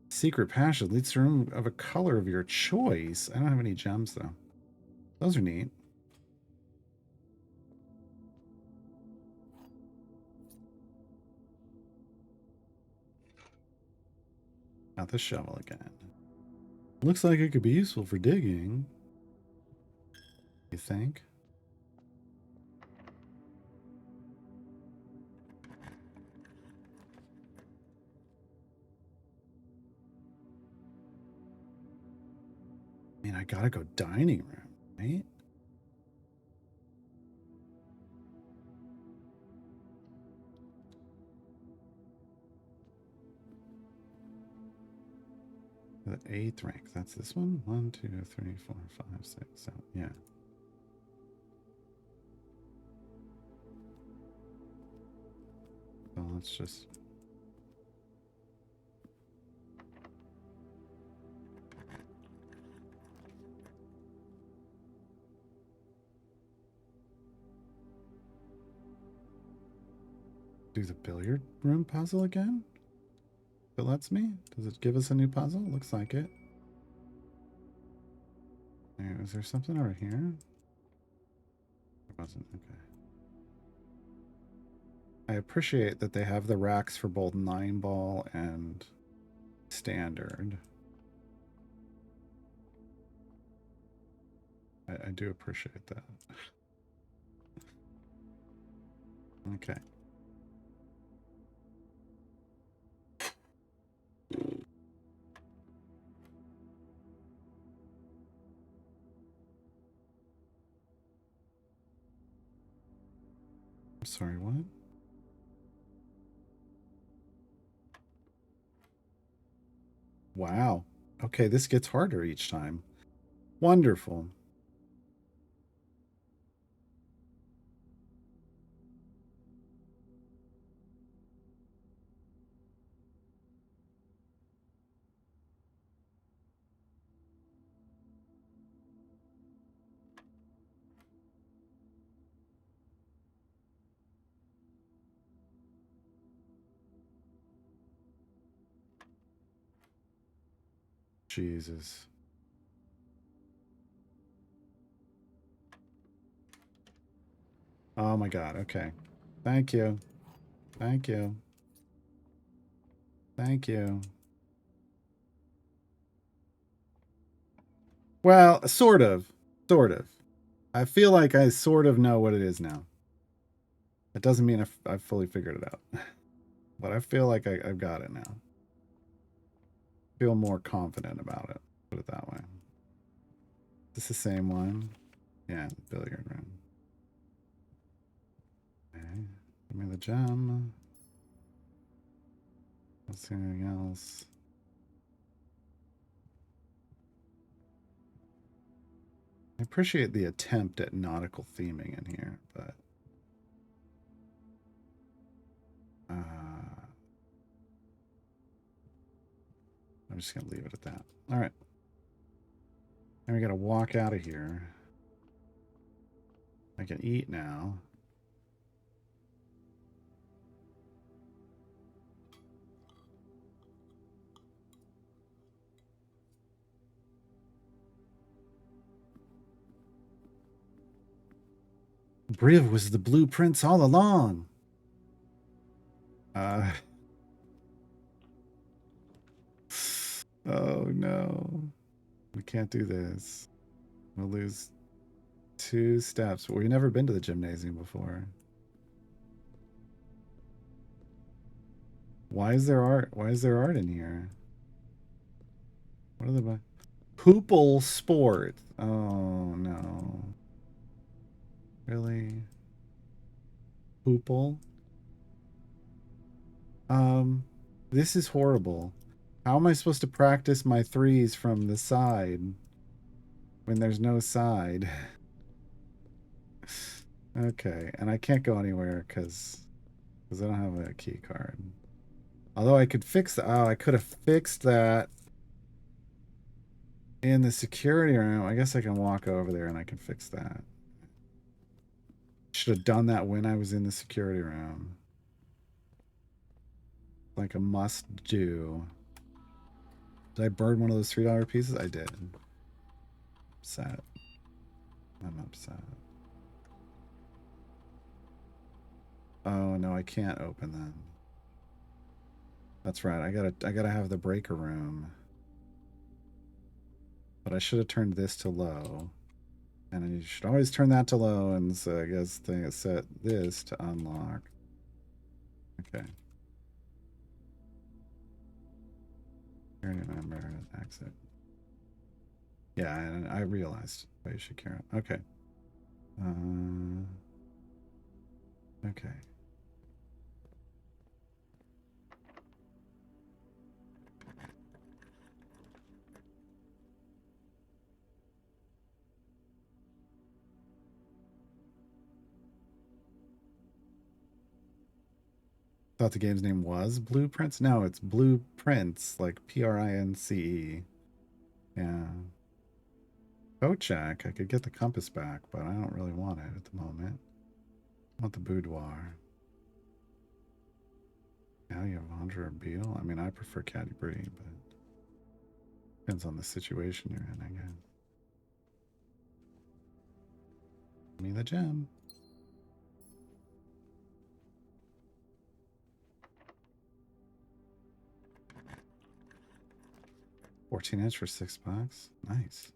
S1: Secret passage leads to a room of a color of your choice. I don't have any gems, though. Those are neat. Not the shovel again. Looks like it could be useful for digging. You think? I mean, I gotta go dining room, right? The 8th rank. That's this one? 1, 2, 3, 4, 5, 6, 7. Yeah. So let's just... do the billiard room puzzle again? If it lets me? Does it give us a new puzzle? Looks like it. Is there something over here? There wasn't. Okay. I appreciate that they have the racks for both 9-ball and standard. I do appreciate that. Okay. Sorry, what? Wow. Okay, this gets harder each time. Wonderful. Jesus. Oh my God. Okay. Thank you. Thank you. Thank you. Well, sort of. Sort of. I feel like I sort of know what it is now. It doesn't mean I've fully figured it out. But I feel like I've got it now. Feel more confident about it. Put it that way. Is this the same one? Yeah, billiard room. Okay. Give me the gem. Let's see anything else. I appreciate the attempt at nautical theming in here, but I'm just gonna leave it at that. All right. Now we gotta walk out of here. I can eat now. Briv was the blueprints all along. Oh no. We can't do this. We'll lose 2 steps. We've never been to the gymnasium before. Why is there art? Why is there art in here? What are the Poople Sport? Oh no. Really? Poople? This is horrible. How am I supposed to practice my threes from the side when there's no side? Okay, and I can't go anywhere because I don't have a key card. Although I could fix that. Oh, I could have fixed that in the security room. I guess I can walk over there and I can fix that. Should have done that when I was in the security room. Like a must do. Did I burn one of those $3 pieces? I did. Upset. I'm upset. Oh no, I can't open them. That's right. I gotta have the breaker room. But I should have turned this to low. And you should always turn that to low, and so I guess they set this to unlock. Okay. Remember exit. Yeah, and I realized why you should care. Okay. Okay. Thought the game's name was Blueprints? No, it's Blueprints, like Prince. Yeah. Kochak, I could get the compass back, but I don't really want it at the moment. I want the boudoir. Now you have Andra or Beal? I mean, I prefer Caddy Brie, but depends on the situation you're in, I guess. Give me the gem. $14 for $6. Nice.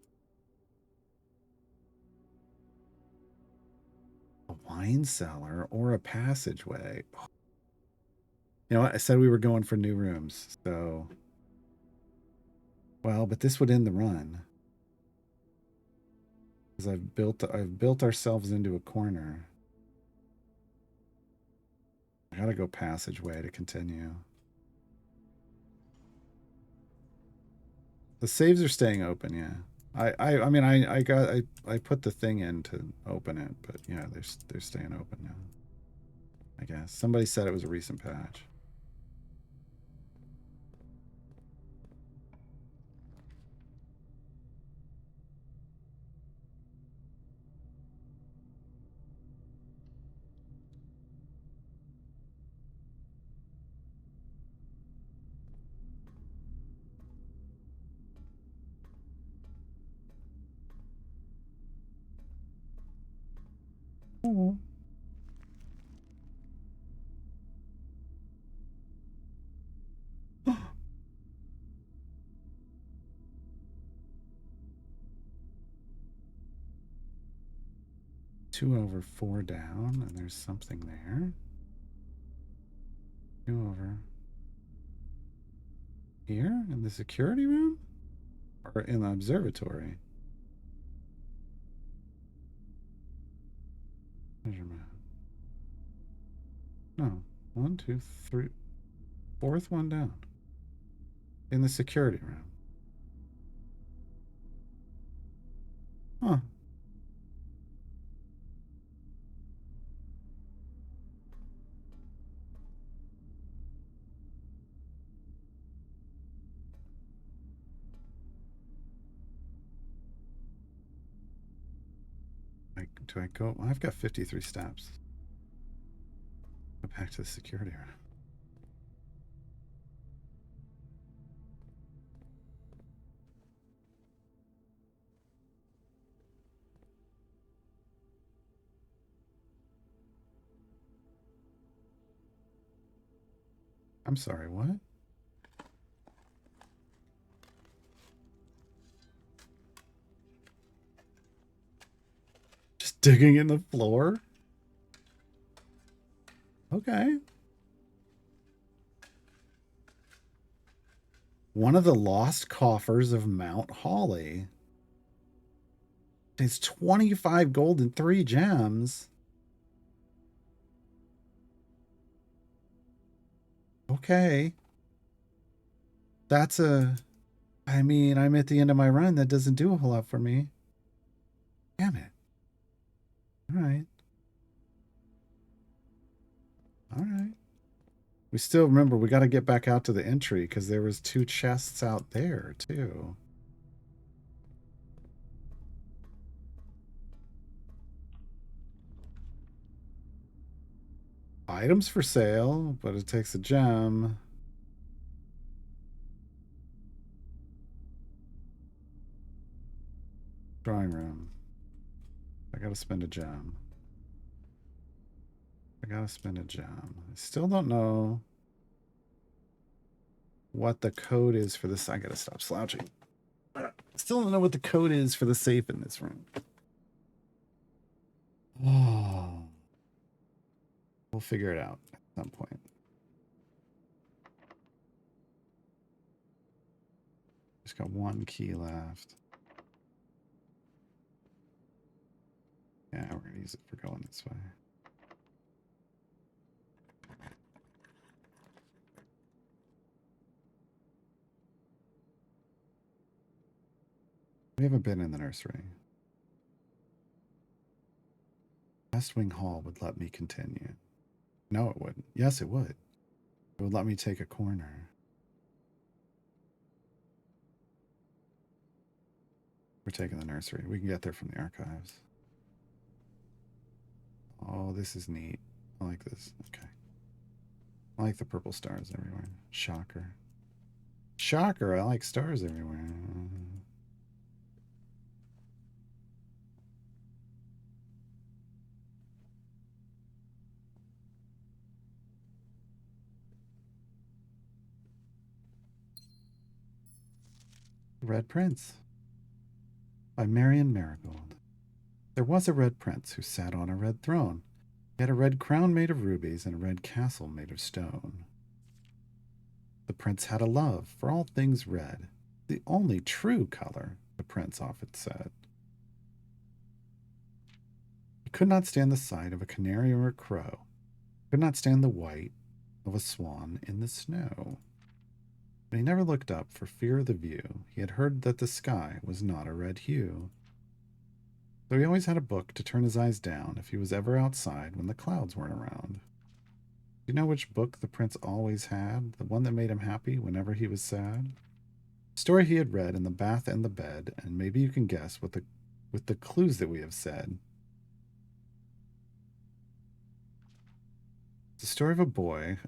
S1: A wine cellar or a passageway. You know what? I said we were going for new rooms, so. Well, but this would end the run. Because I've built ourselves into a corner. I gotta go passageway to continue. The saves are staying open, yeah. I mean I put the thing in to open it, but yeah, they're staying open now. I guess. Somebody said it was a recent patch. Oh. Two over, 4 down, and there's something there. 2 over. Here? In the security room? Or in the observatory? Measurement. No. 1, 2, 3. 4th one down. In the security room. Huh. I go? I've got 53 steps. Go back to the security room. I'm sorry, what? Just digging in the floor? Okay. One of the lost coffers of Mount Holly. It's 25 gold and 3 gems. Okay. That's a... I mean, I'm at the end of my run. That doesn't do a whole lot for me. Damn it. All right. All right. We still remember we got to get back out to the entry because there was 2 chests out there too. Items for sale, but it takes a gem. Drawing room. I gotta spend a gem. I gotta spend a gem. I still don't know what the code is for this. I gotta stop slouching. Still don't know what the code is for the safe in this room. Oh. We'll figure it out at some point. Just got 1 key left. Yeah, we're gonna use it for going this way. We haven't been in the nursery. West Wing Hall would let me continue. No, it wouldn't. Yes, it would. It would let me take a corner. We're taking the nursery. We can get there from the archives. Oh, this is neat. I like this. Okay. I like the purple stars everywhere. Shocker. Shocker, I like stars everywhere. Red Prince by Marion Marigold. There was a red prince who sat on a red throne. He had a red crown made of rubies and a red castle made of stone. The prince had a love for all things red, the only true color, the prince often said. He could not stand the sight of a canary or a crow, could not stand the white of a swan in the snow. But he never looked up for fear of the view. He had heard that the sky was not a red hue. So he always had a book to turn his eyes down if he was ever outside when the clouds weren't around. Do you know which book the prince always had? The one that made him happy whenever he was sad? A story he had read in the bath and the bed, and maybe you can guess with the clues that we have said. It's the story of a boy,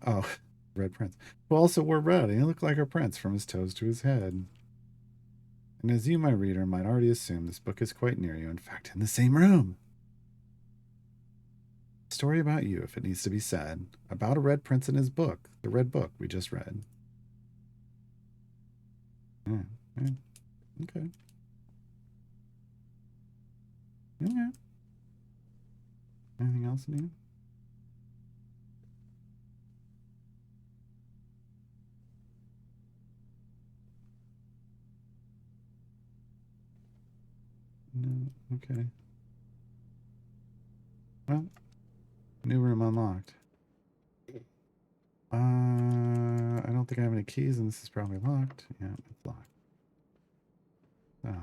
S1: Red Prince, who also wore red, and he looked like a prince from his toes to his head. And as you, my reader, might already assume, this book is quite near you, in fact, in the same room. A story about you, if it needs to be said, about a red prince in his book, the red book we just read. Yeah, okay. Yeah. Anything else new? No, okay. Well, new room unlocked. I don't think I have any keys, and this is probably locked. Yeah, it's locked. So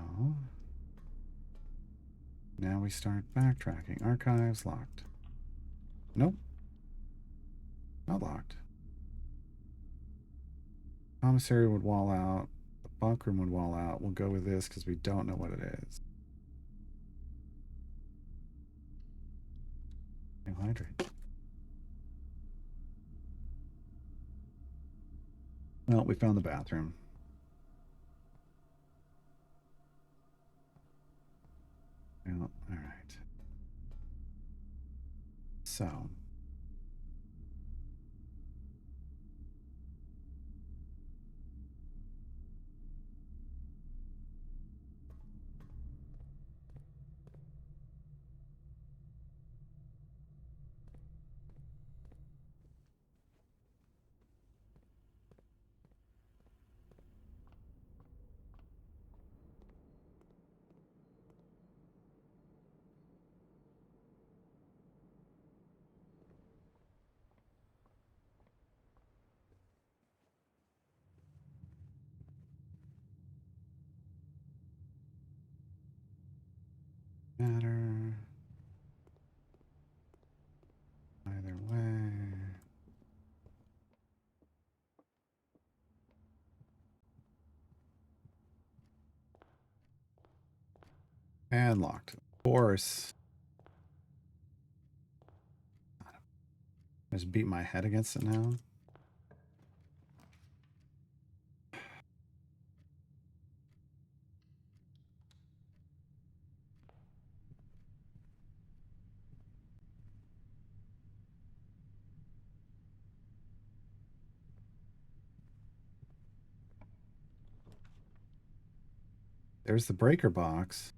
S1: now we start backtracking. Archives locked. Nope. Not locked. Commissary would wall out. The bunk room would wall out. We'll go with this because we don't know what it is. Hydrate. Well, we found the bathroom. Well, all right. So. Matter. Either way. And locked. Of course. I just beat my head against it now. There's the breaker box.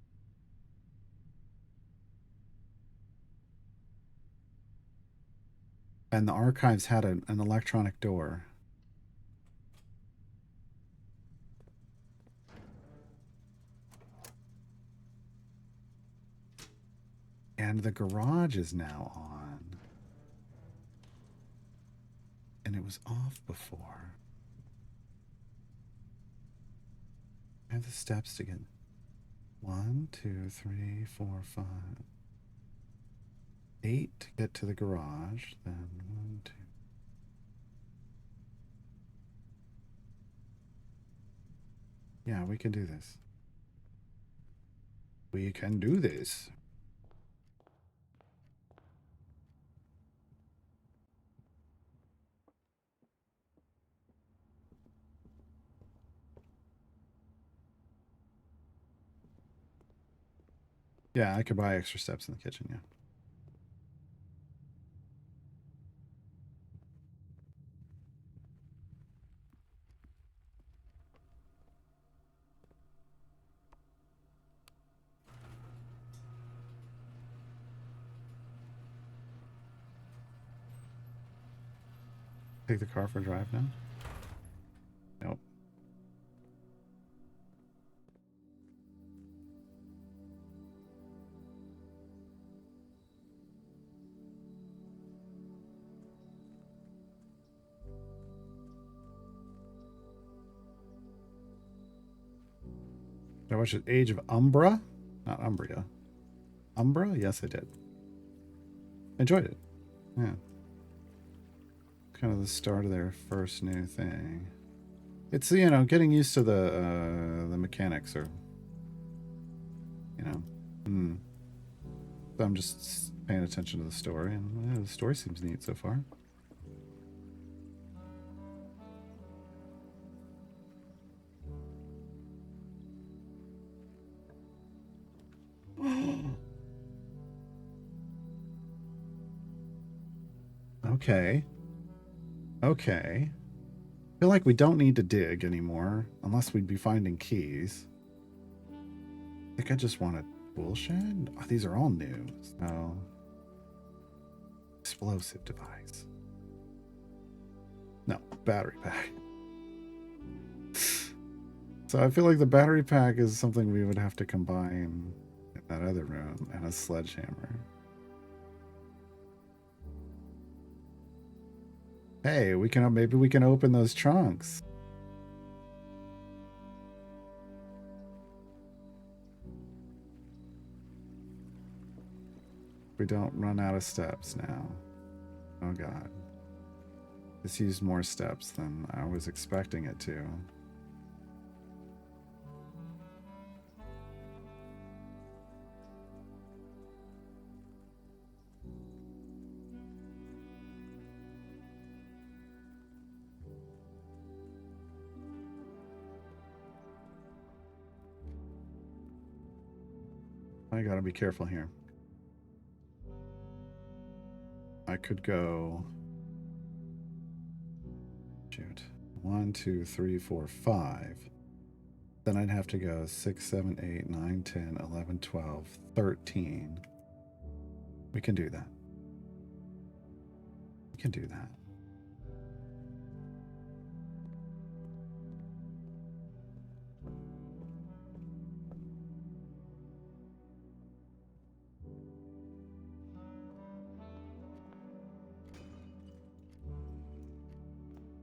S1: And the archives had an electronic door. And the garage is now on. And it was off before. And the steps to get 1, 2, 3, 4, 5, 8 to get to the garage. Then 1, 2. Yeah, we can do this. We can do this. Yeah, I could buy extra steps in the kitchen, yeah. Take the car for a drive now? Nope. Did I watch Age of Umbra? Not Umbria. Umbra? Yes, I did. Enjoyed it. Yeah. Kind of the start of their first new thing. It's, you know, getting used to the mechanics or, you know. So I'm just paying attention to the story, and the story seems neat so far. Okay. Okay. I feel like we don't need to dig anymore, unless we'd be finding keys. I think I just want a tool shed. Oh, these are all new. So, explosive device. No, battery pack. So I feel like the battery pack is something we would have to combine in that other room, and a sledgehammer. Hey, maybe we can open those trunks. We don't run out of steps now. Oh god. This used more steps than I was expecting it to. I gotta be careful here. I could go... Shoot. 1, 2, 3, 4, 5. Then I'd have to go 6, 7, 8, 9, 10, 11, 12, 13. We can do that. We can do that.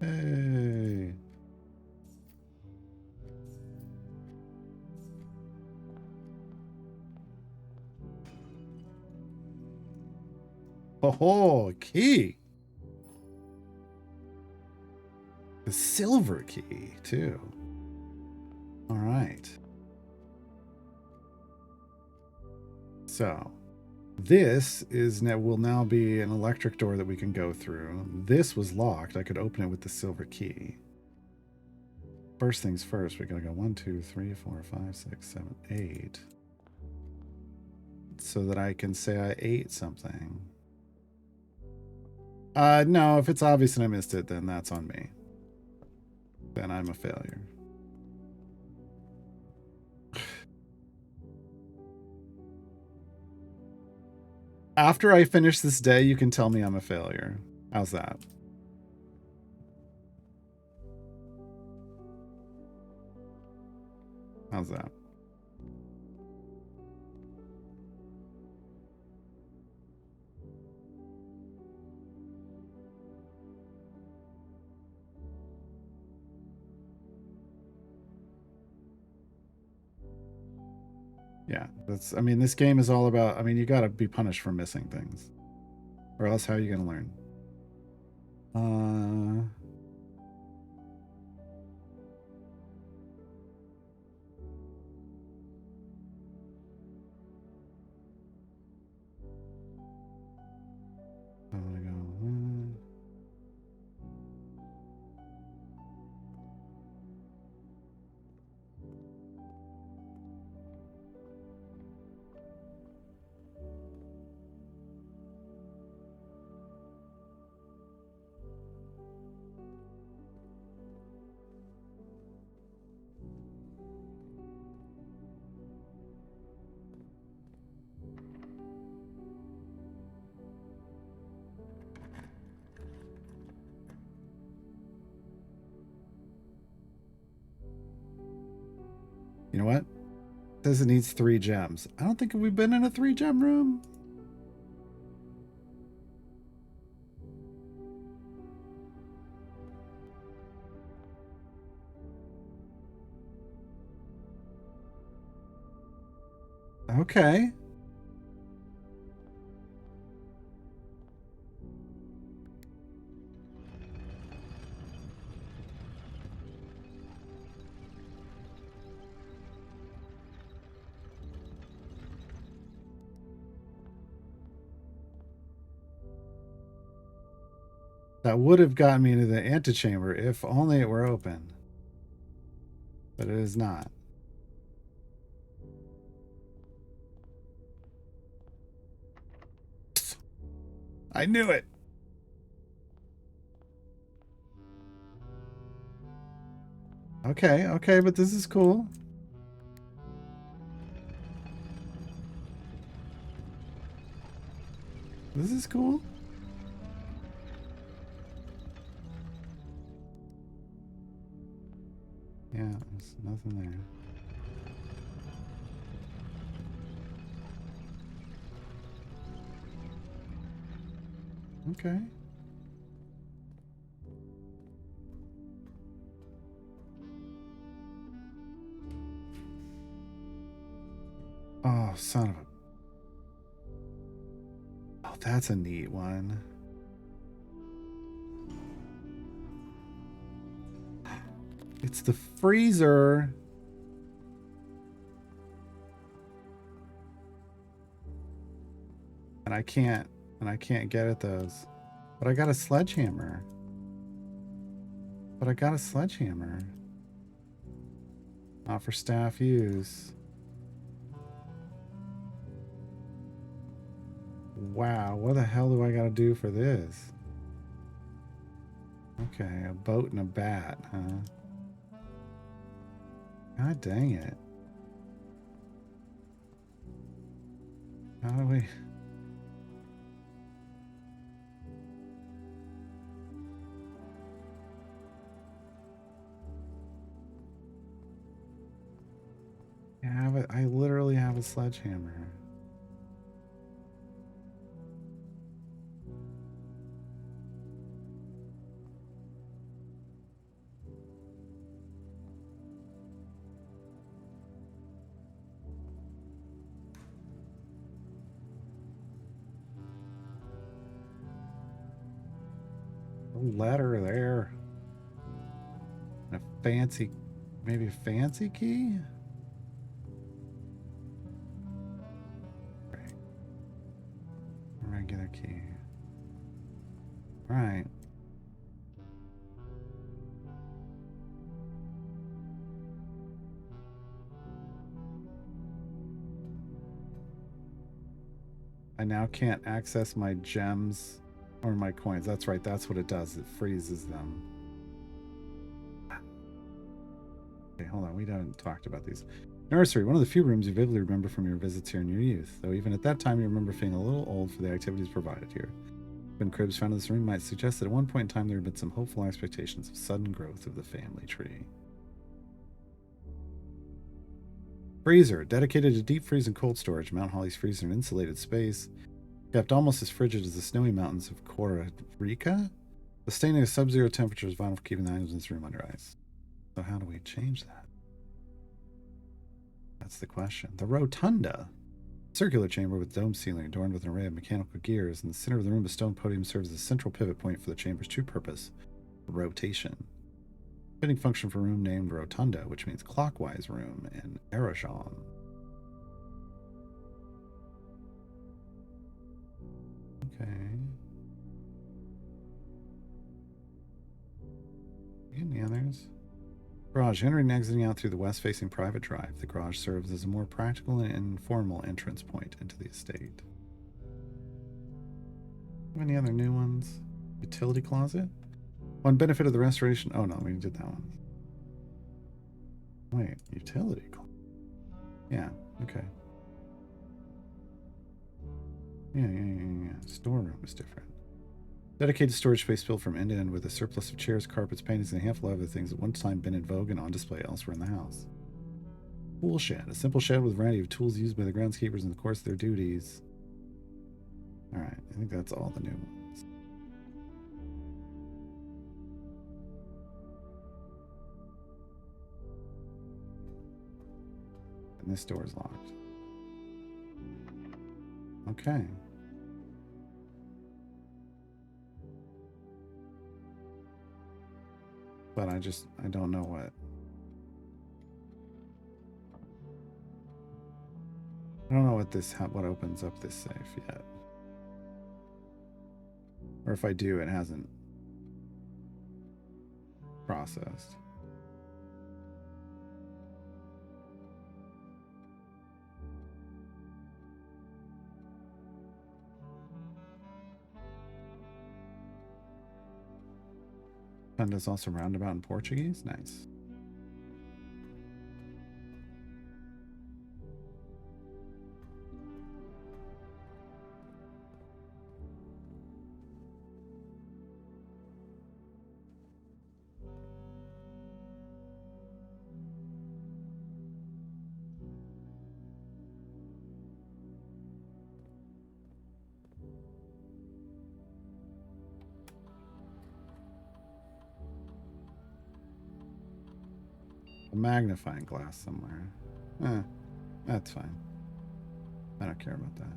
S1: Hey. Oh, key. The silver key, too. All right. So, this will now be an electric door that we can go through. This was locked. I could open it with the silver key. First things first, we're going to go 1, 2, 3, 4, 5, 6, 7, 8. So that I can say I ate something. No, if it's obvious and I missed it, then that's on me. Then I'm a failure. After I finish this day, you can tell me I'm a failure. How's that? How's that? Yeah, I mean, this game is all about, I mean, you gotta be punished for missing things. Or else how are you gonna learn? I'm gonna go... You know what? It says it needs 3 gems. I don't think we've been in a 3-gem room. Okay. That would have gotten me into the antechamber if only it were open. But it is not. I knew it. Okay, okay, but this is cool. This is cool. Yeah, there's nothing there. Okay. Oh, son of a... Oh, that's a neat one. It's the freezer. And I can't get at those. But I got a sledgehammer. Not for staff use. Wow, what the hell do I gotta do for this? Okay, a boat and a bat, huh? God dang it. How do we... I literally have a sledgehammer. A letter there. And a fancy, maybe a fancy key? Right. A regular key. Right. I now can't access my gems or my coins. That's right. That's what it does. It freezes them. Okay, hold on. We haven't talked about these. Nursery, one of the few rooms you vividly remember from your visits here in your youth, though even at that time you remember feeling a little old for the activities provided here. When cribs found in this room might suggest that at one point in time there had been some hopeful expectations of sudden growth of the family tree. Freezer, dedicated to deep freeze and cold storage. Mount Holly's freezer, an insulated space, kept almost as frigid as the snowy mountains of Costa Rica, sustaining a sub-zero temperature is vital for keeping the items in this room under ice. So how do we change that? That's the question. The rotunda, circular chamber with dome ceiling adorned with an array of mechanical gears. In the center of the room, a stone podium serves as a central pivot point for the chamber's true purpose, rotation. Fitting function for a room named Rotunda, which means clockwise room in Arasham. Okay. Any others? Garage. Entering and exiting out through the west-facing private drive. The garage serves as a more practical and informal entrance point into the estate. Any other new ones? Utility closet? One benefit of the restoration... Oh, no, we did that one. Wait, utility closet? Yeah, okay. Yeah. Storeroom is different. Dedicated storage space filled from end to end with a surplus of chairs, carpets, paintings, and a handful of other things at one time been in vogue and on display elsewhere in the house. Tool shed. A simple shed with a variety of tools used by the groundskeepers in the course of their duties. Alright, I think that's all the new ones. And this door is locked. Okay. But I don't know what. I don't know what opens up this safe yet. Or if I do, it hasn't processed. And there's also roundabout in Portuguese. Nice. A magnifying glass somewhere. That's fine. I don't care about that.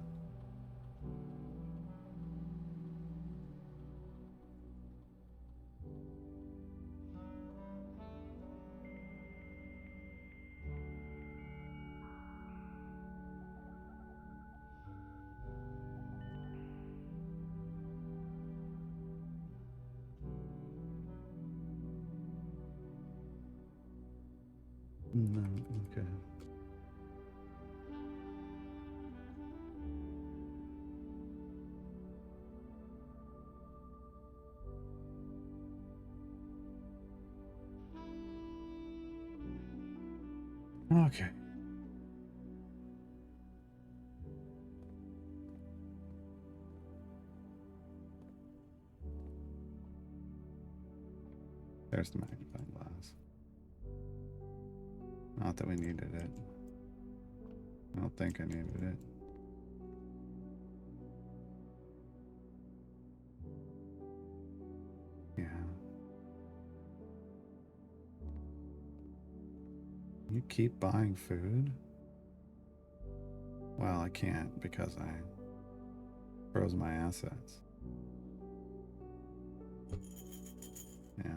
S1: No, okay. Okay. There's the magnifying glass. Not that we needed it. I don't think I needed it. Yeah. You keep buying food? Well, I can't because I froze my assets. Yeah.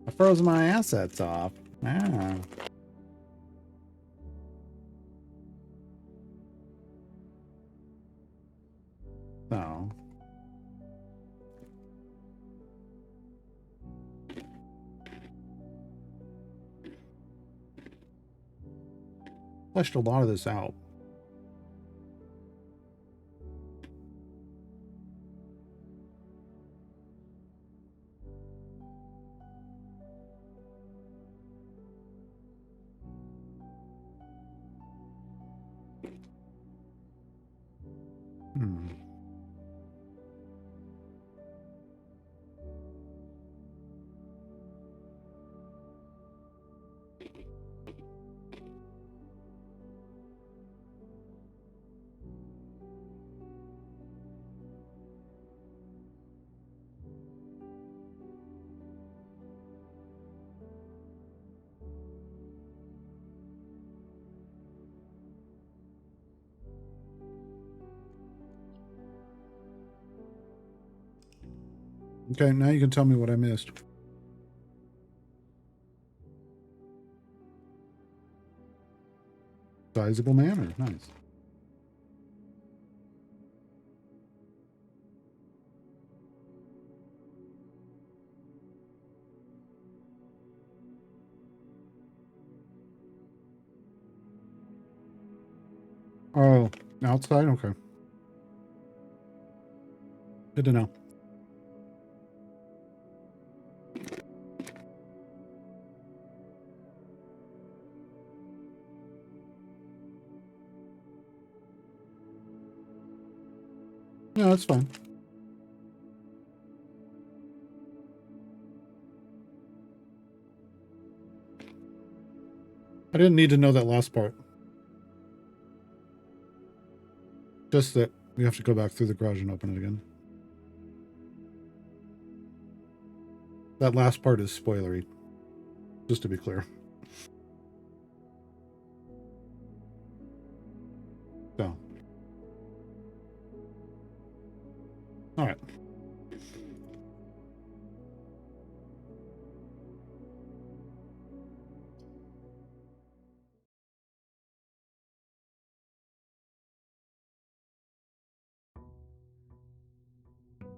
S1: I froze my assets off. Ah. So. Fleshed a lot of this out. Hmm. Okay, now you can tell me what I missed. Sizable manor. Nice. Oh, outside? Okay. Good to know. Yeah, that's fine. I didn't need to know that last part. Just that we have to go back through the garage and open it again. That last part is spoilery. Just to be clear. So. All right.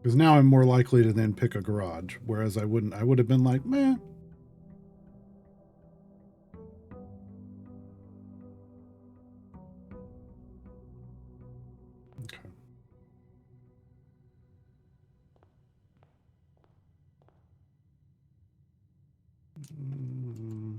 S1: Because now I'm more likely to then pick a garage, whereas I would have been like, meh. Okay. Mm.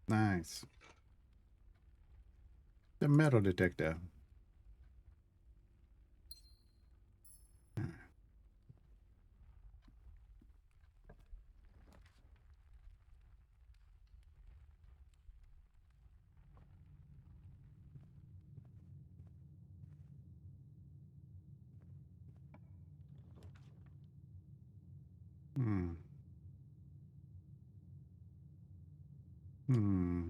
S1: Nice. The metal detector. Hmm. Hmm.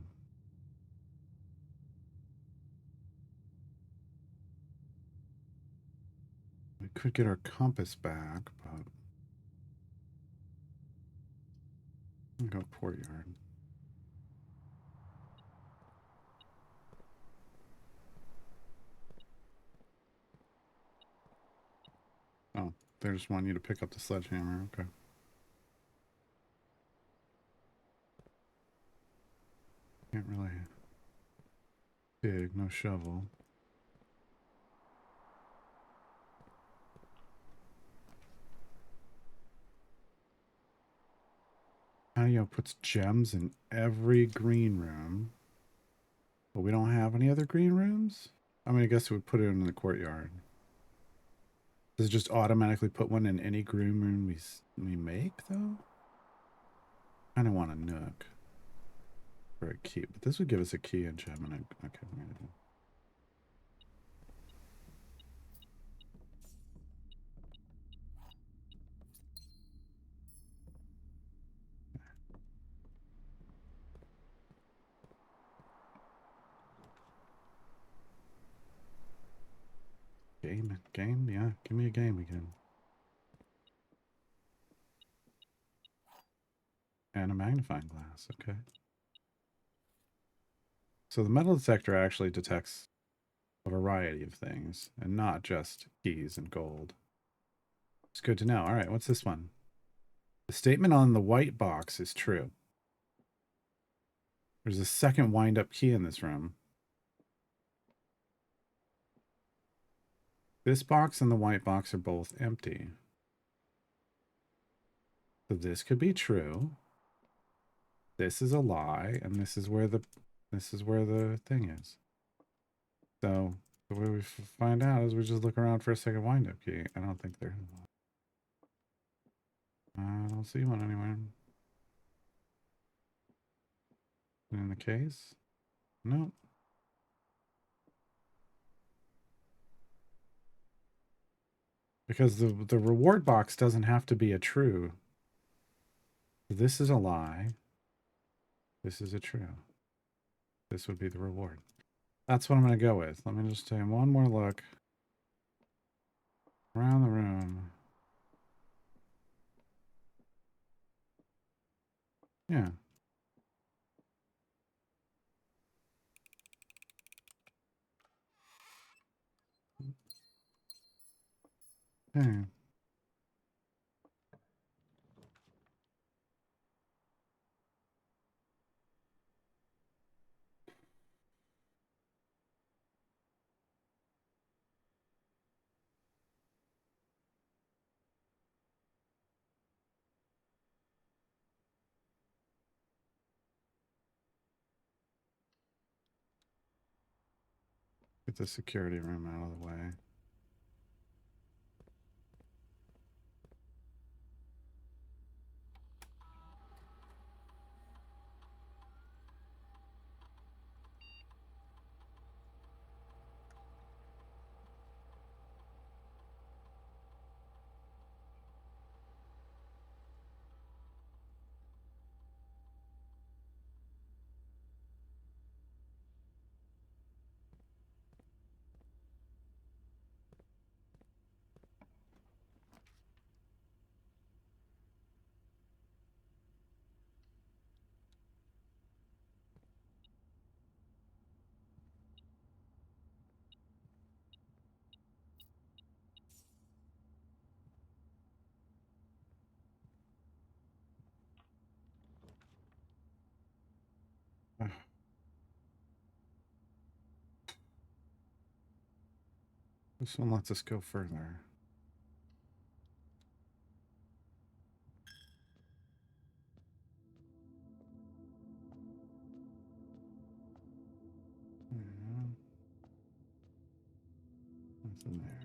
S1: We could get our compass back, but Go courtyard. Oh, they just want you to pick up the sledgehammer. Okay. Can't really dig, no shovel. Patio puts gems in every green room. But we don't have any other green rooms? I mean, I guess we would put it in the courtyard. Does it just automatically put one in any green room we make, though? I kind of want a nook for a key, but this would give us a key and gem and a... Okay, game, yeah. Give me a game again. And a magnifying glass, okay. So the metal detector actually detects a variety of things, and not just keys and gold. It's good to know. All right, what's this one? The statement on the white box is true. There's a second wind-up key in this room. This box and the white box are both empty. So this could be true. This is a lie, and this is where the thing is. So the way we find out is we just look around for a second wind-up key. I don't think there's one. I don't see one anywhere. In the case? Nope. Because the reward box doesn't have to be a true. This is a lie. This is a true. This would be the reward. That's what I'm going to go with. Let me just take one more look around the room. Yeah. Okay. Get the security room out of the way. This one lets us go further. Nothing there.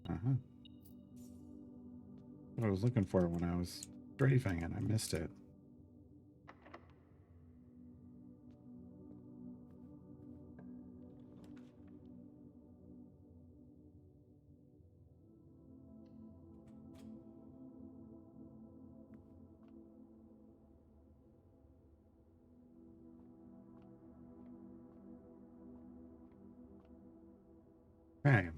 S1: Okay. What I was looking for when I was strafing and I missed it. Okay.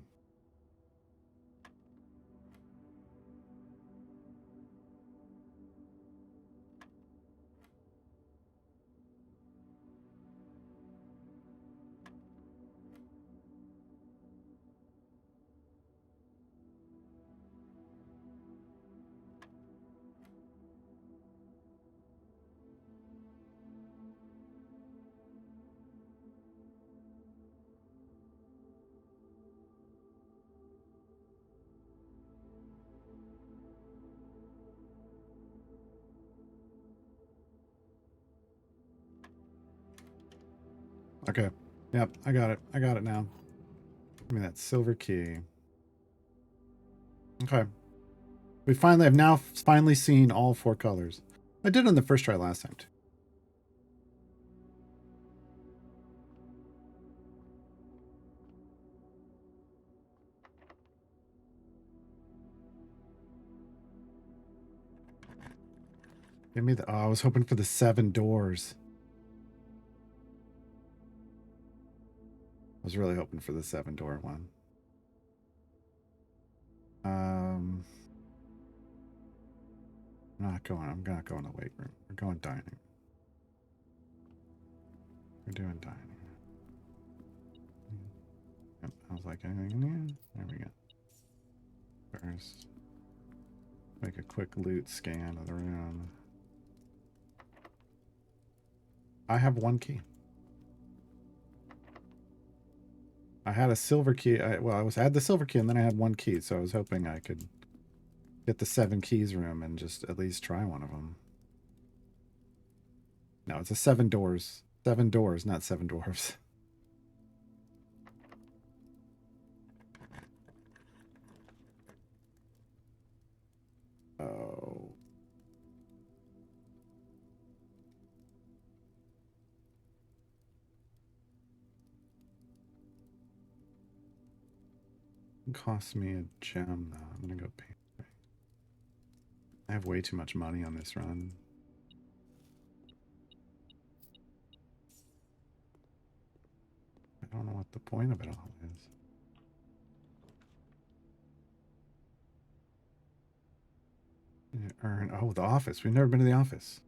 S1: Okay. Yep, I got it. I got it now. Give me that silver key. Okay. We finally have now finally seen all 4 colors. I did on the first try last time too. Give me the. Oh, I was hoping for the 7 doors. I was really hoping for the 7-door one. I'm not going. I'm not going to weight room. We're going dining. We're doing dining. Yep, I was like, anything in here? There we go. First, make a quick loot scan of the room. I have 1 key. I had a silver key. I had the silver key, and then I had 1 key, so I was hoping I could get the 7 keys room and just at least try one of them. No, it's a 7 doors. 7 doors, not 7 dwarves. Oh. It costs me a gem, though. I'm gonna go pay. I have way too much money on this run. I don't know what the point of it all is. You earn. Oh, the office. We've never been to the office.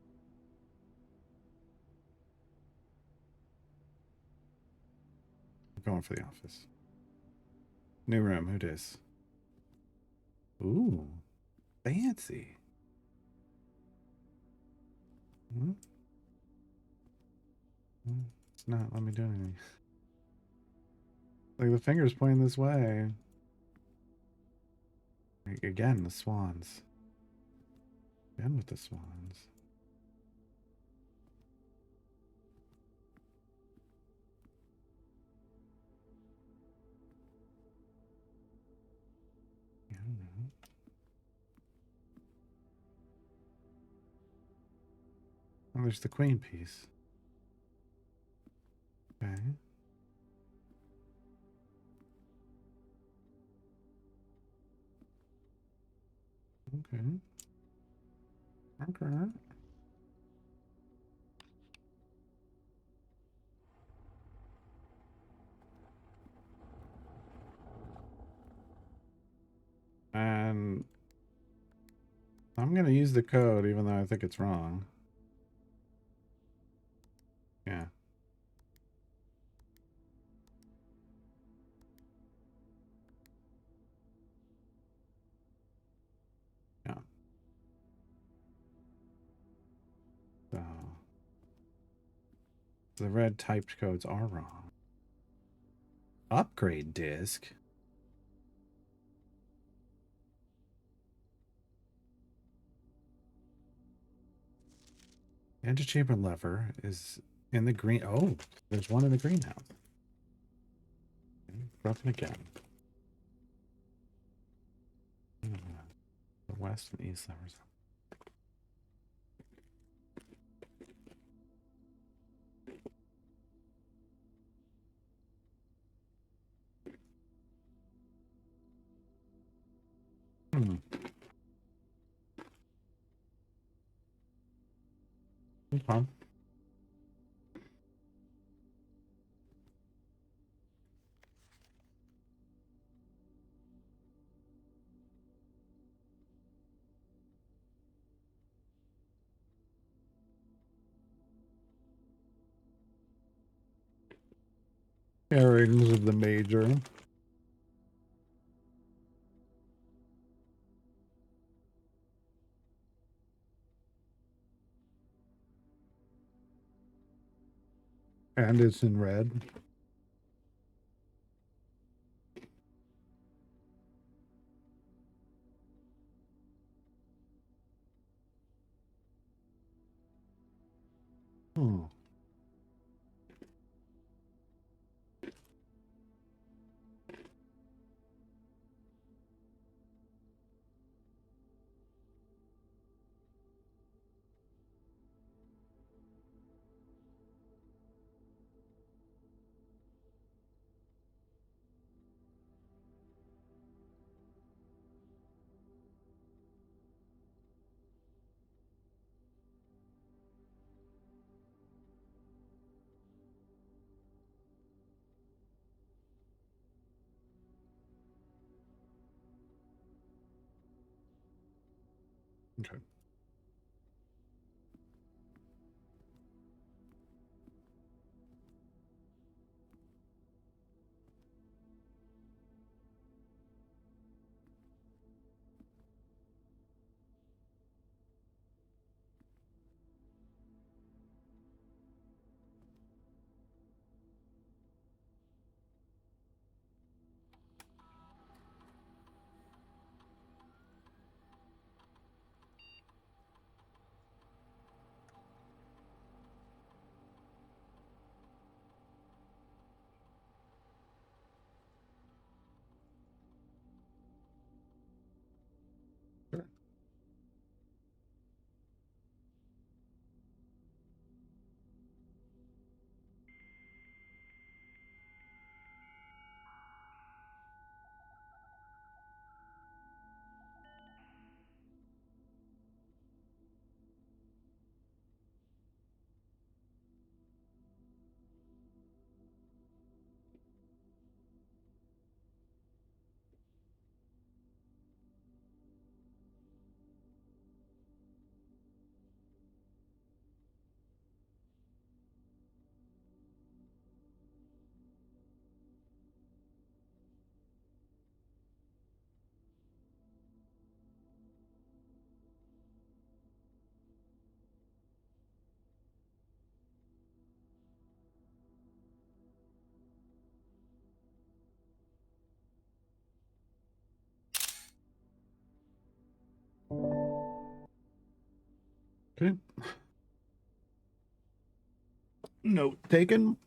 S1: I'm going for the office. New room. Who dis? Ooh, fancy. Hmm? It's not. Let me do anything. Like the finger's pointing this way. Again, the swans. Again with the swans. I don't know. Oh, there's the queen piece. Okay. Okay. Okay. And I'm going to use the code even though I think it's wrong. Yeah. Yeah. So the red typed codes are wrong. Upgrade disk. Antechamber lever is in the green. Oh, there's one in the greenhouse. Okay, broken again. The west and east levers. Hmm. Okay. Bearings of the major. And it's in red. Hmm. Okay. Sure. Okay. Note taken.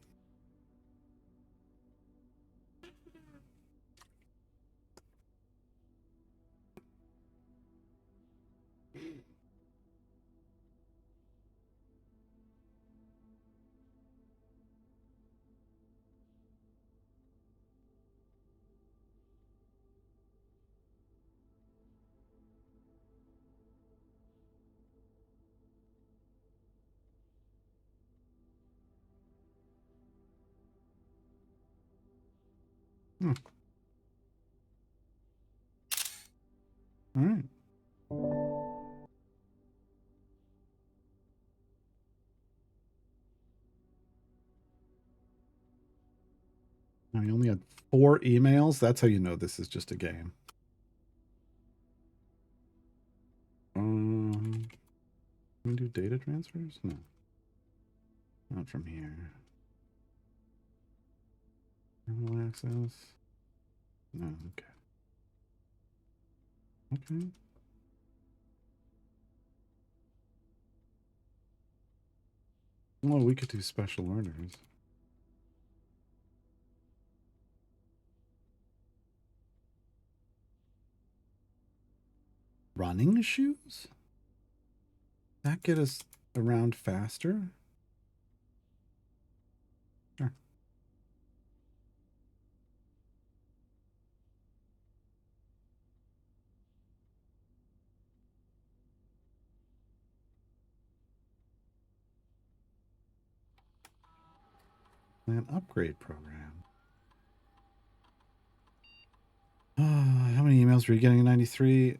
S1: Hmm. All right. Now you only had 4 emails. That's how you know this is just a game. Can we do data transfers? No. Not from here. Terminal access? No, okay. Okay. Well, we could do special orders. Running shoes? That get us around faster? Sure. An upgrade program. How many emails were you getting in 93?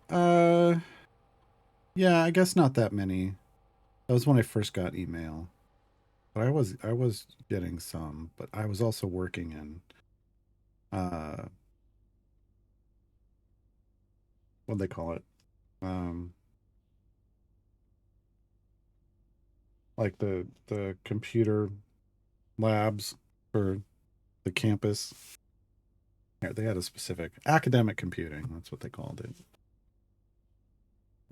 S1: Yeah, I guess not that many. That was when I first got email. But I was getting some, but I was also working in what do they call it? Um like the computer labs for the campus. Yeah, they had a specific academic computing. That's what they called it.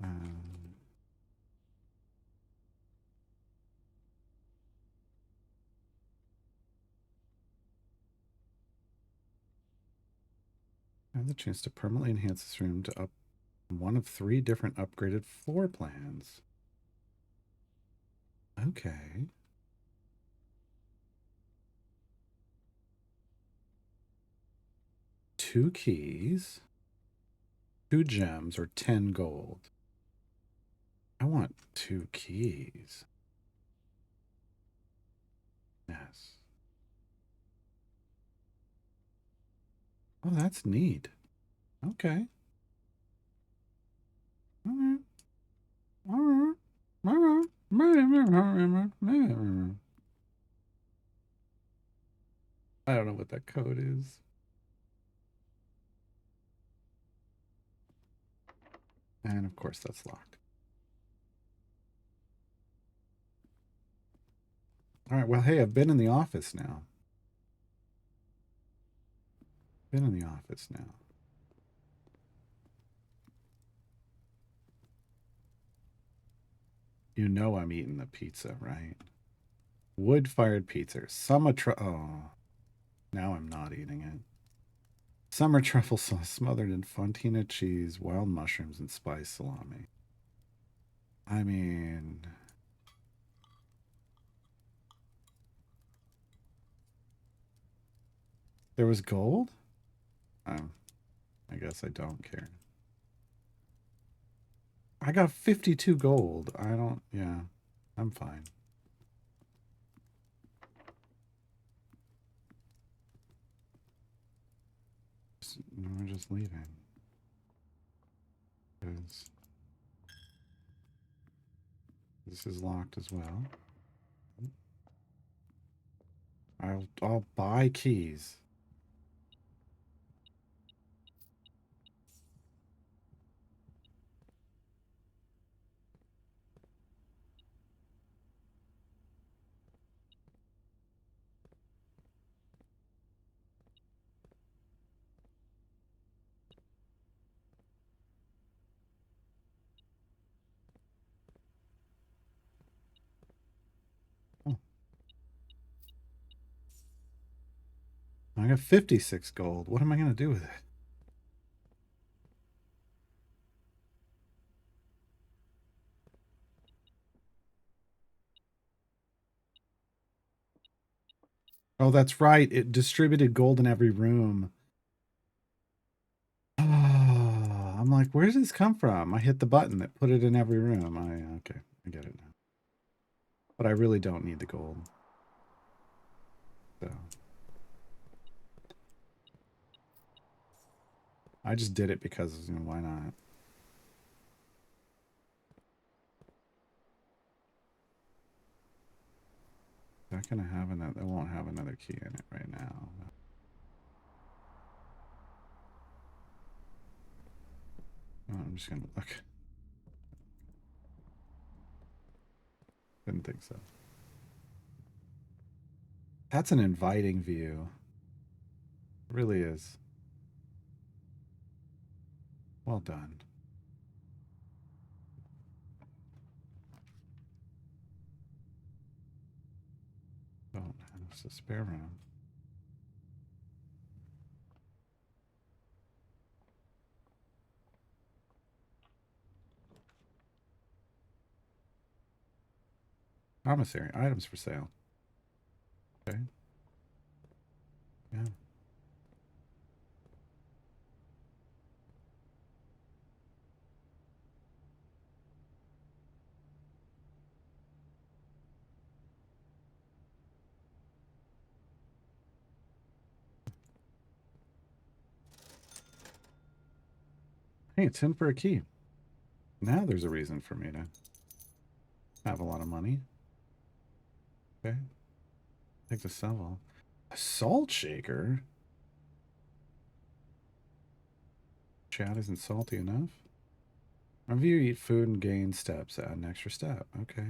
S1: I have the chance to permanently enhance this room to up one of 3 different upgraded floor plans. Okay. Two keys, 2 gems, or 10 gold. I want 2 keys. Yes. Oh, that's neat. Okay. All right. I don't know what that code is. And of course that's locked. All right, well, hey, I've been in the office now. Been in the office now. You know I'm eating the pizza, right? Wood-fired pizza. Oh, now I'm not eating it. Summer truffle sauce smothered in fontina cheese, wild mushrooms, and spiced salami. I mean... There was gold? I guess I don't care. I got 52 gold. I don't... Yeah, I'm fine. We're just leaving. Because this is locked as well. I'll buy keys. Oh. I got 56 gold. What am I going to do with it? Oh, that's right. It distributed gold in every room. Oh, I'm like, where does this come from? I hit the button that put it in every room. Okay, I get it now. But I really don't need the gold. So I just did it because, you know, why not? Is that gonna have another? It won't have another key in it right now. Oh, I'm just gonna look. Didn't think so. That's an inviting view. It really is. Well done. Don't have a spare room. Commissary items for sale. Okay. Yeah. Hey, it's in for a key. Now there's a reason for me to have a lot of money. Okay. Take the shovel. A salt shaker? Chat isn't salty enough. Whenever you eat food and gain steps, add an extra step. Okay.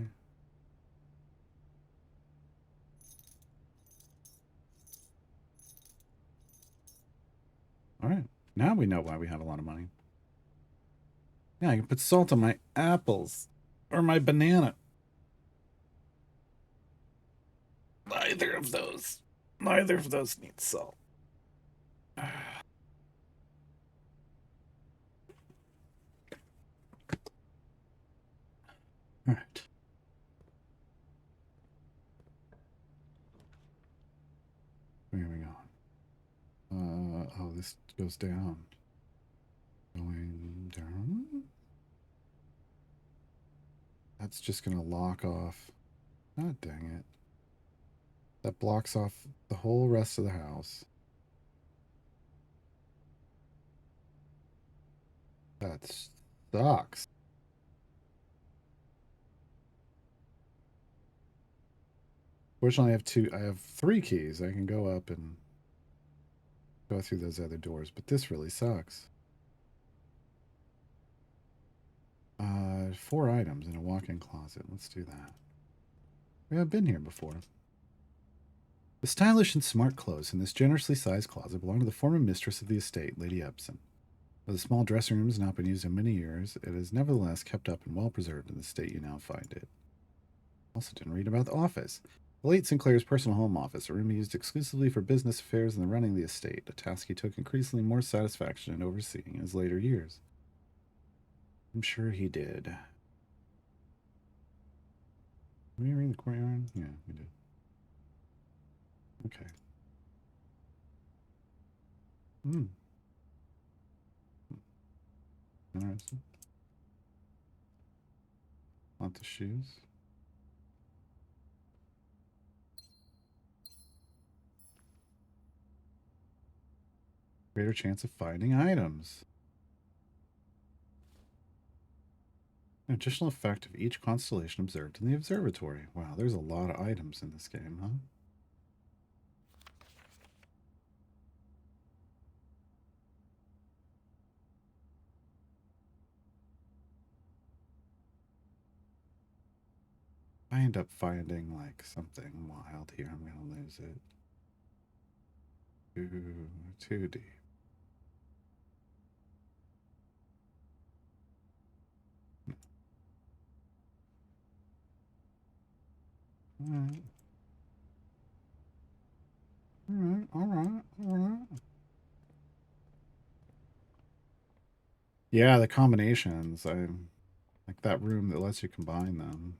S1: All right. Now we know why we have a lot of money. Yeah, I can put salt on my apples or my banana. Neither of those. Neither of those need salt. All right. Moving on. Oh, this goes down. Going down. That's just gonna lock off. Oh, dang it. That blocks off the whole rest of the house. That sucks. Fortunately, I have 3 keys. I can go up and go through those other doors, but this really sucks. 4 items in a walk-in closet. Let's do that. We haven't been here before. The stylish and smart clothes in this generously sized closet belong to the former mistress of the estate, Lady Epson. Though the small dressing room has not been used in many years, it is nevertheless kept up and well preserved in the state you now find it. Also didn't read about the office. The late Sinclair's personal home office, a room he used exclusively for business affairs and the running of the estate, a task he took increasingly more satisfaction in overseeing in his later years. I'm sure he did. Did we read the courtyard? Yeah, we did. Okay. Hmm. Interesting. Lots of shoes. Greater chance of finding items. An additional effect of each constellation observed in the observatory. Wow, there's a lot of items in this game, huh? If I end up finding like something wild here, I'm gonna lose it. Too deep. Alright. Alright. Yeah, the combinations. I like that room that lets you combine them.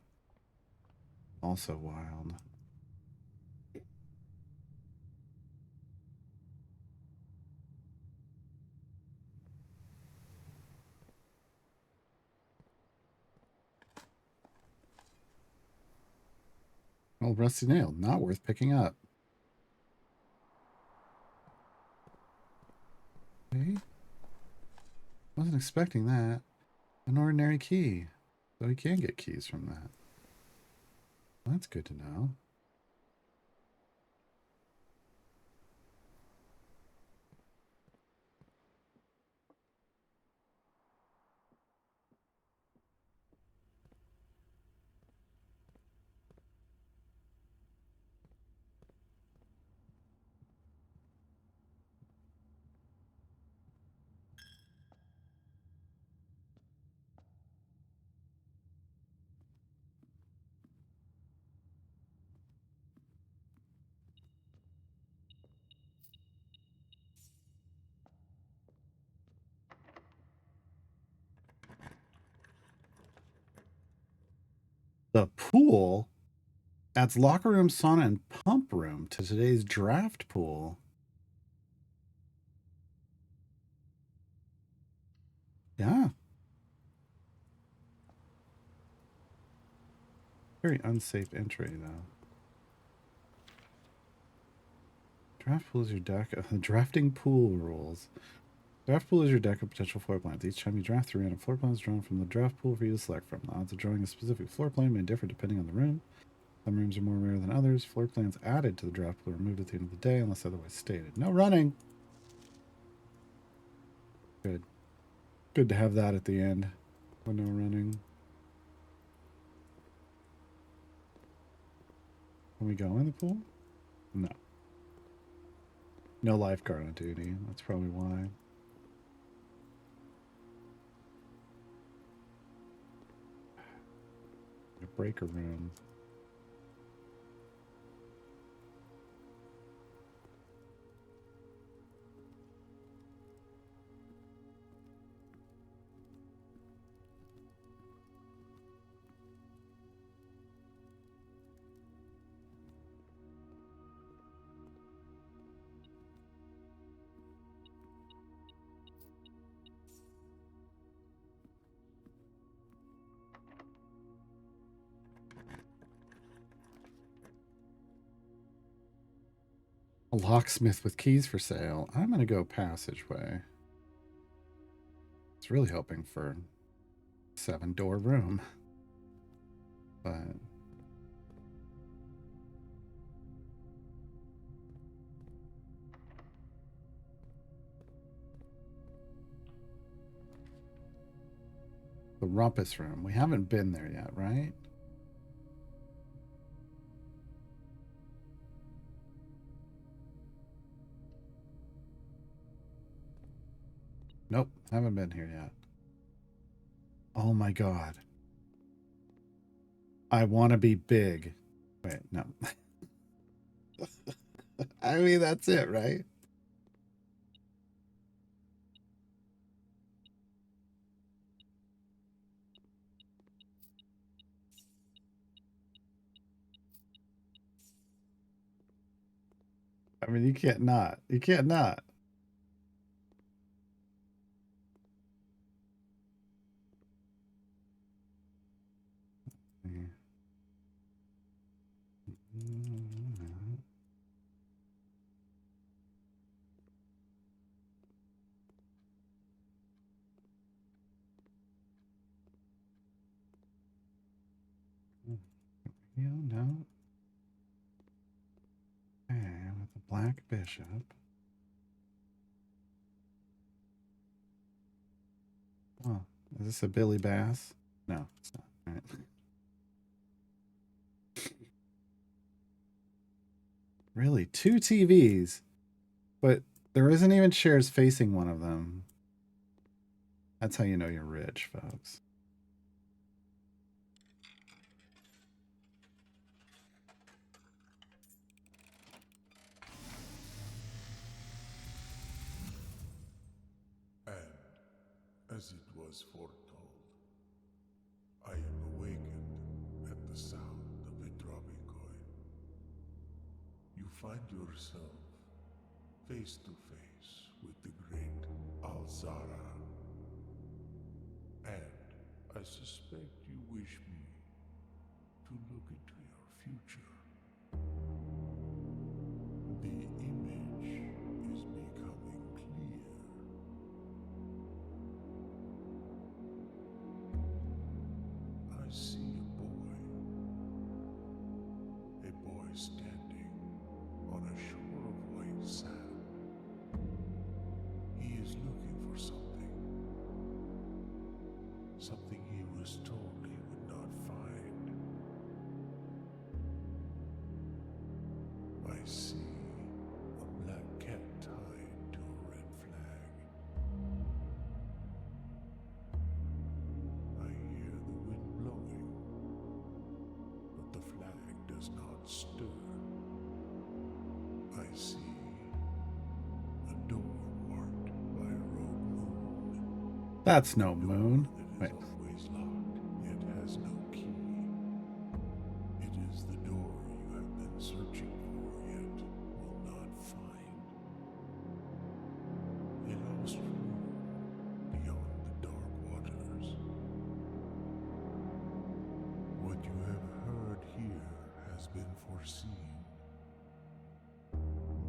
S1: Also wild. Old rusty nail, not worth picking up. Okay. Wasn't expecting that. An ordinary key. So you can get keys from that. Well, that's good to know. The pool adds locker room, sauna, and pump room to today's draft pool. Yeah. Very unsafe entry, though. Draft pool is your deck. Drafting pool rules. Draft pool is your deck of potential floor plans. Each time you draft 3 random floor plans drawn from the draft pool for you to select from. The odds of drawing a specific floor plan may differ depending on the room. Some rooms are more rare than others. Floor plans added to the draft pool are removed at the end of the day unless otherwise stated. No running! Good. Good to have that at the end. No running. Can we go in the pool? No. No lifeguard on duty. That's probably why. A breaker room. A locksmith with keys for sale. I'm going to go passageway. It's really hoping for 7-door room. But The rumpus room. We haven't been there yet, right? Nope, haven't been here yet. Oh my god. I want to be big. Wait, no. I mean, that's it, right? I mean, you can't not. You can't not. You know. Okay, with the Black Bishop. Oh, is this a Billy Bass? No, it's not. All right. Really, 2 TVs, but there isn't even chairs facing one of them. That's how you know you're rich, folks.
S2: And, as it was foretold, I am awakened at the sound of a dropping coin. You find yourself face to face with the great Alzara. And I suspect you wish me to look into your future. The image is becoming clear. I see a boy standing on a shore of white sand. He is looking for something. Something he was told he would not find. I see a black cat tied to a red flag. I hear the wind blowing, but the flag does not stir. I see a door marked by a rogue moon.
S1: That's no moon.
S2: That
S1: Wait.
S2: is always locked, yet has no key. It is the door you have been searching for, yet will not find. A lost room beyond the dark waters. What you have heard here has been foreseen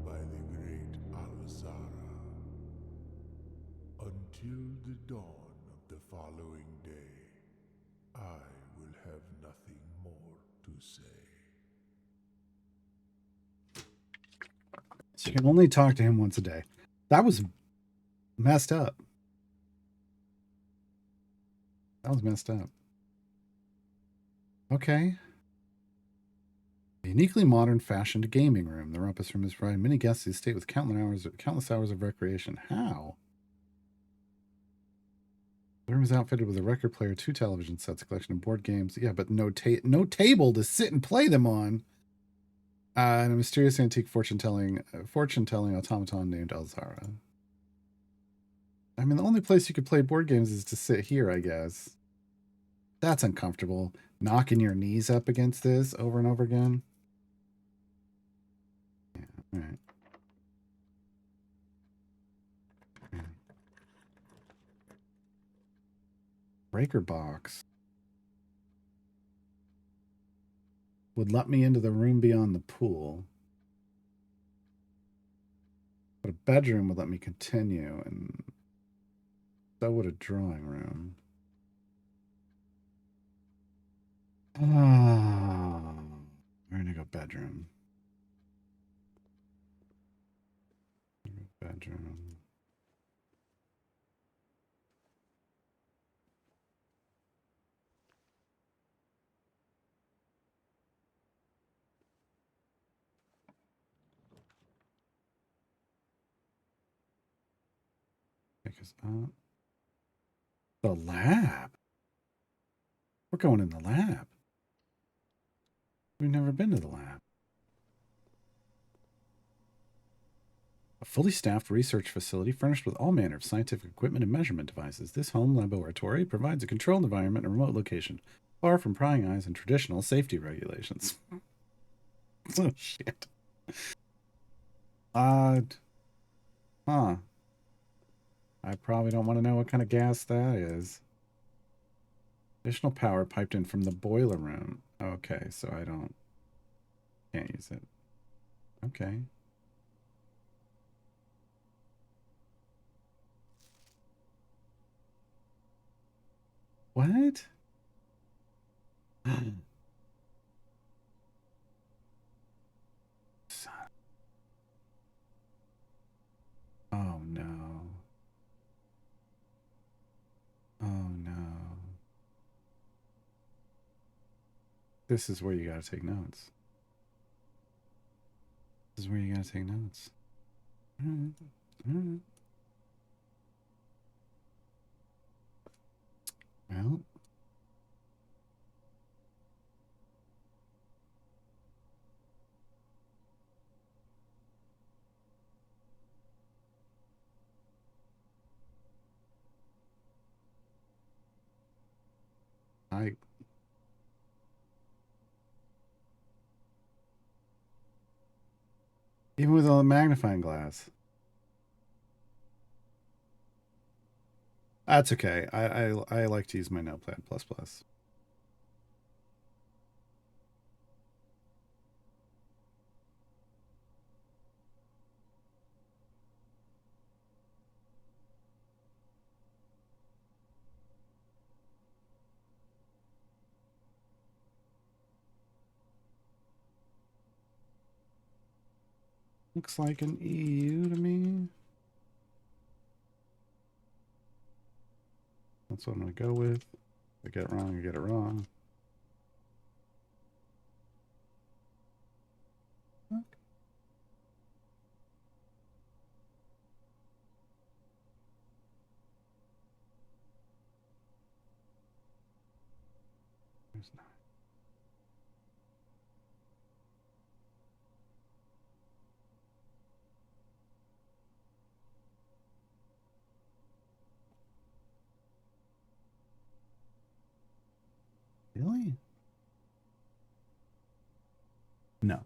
S2: by the great Alzara. Until the dawn of the following day, I will have nothing more to say.
S1: So you can only talk to him once a day. That was messed up. That was messed up. Okay. A uniquely modern fashioned gaming room. The Rumpus Room is providing many guests who stay with countless hours of recreation. How? The room is outfitted with a record player, 2 television sets, a collection of board games. Yeah, but no table to sit and play them on. And a mysterious antique fortune-telling automaton named Alzara. I mean, the only place you could play board games is to sit here, I guess. That's uncomfortable. Knocking your knees up against this over and over again. Yeah, all right. Breaker box would let me into the room beyond the pool, but a bedroom would let me continue, and so would a drawing room. We're gonna go bedroom. Bedroom. because the lab. We're going in the lab. We've never been to the lab. A fully staffed research facility furnished with all manner of scientific equipment and measurement devices. This home laboratory provides a controlled environment and remote location, far from prying eyes and traditional safety regulations. Oh, shit. Odd. Huh. I probably don't want to know what kind of gas that is. Additional power piped in from the boiler room. Okay, so can't use it. Okay. What? Oh no. Oh no. This is where you gotta take notes. This is where you gotta take notes. Well. Even with a magnifying glass. That's okay. I like to use my Notepad++. Looks like an EU to me. That's what I'm going to go with. If I get it wrong, I get it wrong. Okay. There's not. Really? No.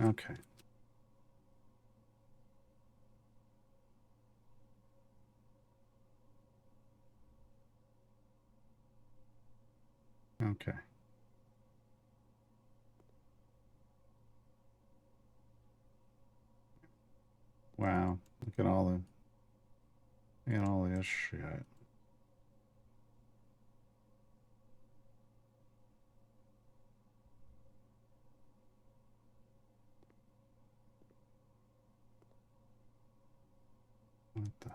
S1: Okay. Okay. Wow. Look at all this shit. What the?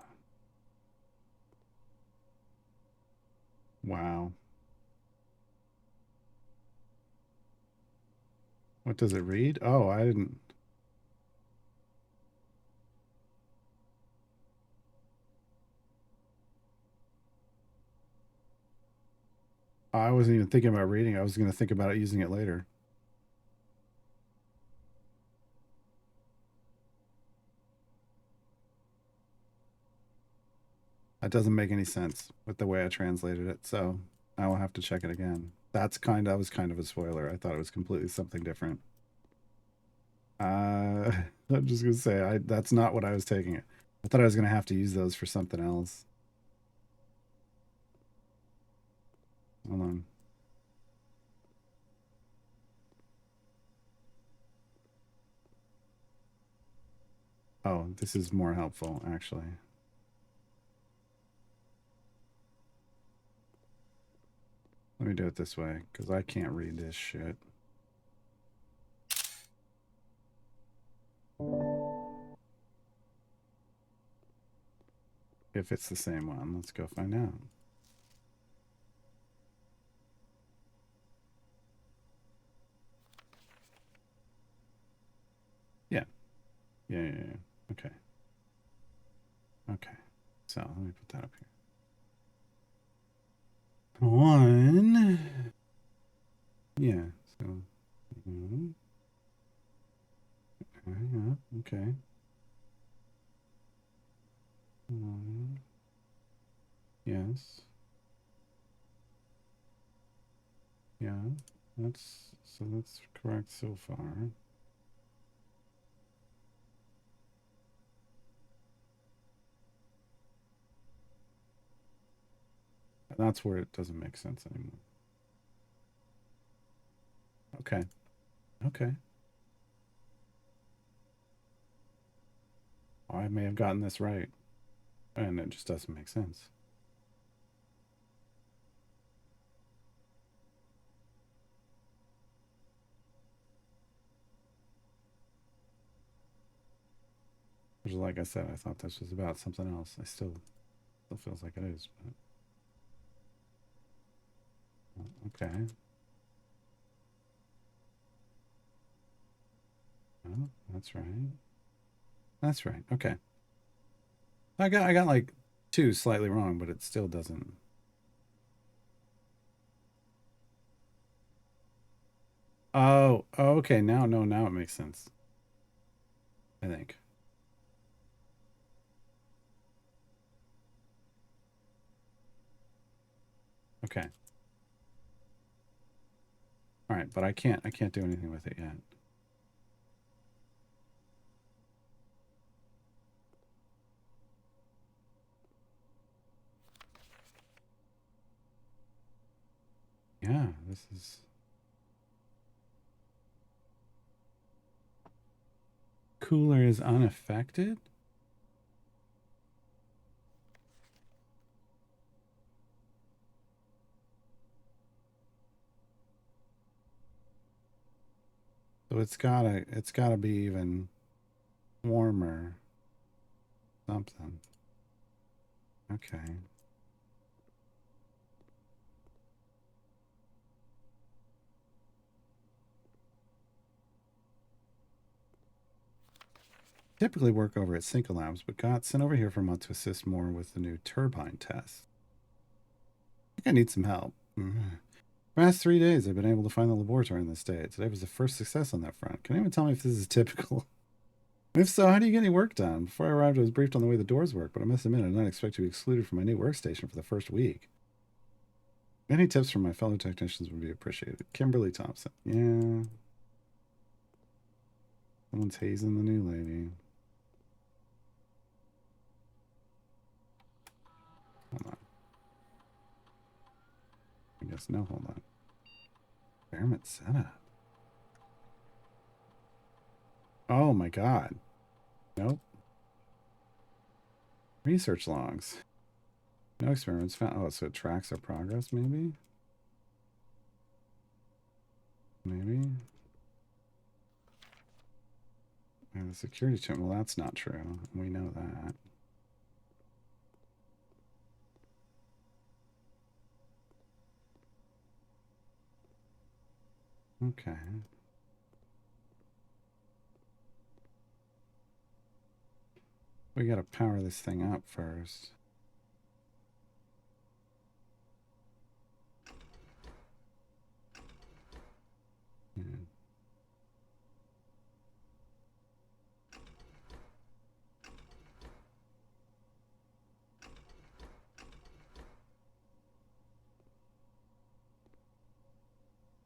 S1: Wow. What does it read? Oh, I didn't. I wasn't even thinking about reading. I was going to think about it using it later. That doesn't make any sense with the way I translated it, so I will have to check it again. That was kind of a spoiler. I thought it was completely something different. I'm just gonna say that's not what I was taking it. I thought I was gonna have to use those for something else. Hold on. Oh, this is more helpful, actually. Let me do it this way, because I can't read this shit. if it's the same one. Let's go find out. Yeah. Yeah. Okay. Okay. So let me put that up here. One. Yeah. So. Yeah. Okay. Yes. Yeah. That's correct so far. That's where it doesn't make sense anymore. Okay. Okay. I may have gotten this right, and it just doesn't make sense. Which, like I said, I thought this was about something else. I still feels like it is, but okay. Oh, that's right. That's right. Okay. I got like 2 slightly wrong, but it still doesn't. Oh, okay. Now it makes sense. I think. Okay. All right, but I can't do anything with it yet. Yeah, this is cooler is unaffected. So it's gotta be even warmer. Something. Okay. Typically work over at Cinco Labs, but got sent over here for a month to assist more with the new turbine test. I think I need some help. Last 3 days, I've been able to find the laboratory in the state. Today was the first success on that front. Can anyone tell me if this is typical? If so, how do you get any work done? Before I arrived, I was briefed on the way the doors work, but I must admit I did not expect to be excluded from my new workstation for the first week. Any tips from my fellow technicians would be appreciated. Kimberly Thompson. Yeah. Someone's hazing the new lady. Hold on. I guess no, hold on. Experiment setup. Oh my god. Nope. Research logs. No experiments found. Oh, so it tracks our progress, maybe? Maybe? And the security check. Well, that's not true. We know that. Okay. We gotta power this thing up first. Yeah.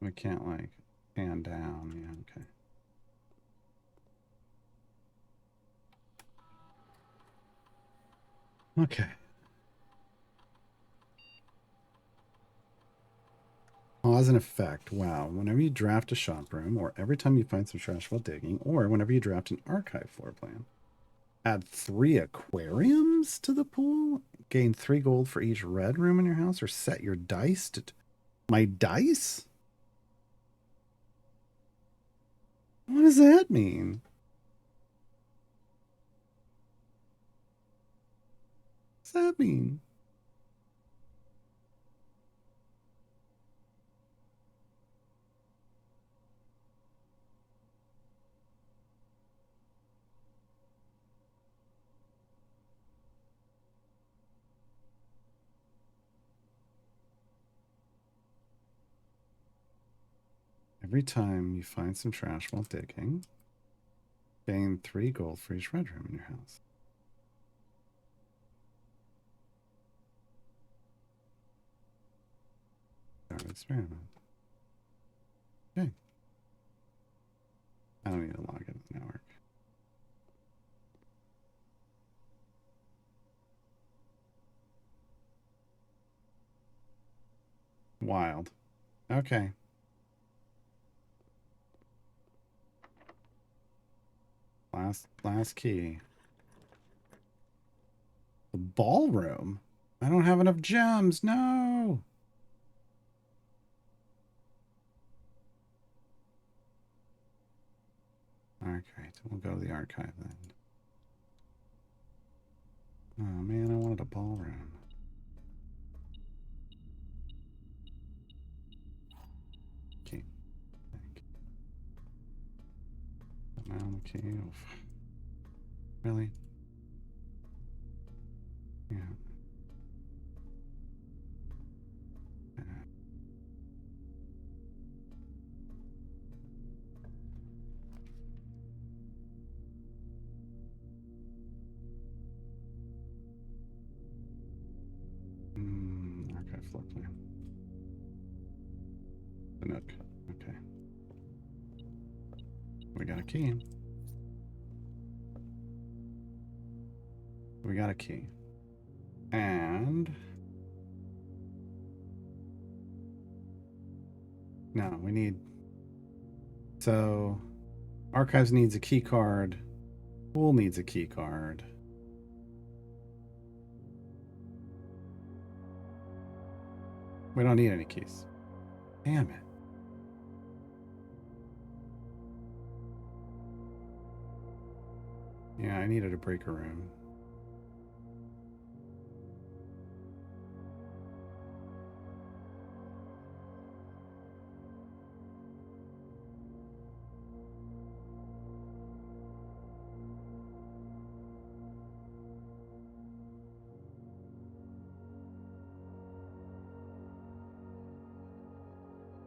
S1: We can't, like, pan down. Yeah, okay. Okay. Cause and effect. Wow. Whenever you draft a shop room, or every time you find some trash while digging, or whenever you draft an archive floor plan, add 3 aquariums to the pool, gain 3 gold for each red room in your house, or set your dice to... My dice? What does that mean? that mean? Every time you find some trash while digging, gain 3 gold for each red room in your house. Start experiment. Okay. I don't need to log into the network. Wild. Okay. Last key. The ballroom? I don't have enough gems. No. Alright, we'll go to the archive then. Oh man, I wanted a ballroom. Key. Now the key. Really? Yeah. Archive floor plan. The Nook. Okay. We got a key. We got a key. And no, we need. So archives needs a key card. Pool needs a key card. We don't need any keys. Damn it. Yeah, I needed a breaker room.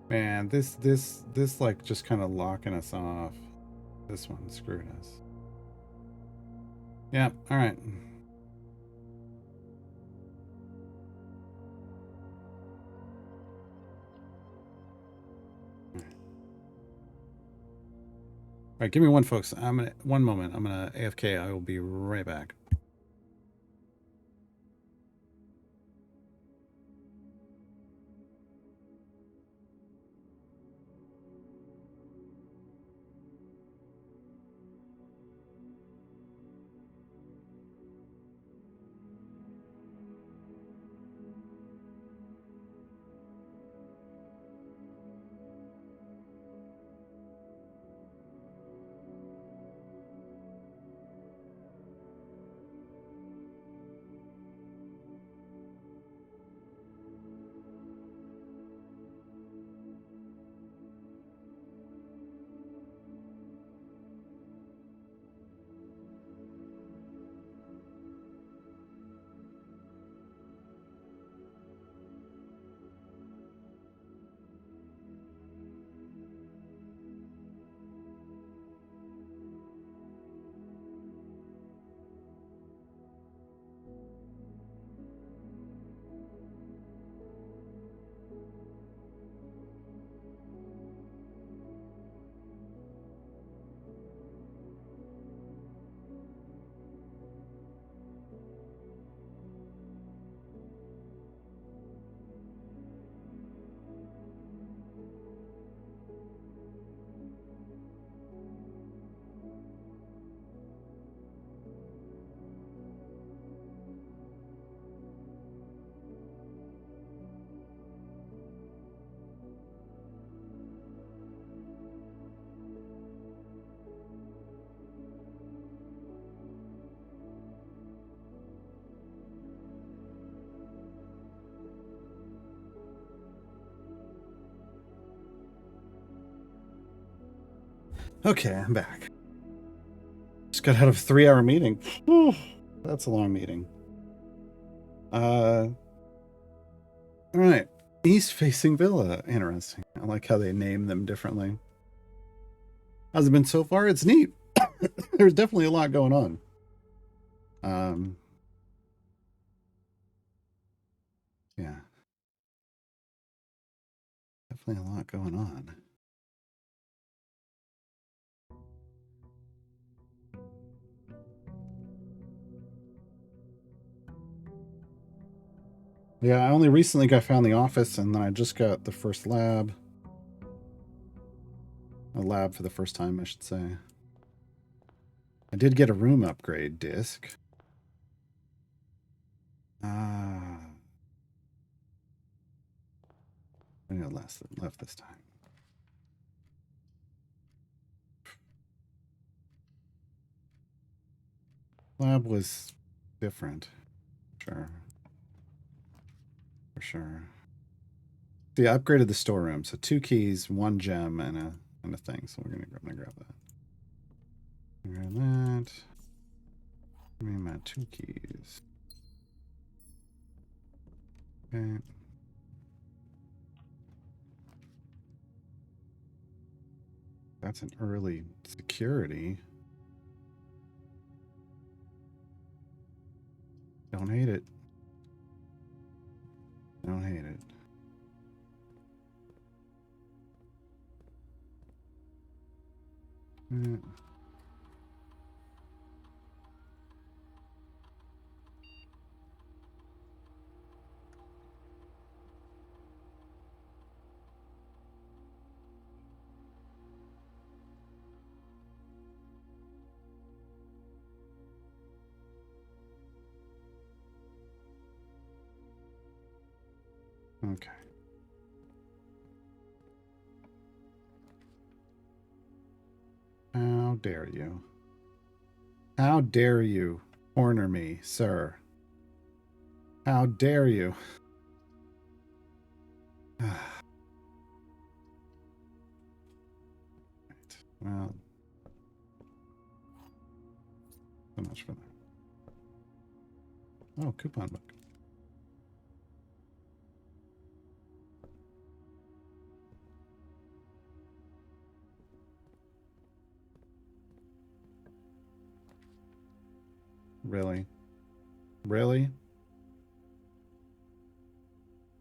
S1: Man, this like just kind of locking us off. This one screwed us. Yeah, all right. All right, give me one, folks. One moment. I'm gonna AFK. I will be right back. Okay, I'm back. Just got out of a 3-hour meeting. Whew, that's a long meeting. All right. East facing villa. Interesting. I like how they name them differently. How's it been so far? It's neat. There's definitely a lot going on. Yeah. Definitely a lot going on. Yeah, I only recently found the office, and then I just got the first lab. A lab for the first time, I should say. I did get a room upgrade disc. I got left this time. Lab was different. Sure. For sure. See, I upgraded the storeroom, so 2 keys, 1 gem, and a thing. So I'm gonna grab that. Grab that. Give me my 2 keys. Okay. That's an early security. Don't hate it. Don't hate it. Okay. How dare you? How dare you corner me, sir? How dare you? Right. Well, so much for that. Oh, coupon book. Really? Really?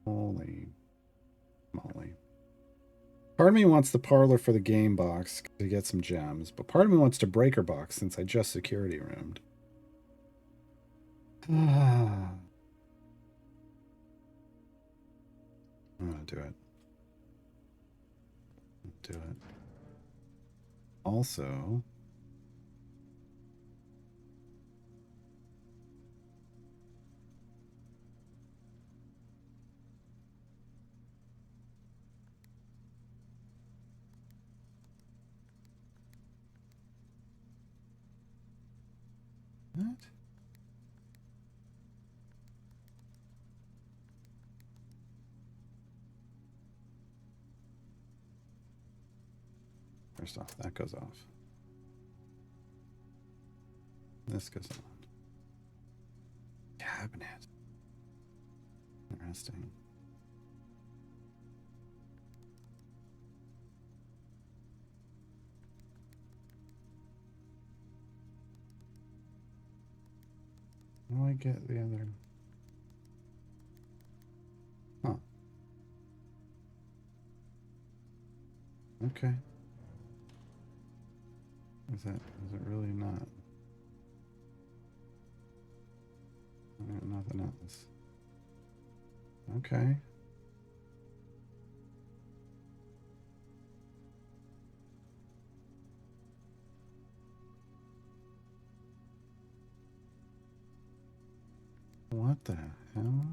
S1: Holy moly. Part of me wants the parlor for the game box to get some gems, but part of me wants to breaker box since I just security roomed. I'm gonna do it. Do it. Also, what? First off, that goes off. This goes on. Cabinet. Interesting. How do I get the other? Huh. Okay. Is it really not? Nothing else. Okay. What the hell?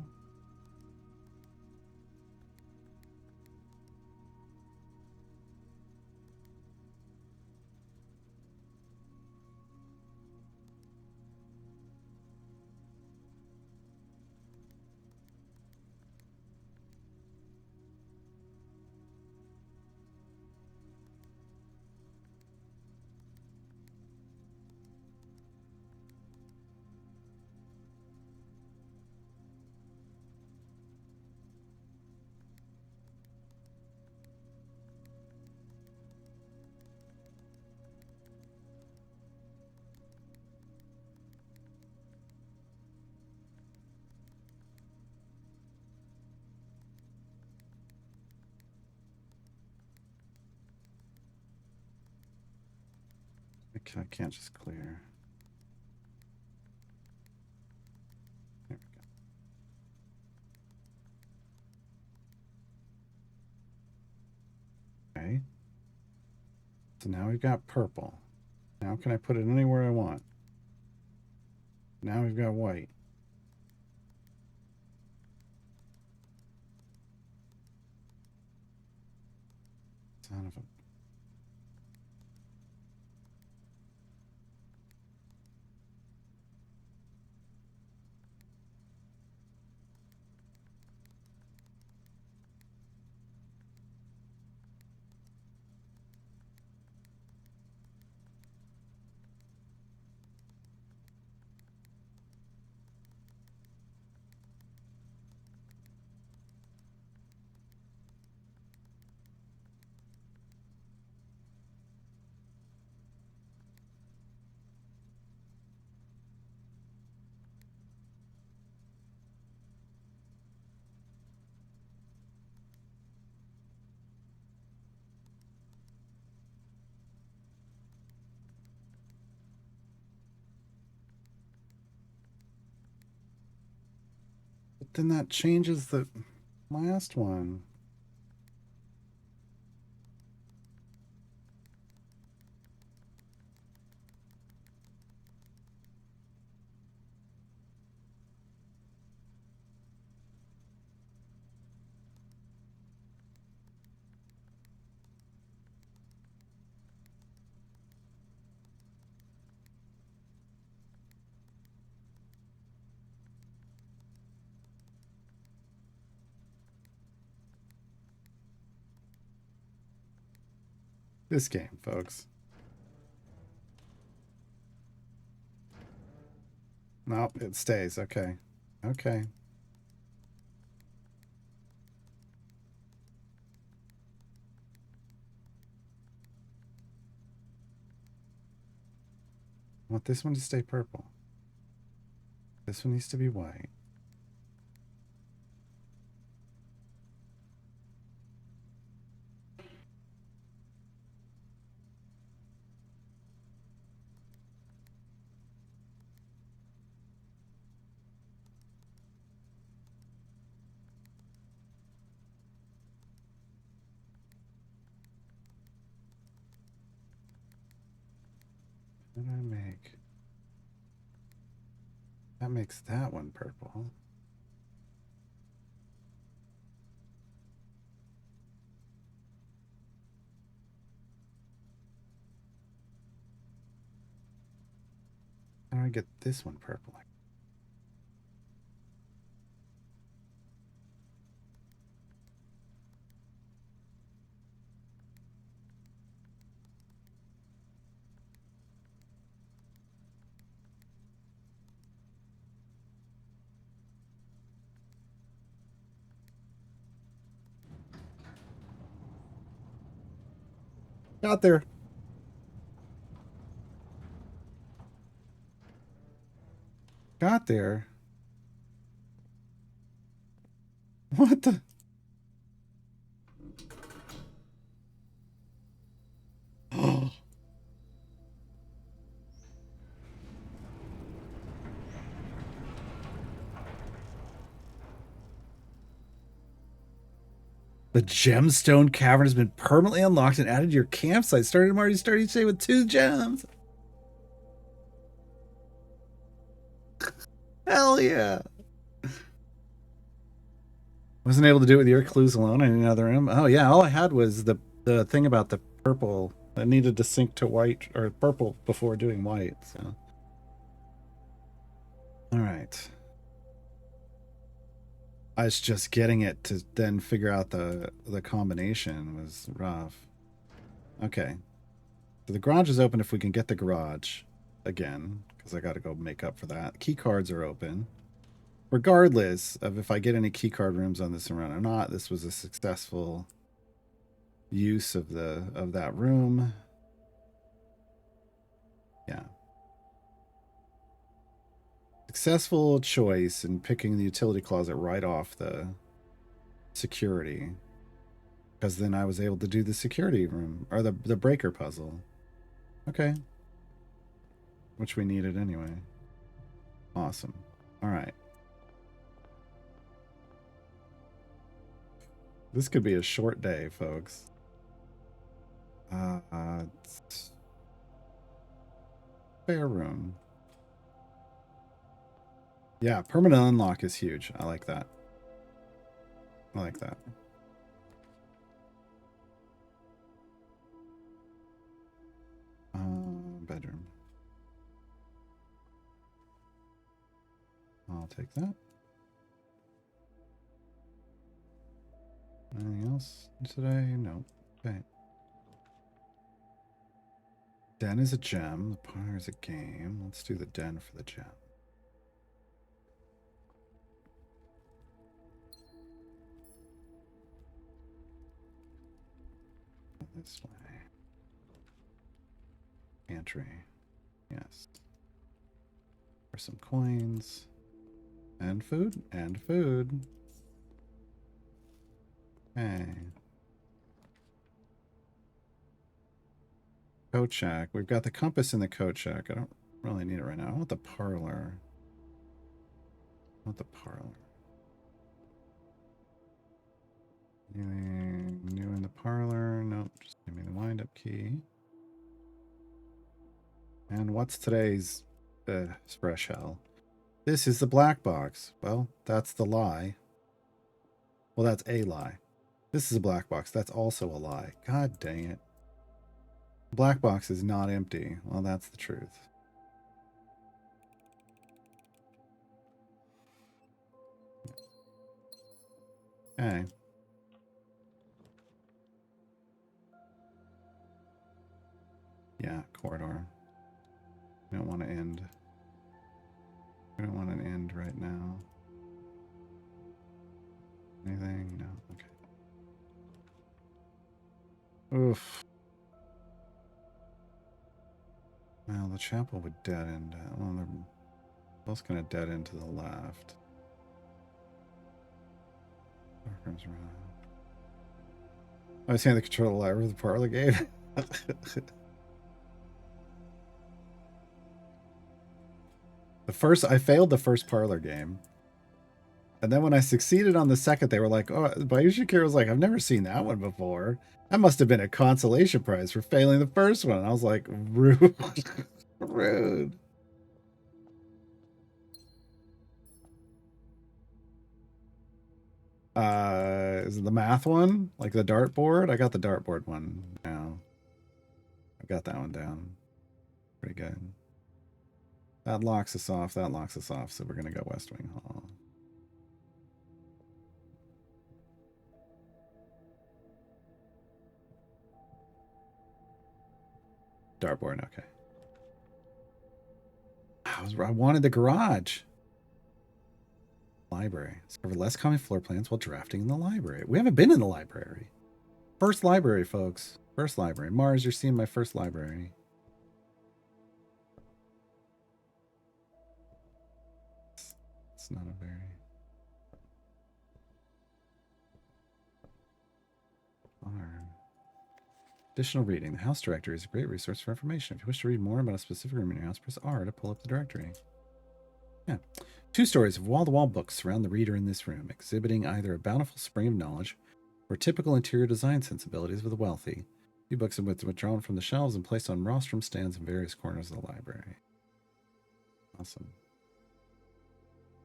S1: I can't just clear. There we go. Okay. So now we've got purple. Now can I put it anywhere I want? Now we've got white. Son of a... But then that changes the last one. This game, folks. Nope, it stays. Okay. Okay. I want this one to stay purple. This one needs to be white. What did I make? That makes that one purple. How do I get this one purple? Got there. Got there. What the? Oh. The gemstone cavern has been permanently unlocked and added to your campsite. Started each day with 2 gems. Hell yeah. Wasn't able to do it with your clues alone in another room. Oh yeah, all I had was the thing about the purple. I needed to sync to white or purple before doing white. So, all right. I was just getting it to then figure out the combination was rough. Okay, so the garage is open if we can get the garage again, because I got to go make up for that. Key cards are open. Regardless of if I get any key card rooms on this run or not, this was a successful use of that room. Yeah. Successful choice in picking the utility closet right off the security, because then I was able to do the security room or the breaker puzzle. Okay. which we needed anyway. Awesome. All right. This could be a short day, folks. Spare room. Yeah, permanent unlock is huge. I like that. I like that. Bedroom. I'll take that. Anything else today? No. Okay. Den is a gem. The parlor is a game. Let's do the den for the gem. This way. Pantry. Yes. For some coins. And food. And food. Okay. Coat shack. We've got the compass in the coat shack. I don't really need it right now. I want the parlor. I want the parlor. Anything new in the parlor? Nope. Just give me the wind-up key. And what's today's fresh hell? This is the black box. Well, that's the lie. Well, that's a lie. This is a black box. That's also a lie. God dang it. The black box is not empty. Well, that's the truth. Okay. Yeah, corridor. We don't want to end. We don't want an end right now. Anything? No. Okay. Oof. Well, the chapel would dead end. Well, they're both going to dead end to the left. I was saying the control library of the parlor game. I failed the first parlor game. And then when I succeeded on the second, they were like, oh, Bayushi Kira was like, I've never seen that one before. That must have been a consolation prize for failing the first one. And I was like, rude. Rude. Is it the math one? Like the dartboard? I got the dartboard one now. I got that one down. Pretty good. That locks us off. That locks us off. So we're going to go West Wing Hall. Dartboard, okay. I wanted the garage. Library. Discover less common floor plans while drafting in the library. We haven't been in the library. First library, folks. First library. Mars, you're seeing my first library. It's not a very... Darn. Additional reading. The house directory is a great resource for information. If you wish to read more about a specific room in your house, press R to pull up the directory. Yeah. 2 stories of wall-to-wall books surround the reader in this room, exhibiting either a bountiful spring of knowledge or typical interior design sensibilities of the wealthy. Few books have been withdrawn from the shelves and placed on rostrum stands in various corners of the library. Awesome.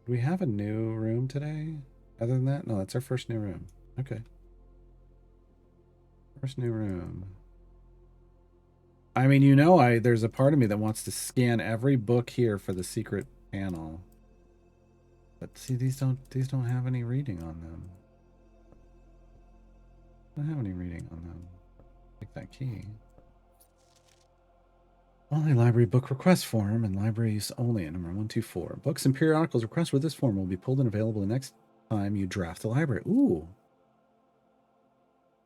S1: Do we have a new room today? Other than that? No, that's our first new room. Okay. First new room. I mean, you know, there's a part of me that wants to scan every book here for the secret panel. But see, these don't have any reading on them. Don't have any reading on them. Take that key. Only library book request form and library use only at number 124. Books and periodicals requested with this form will be pulled and available the next time you draft the library. Ooh.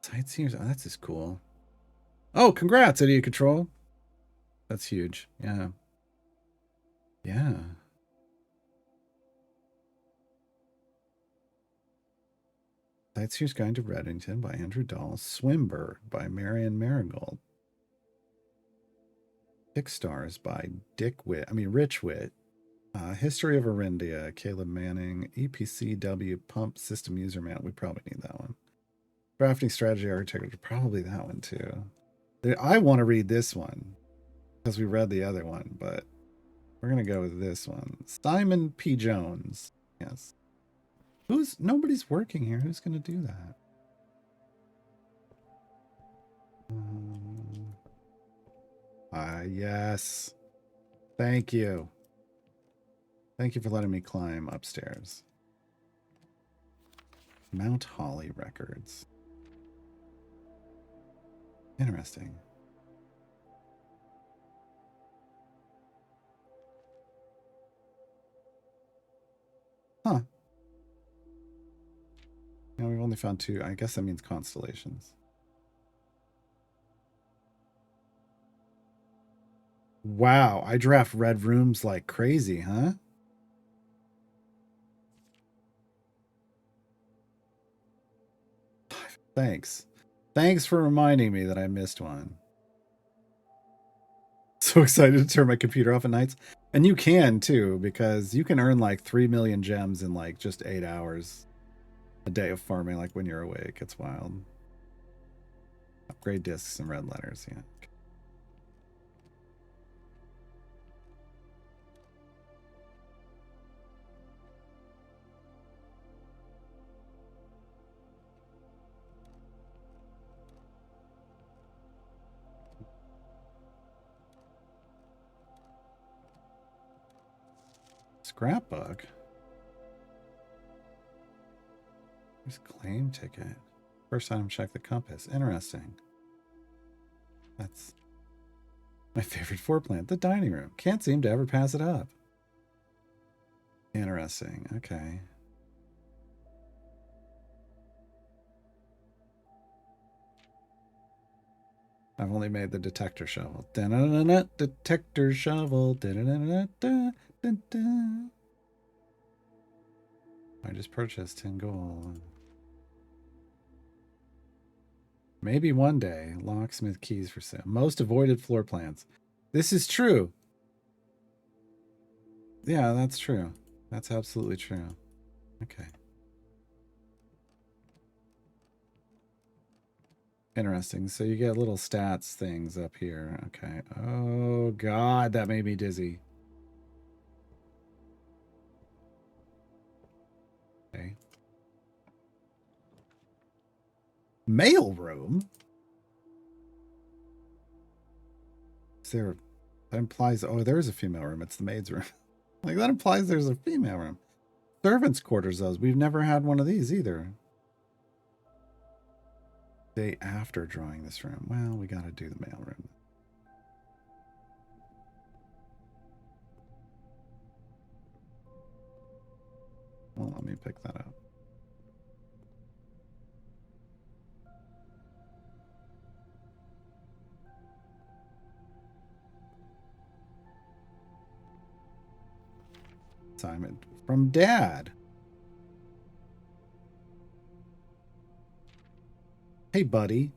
S1: Sightseers. Oh, that's just cool. Oh, congrats, Idiot Control. That's huge. Yeah. Yeah. Sightseer's Guide to Reddington by Andrew Dahl. Swimbird by Marion Marigold. 6 stars by Rich Wit. History of Arindia, Caleb Manning, EPCW Pump System User Manual. We probably need that one. Drafting Strategy Architecture, probably that one too. I want to read this one because we read the other one, but we're going to go with this one. Simon P. Jones. Yes. Nobody's working here. Who's going to do that? Yes. Thank you. Thank you for letting me climb upstairs. Mount Holly Records. Interesting. Huh. No, we've only found 2. I guess that means constellations. Wow, I draft red rooms like crazy, huh? Thanks. Thanks for reminding me that I missed one. So excited to turn my computer off at nights. And you can too, because you can earn like 3 million gems in like just 8 hours a day of farming, like when you're awake. It's wild. Upgrade discs and red letters, yeah. Scrapbook. There's claim ticket. First item, check the compass. Interesting. That's my favorite floor plan. The dining room. Can't seem to ever pass it up. Interesting. Okay. I've only made the detector shovel. Da-na-na-na, detector shovel. Da-da-da-da-da-da-da. I just purchased 10 gold. Maybe one day, locksmith keys for sale. Most avoided floor plans. This is true. Yeah, that's true. That's absolutely true. Okay. Interesting. So you get little stats things up here. Okay. Oh, God, that made me dizzy. Okay. Mail room? Is there... That implies... Oh, there is a female room. It's the maid's room. Like, that implies there's a female room. Servants' quarters, those. We've never had one of these either. Day after drawing this room. Well, we got to do the mail room. Well, let me pick that up. Simon from Dad. Hey, buddy.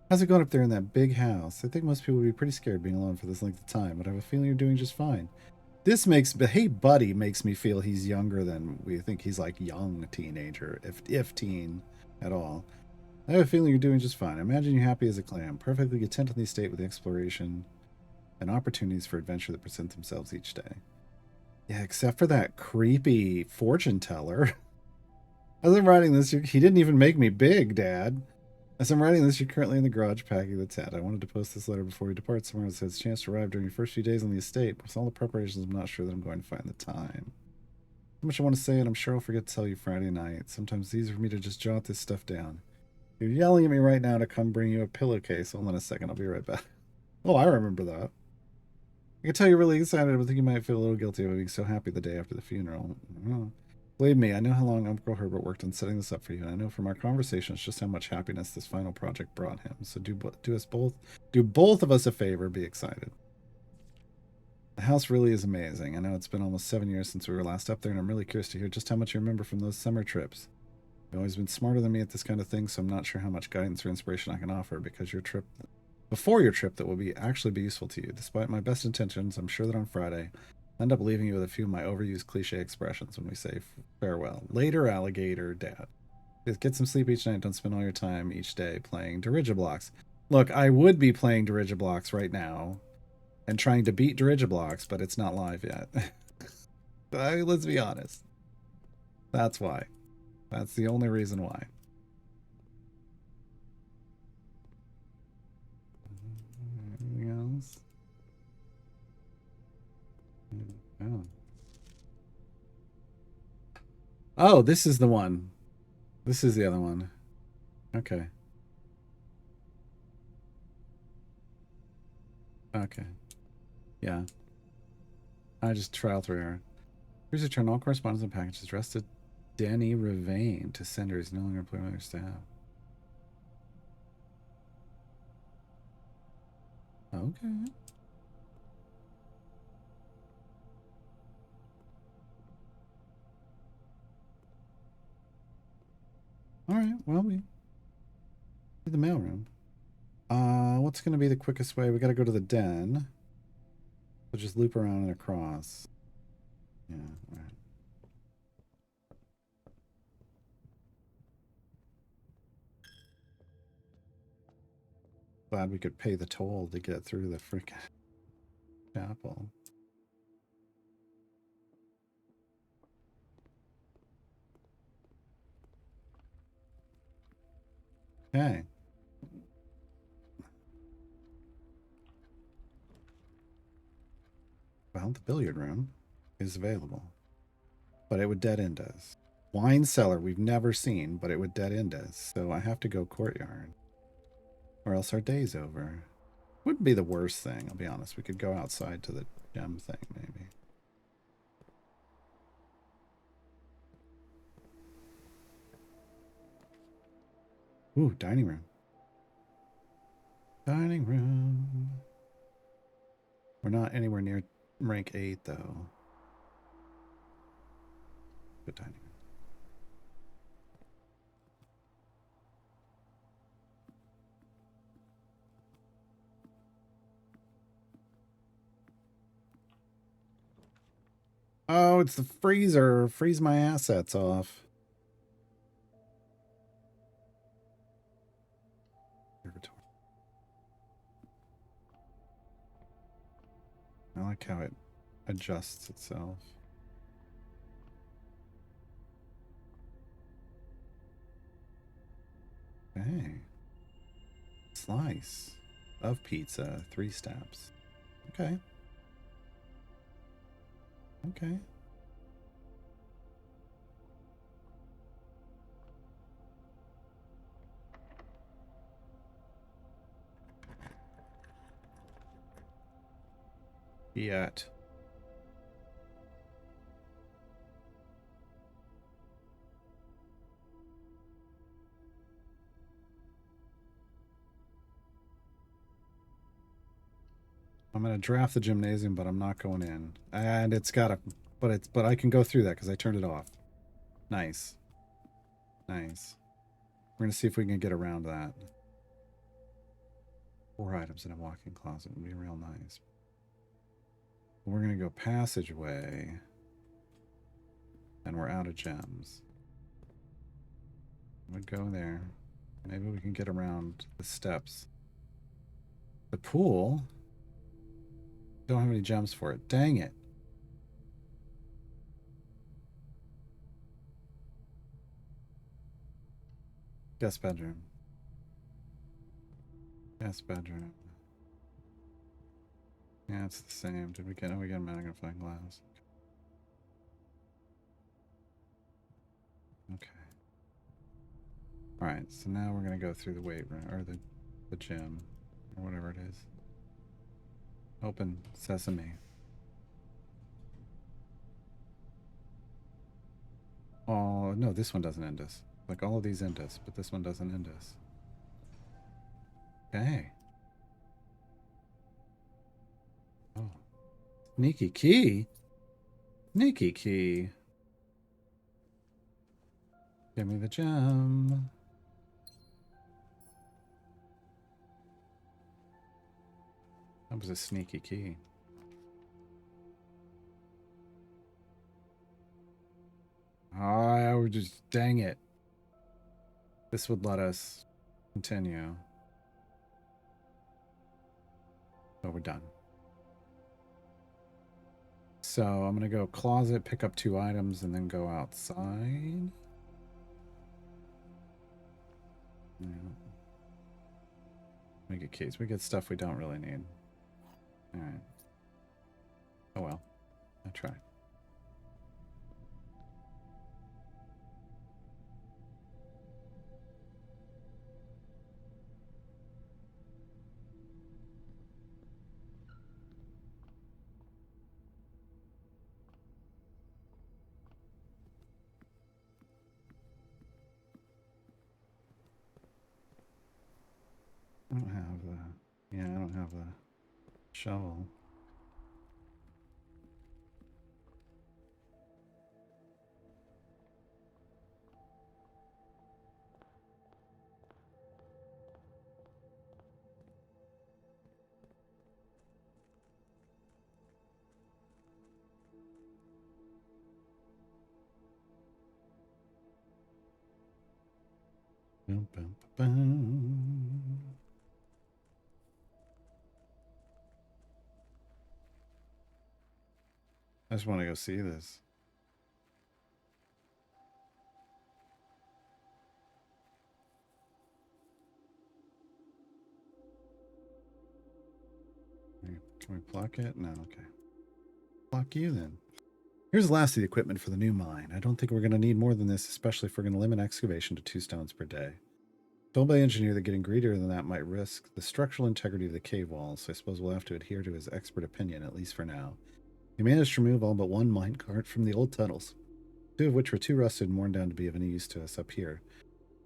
S1: How's it going up there in that big house? I think most people would be pretty scared being alone for this length of time, but I have a feeling you're doing just fine. This makes, but hey, buddy, makes me feel he's younger than we think. He's like young teenager, if teen at all. I have a feeling you're doing just fine. I imagine you're happy as a clam, perfectly content in the state with the exploration and opportunities for adventure that present themselves each day. Yeah, except for that creepy fortune teller. As I'm writing this, he didn't even make me big, Dad. As I'm writing this, you're currently in the garage packing the tent. I wanted to post this letter before we depart somewhere that says chance to arrive during your first few days on the estate. With all the preparations, I'm not sure that I'm going to find the time. How much I want to say, and I'm sure I'll forget to tell you Friday night. Sometimes it's easier for me to just jot this stuff down. You're yelling at me right now to come bring you a pillowcase. Hold on a second, I'll be right back. Oh, I remember that. I can tell you're really excited, but I think you might feel a little guilty about being so happy the day after the funeral. Oh. Believe me, I know how long Uncle Herbert worked on setting this up for you, and I know from our conversations just how much happiness this final project brought him. So do both of us a favor, be excited. The house really is amazing. I know it's been almost 7 years since we were last up there, and I'm really curious to hear just how much you remember from those summer trips. You've always been smarter than me at this kind of thing, so I'm not sure how much guidance or inspiration I can offer, because your trip before your trip that will be actually be useful to you. Despite my best intentions, I'm sure that on Friday, I'll end up leaving you with a few of my overused cliche expressions when we say farewell. Later, alligator dad. Just get some sleep each night. Don't spend all your time each day playing Dirigiblocks. Look, I would be playing Dirigiblocks right now and trying to beat Dirigiblocks, but it's not live yet. Let's be honest. That's why. That's the only reason why. Anything else? Oh. Oh, this is the one. This is the other one. Okay. Okay. Yeah. I just trial through her. Please return all correspondence and packages addressed to Danny Ravain to sender is no longer employed by their staff. Okay. Alright, well, we did the mailroom. What's going to be the quickest way? We got to go to the den. We'll just loop around and across. Yeah, alright. Glad we could pay the toll to get through the freaking chapel. Okay. Well, the billiard room is available, but it would dead end us. Wine cellar we've never seen, but it would dead end us. So I have to go courtyard, or else our day's over. Wouldn't be the worst thing, I'll be honest. We could go outside to the gem thing, maybe. Ooh, dining room. Dining room. We're not anywhere near rank 8, though. Good dining room. Oh, it's the freezer. Freeze my assets off. I like how it adjusts itself. Okay. Slice of pizza, 3 steps. Okay. Okay. Yet. I'm gonna draft the gymnasium, but I'm not going in. And it's gotta, but I can go through that because I turned it off. Nice. Nice. We're gonna see if we can get around that. 4 items in a walk-in closet would be real nice. We're gonna go passageway. And we're out of gems. We'd go there. Maybe we can get around the steps. The pool. Don't have any gems for it. Dang it. Guest bedroom. Guest bedroom. Yeah, it's the same. Did we get? Oh, we got a magnifying glass. Okay. All right. So now we're gonna go through the weight room or the gym or whatever it is. Open sesame. Oh no, this one doesn't end us. Like all of these end us, but this one doesn't end us. Okay. Oh. Sneaky key? Sneaky key. Give me the gem. That was a sneaky key. I would just, dang it. This would let us continue. So we're done. So I'm going to go closet, pick up 2 items, and then go outside. Yeah. We get keys. We get stuff we don't really need. Alright. Oh well. I tried. I don't have the... Yeah, I don't have the shovel. Bum, bum, bum. I just want to go see this. Can we pluck it? No, okay. Pluck you then. Here's the last of the equipment for the new mine. I don't think we're going to need more than this, especially if we're going to limit excavation to 2 stones per day. Told by the engineer that getting greedier than that might risk the structural integrity of the cave walls, so I suppose we'll have to adhere to his expert opinion, at least for now. He managed to remove all but 1 minecart from the old tunnels, 2 of which were too rusted and worn down to be of any use to us up here.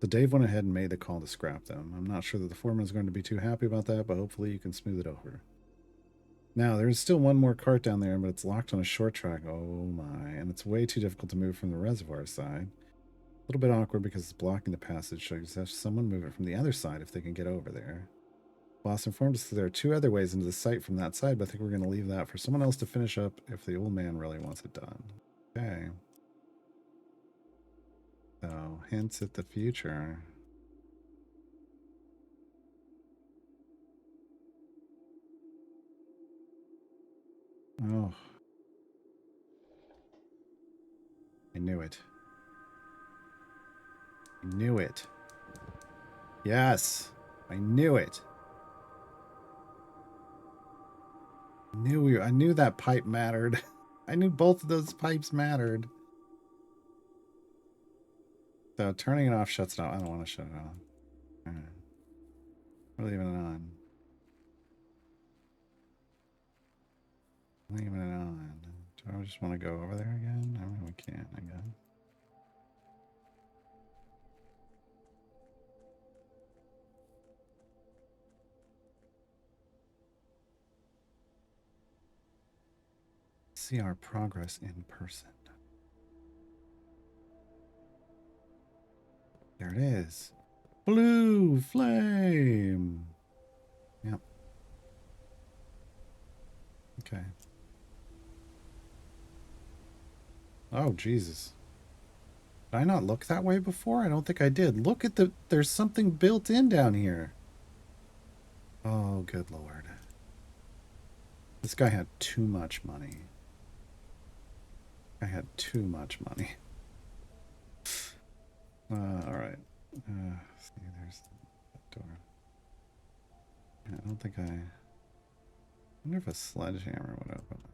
S1: So Dave went ahead and made the call to scrap them. I'm not sure that the foreman is going to be too happy about that, but hopefully you can smooth it over. Now, there's still 1 more cart down there, but it's locked on a short track. Oh my, and it's way too difficult to move from the reservoir side. A little bit awkward because it's blocking the passage, so I just have someone move it from the other side if they can get over there. Boss informed us that there are 2 other ways into the site from that side, but I think we're going to leave that for someone else to finish up if the old man really wants it done. Okay. So, hints at the future. Oh. I knew it. I knew it. Yes. I knew it. I knew that pipe mattered. I knew both of those pipes mattered. So turning it off shuts it off. I don't want to shut it on. All right. We're leaving it on. Leaving it on. Do I just want to go over there again? I mean, we can't, I guess. See our progress in person. There it is. Blue flame. Yep. Okay. Oh, Jesus. Did I not look that way before? I don't think I did. Look at the... There's something built in down here. Oh, good Lord. This guy had too much money. I had too much money. Alright. See, there's the door. Yeah, I don't think I wonder if a sledgehammer would open it.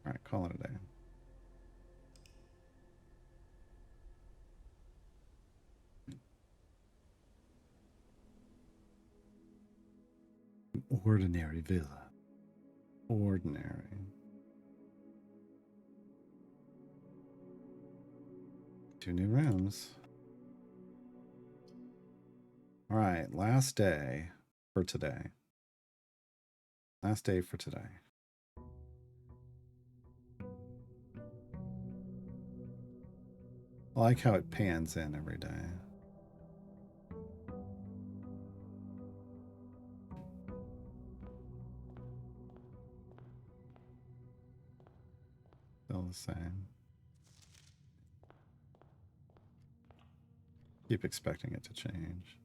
S1: Alright, call it a day. Ordinary villa. Ordinary. 2 new rooms. All right, last day for today. Last day for today. I like how it pans in every day. still the same. Keep expecting it to change.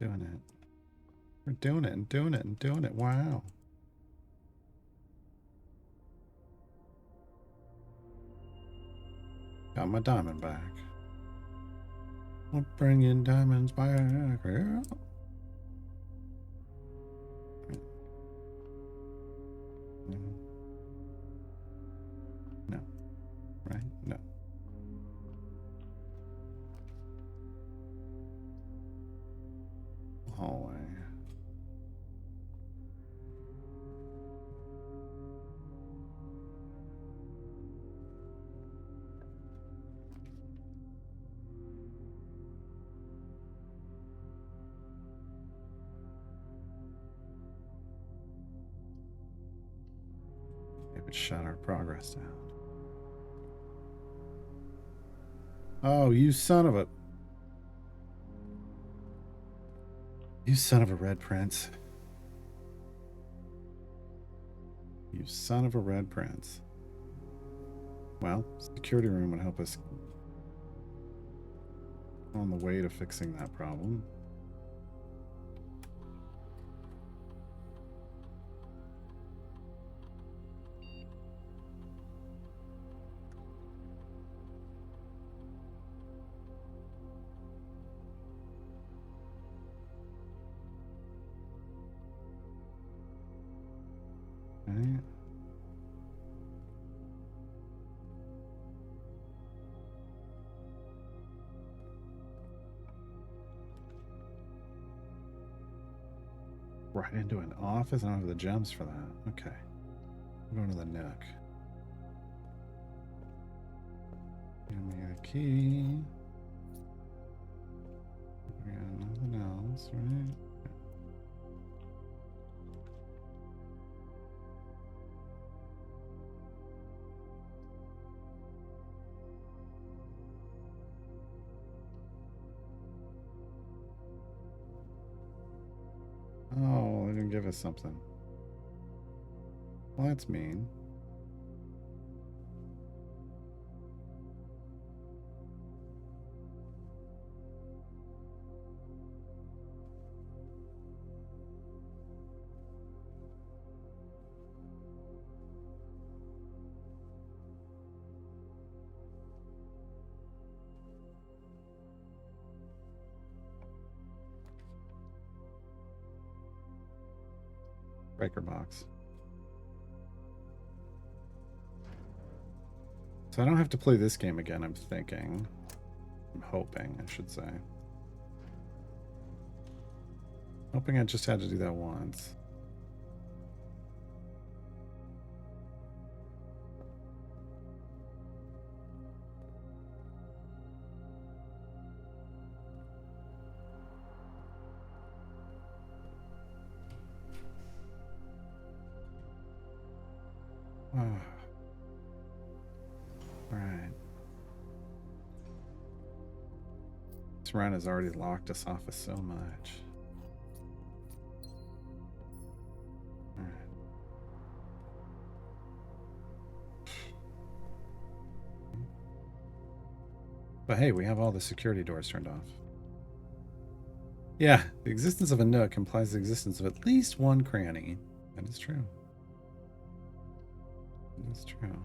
S1: Doing it. We're doing it and doing it and doing it. Wow. Got my diamond back. I'm bringing diamonds back. Yeah. No. Right? No. Hallway. It would shut our progress down. Oh, you son of a... You son of a red prince. You son of a red prince. Well, security room would help us on the way to fixing that problem. Right. Right into an office? I don't have the gems for that. Okay. I'm going to the Nook. Give me a key. We got nothing else, right? Oh, they didn't give us something. Well, that's mean. Breaker box. So I don't have to play this game again, I'm thinking. I'm hoping, I should say. Hoping I just had to do that once. Right. This run has already locked us off of so much. Alright. But hey, we have all the security doors turned off. Yeah, the existence of a nook implies the existence of at least one cranny. That is true. That is true.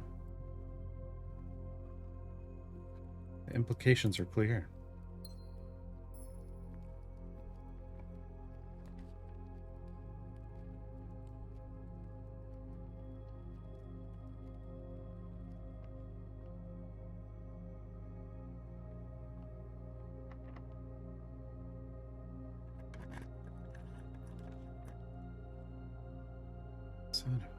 S1: The implications are clear. Son of...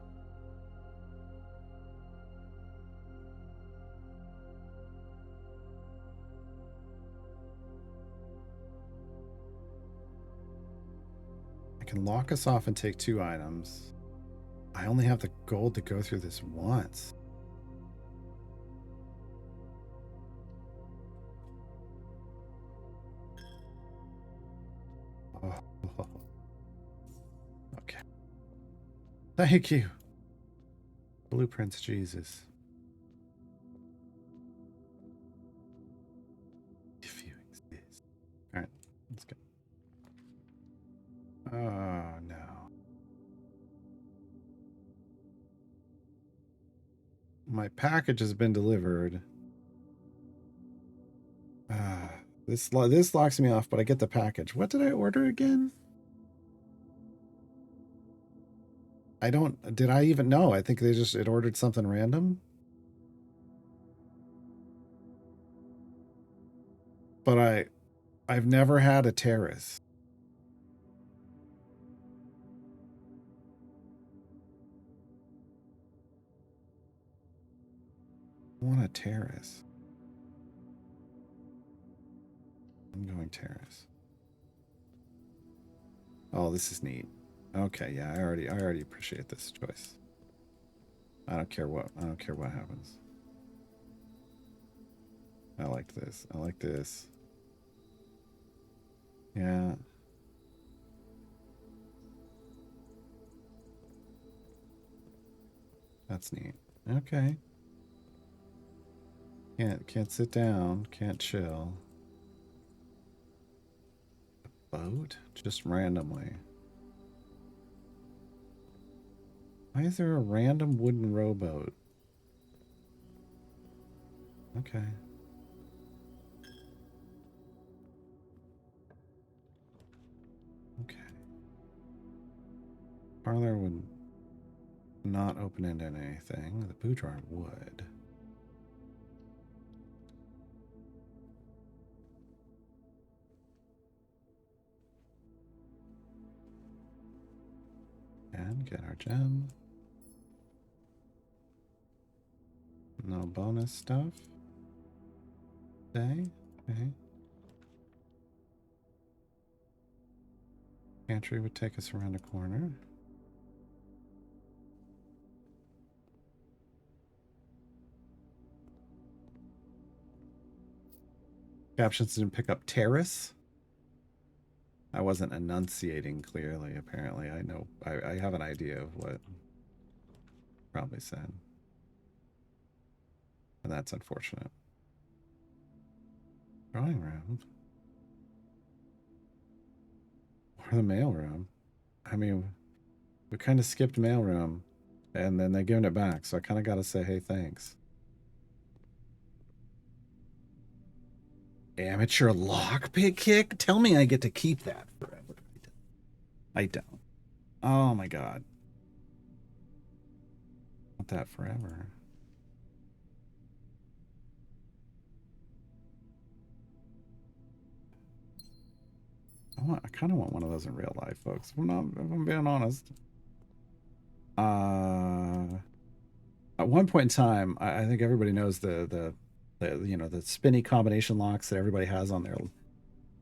S1: can lock us off and take 2 items. I only have the gold to go through this once. Oh. Okay. Thank you. Blueprints, Jesus. If you exist. Alright, let's go. Oh, no. My package has been delivered. This locks me off, but I get the package. What did I order again? I don't... Did I even know? I think it ordered something random. But I've never had a terrace. I want a terrace. I'm going terrace. Oh, this is neat. Okay, yeah, I already appreciate this choice. I don't care what happens. I like this. I like this. Yeah. That's neat. Okay. Can't sit down, can't chill. A boat? Just randomly. Why is there a random wooden rowboat? Okay. Okay. Parlor would not open into anything. The boudoir would. And get our gem. No bonus stuff. Okay. Pantry would take us around a corner. Captions didn't pick up terrace. I wasn't enunciating clearly, apparently. I know. I have an idea of what probably said. And that's unfortunate. Drawing room. Or the mail room. I mean, we kind of skipped mail room. And then they given it back. So I kind of got to say, hey, thanks. Amateur lockpick kick? Tell me I get to keep that forever. I don't. Oh my god. I want that forever. I kind of want one of those in real life, folks. If I'm being honest. At one point in time, I think everybody knows the spinny combination locks that everybody has on their...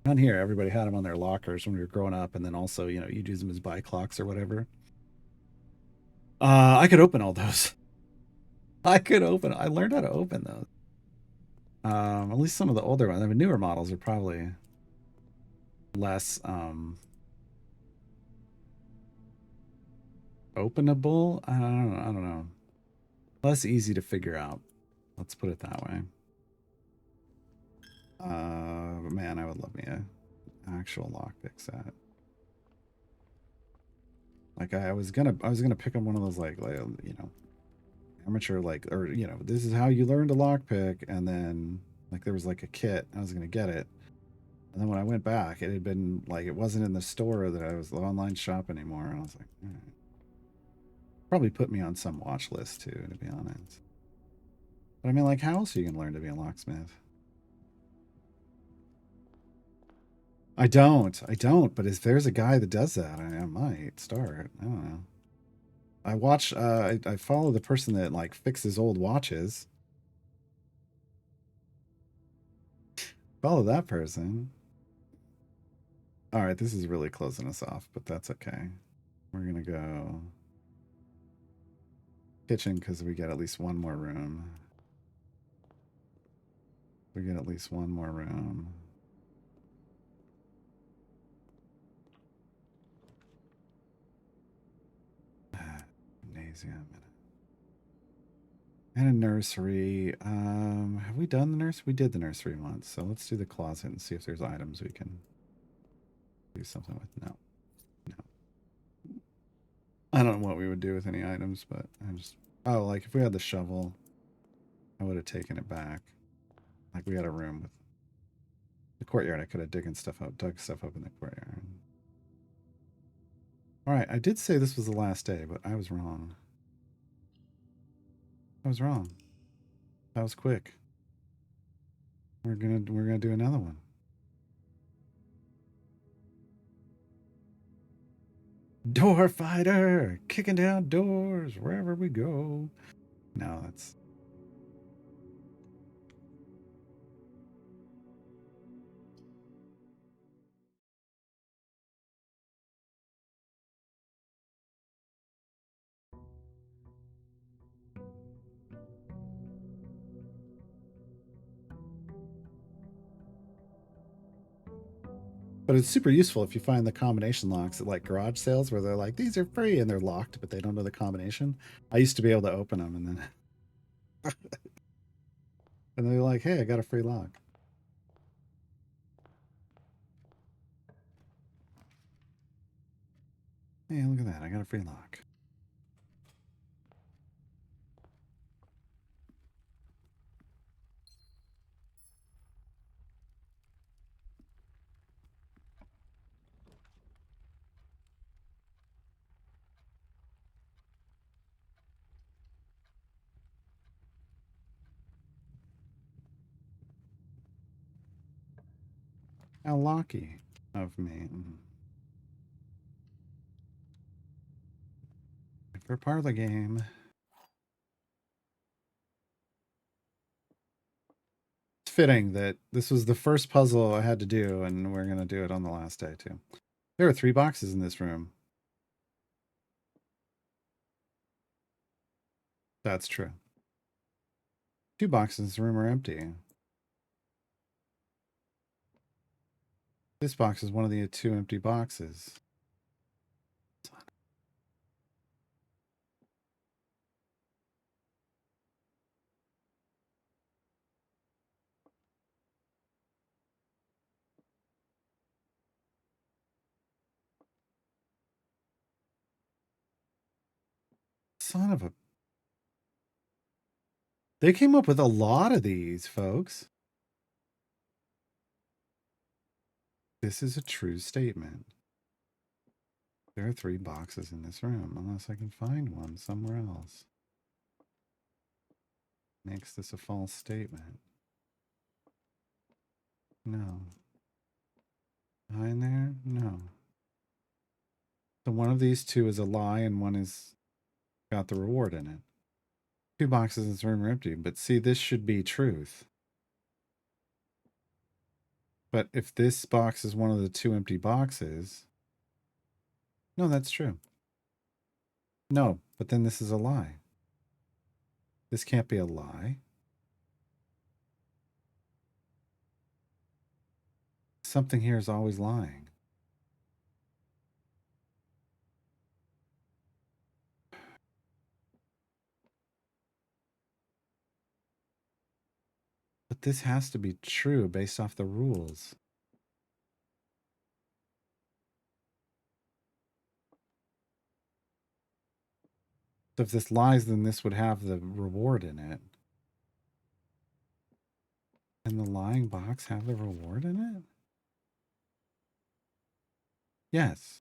S1: Down here, everybody had them on their lockers when we were growing up, and then also, you'd use them as bike locks or whatever. I could open all those. I learned how to open those. At least some of the older ones. I mean, newer models are probably less openable. I don't know. Less easy to figure out. Let's put it that way. Man, I would love me an actual lockpick set. Like I was gonna pick up one of those like amateur this is how you learn to lockpick, and then like there was like a kit. I was gonna get it, and then when I went back, it had been like it wasn't in the store that I was the online shop anymore, and I was like, probably put me on some watch list too, to be honest. But I mean, like, how else are you gonna learn to be a locksmith? I don't. But if there's a guy that does that, I might start. I don't know. I watch. I follow the person that like fixes old watches. Follow that person. All right, this is really closing us off, but that's okay. We're gonna go kitchen because we get at least one more room. We get at least one more room. Gymnasium. And a nursery. Have we done the nursery? We did the nursery once, so let's do the closet and see if there's items we can do something with. No. No. I don't know what we would do with any items, but I just... Oh, like if we had the shovel, I would have taken it back. Like we had a room with the courtyard. I could have dug stuff up in the courtyard. All right, I did say this was the last day, but I was wrong. I was wrong. That was quick. We're gonna do another one. Door fighter, kicking down doors wherever we go. No, that's... But it's super useful if you find the combination locks at like garage sales where they're like, these are free and they're locked, but they don't know the combination. I used to be able to open them and then and they're like, hey, I got a free lock. Hey, look at that. I got a free lock. How lucky of me. For part of the game. It's fitting that this was the first puzzle I had to do, and we're going to do it on the last day, too. There are 3 boxes in this room. That's true. 2 boxes in this room are empty. This box is one of the 2 empty boxes. Son of a... They came up with a lot of these, folks. This is a true statement. There are 3 boxes in this room, unless I can find one somewhere else. Makes this a false statement. No. Behind there? No. So one of these 2 is a lie and one is got the reward in it. 2 boxes in this room are empty, but see, this should be truth. But if this box is one of the 2 empty boxes... No, that's true. No, but then this is a lie. This can't be a lie. Something here is always lying. But this has to be true based off the rules. So if this lies, then this would have the reward in it. And the lying box have the reward in it? Yes.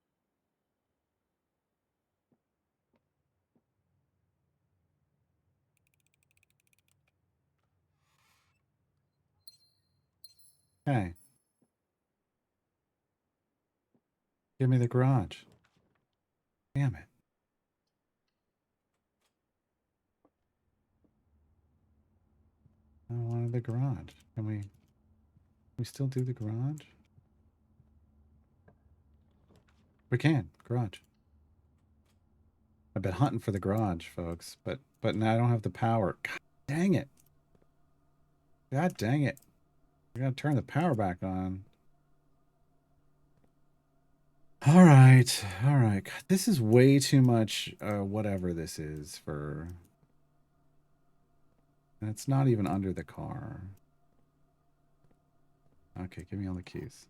S1: Hey. Give me the garage. Damn it. I wanted the garage. Can we still do the garage? We can. Garage. I've been hunting for the garage, folks, but now I don't have the power. God dang it. God dang it. We gotta turn the power back on. All right. All right. God, this is way too much, whatever this is for... And it's not even under the car. Okay, give me all the keys.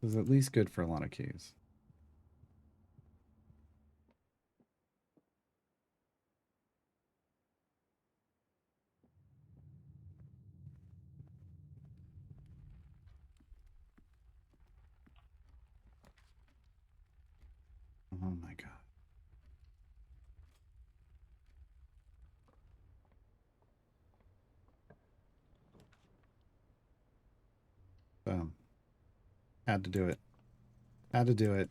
S1: This is at least good for a lot of keys. Oh my god. Boom. Had to do it. Had to do it.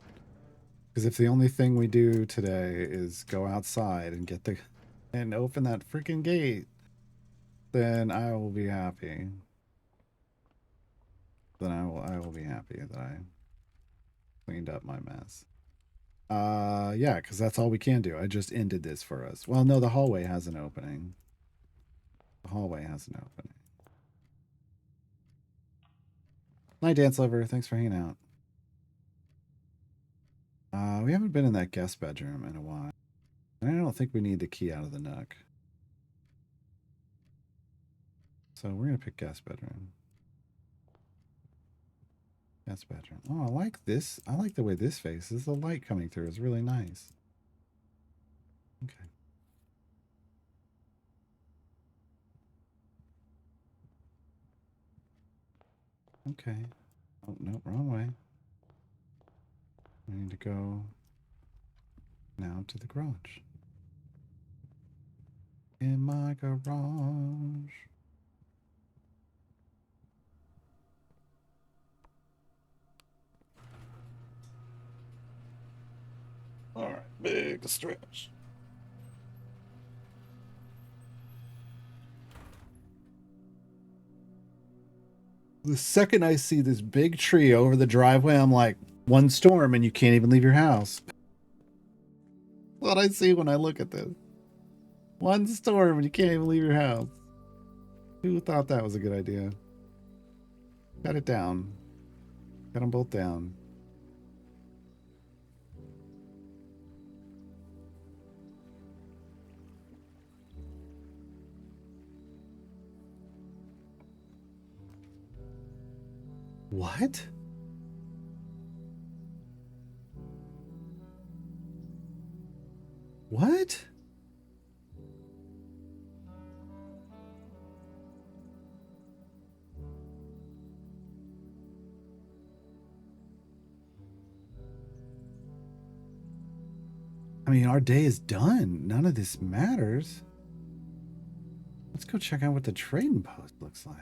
S1: Because if the only thing we do today is go outside and get the... and open that freaking gate, then I will be happy. Then I will be happy that I cleaned up my mess. Yeah, because that's all we can do. I just ended this for us. Well, no, the hallway has an opening. The hallway has an opening. Night, Dance Lover. Thanks for hanging out. We haven't been in that guest bedroom in a while. And I don't think we need the key out of the nook. So we're going to pick guest bedroom. Guest bedroom. Oh, I like this. I like the way this faces. The light coming through is really nice. Okay. Okay. Oh, no, wrong way. We need to go now to the garage. In my garage. All right, big stretch. The second I see this big tree over the driveway, I'm like, one storm and you can't even leave your house. What I see when I look at this. One storm and you can't even leave your house. Who thought that was a good idea? Got it down. Got them both down. What? What? I mean, our day is done. None of this matters. Let's go check out what the trading post looks like.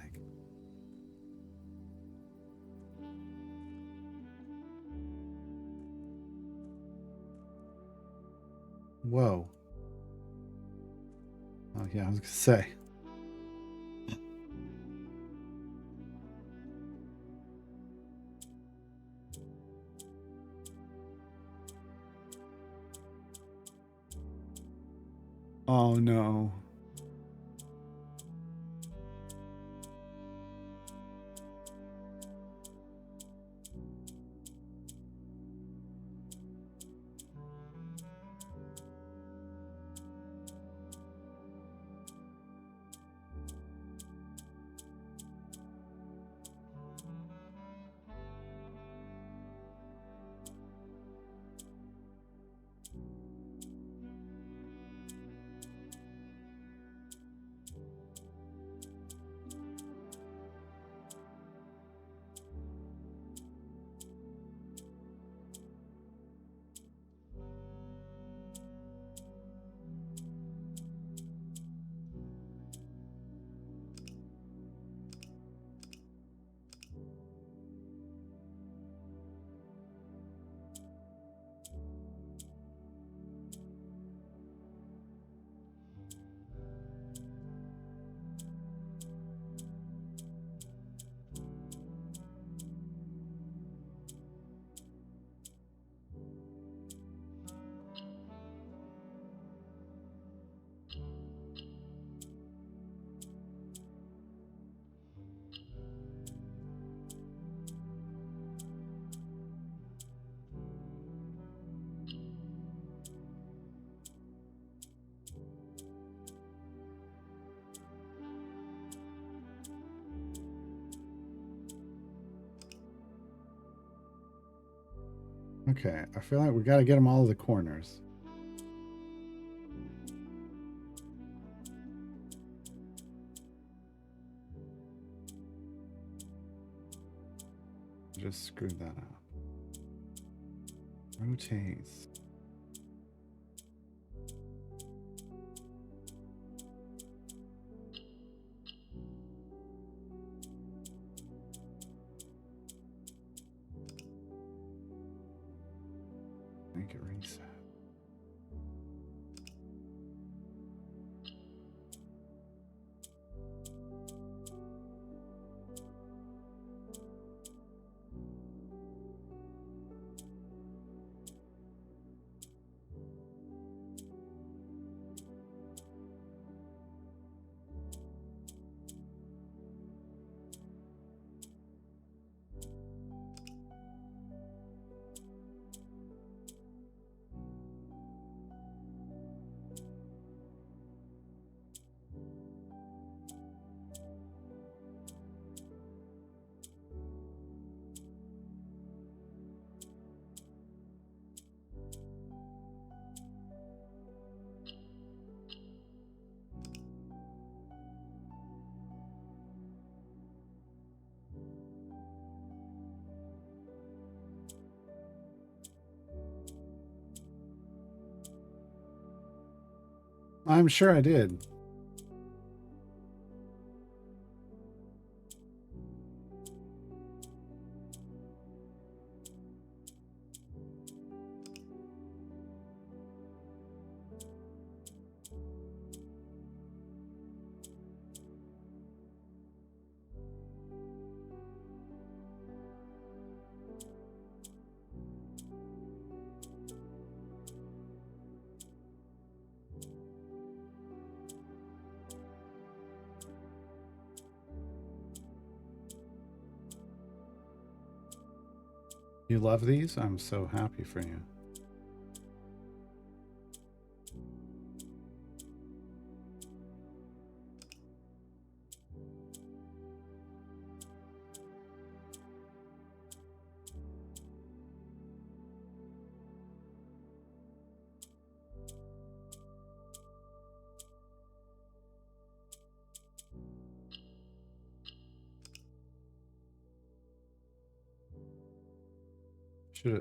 S1: Whoa. Oh, yeah, I was going to say. Oh, no. Okay, I feel like we got to get them all to the corners. Just screwed that up. Rotates. Make it reset. I'm sure I did. You love these? I'm so happy for you.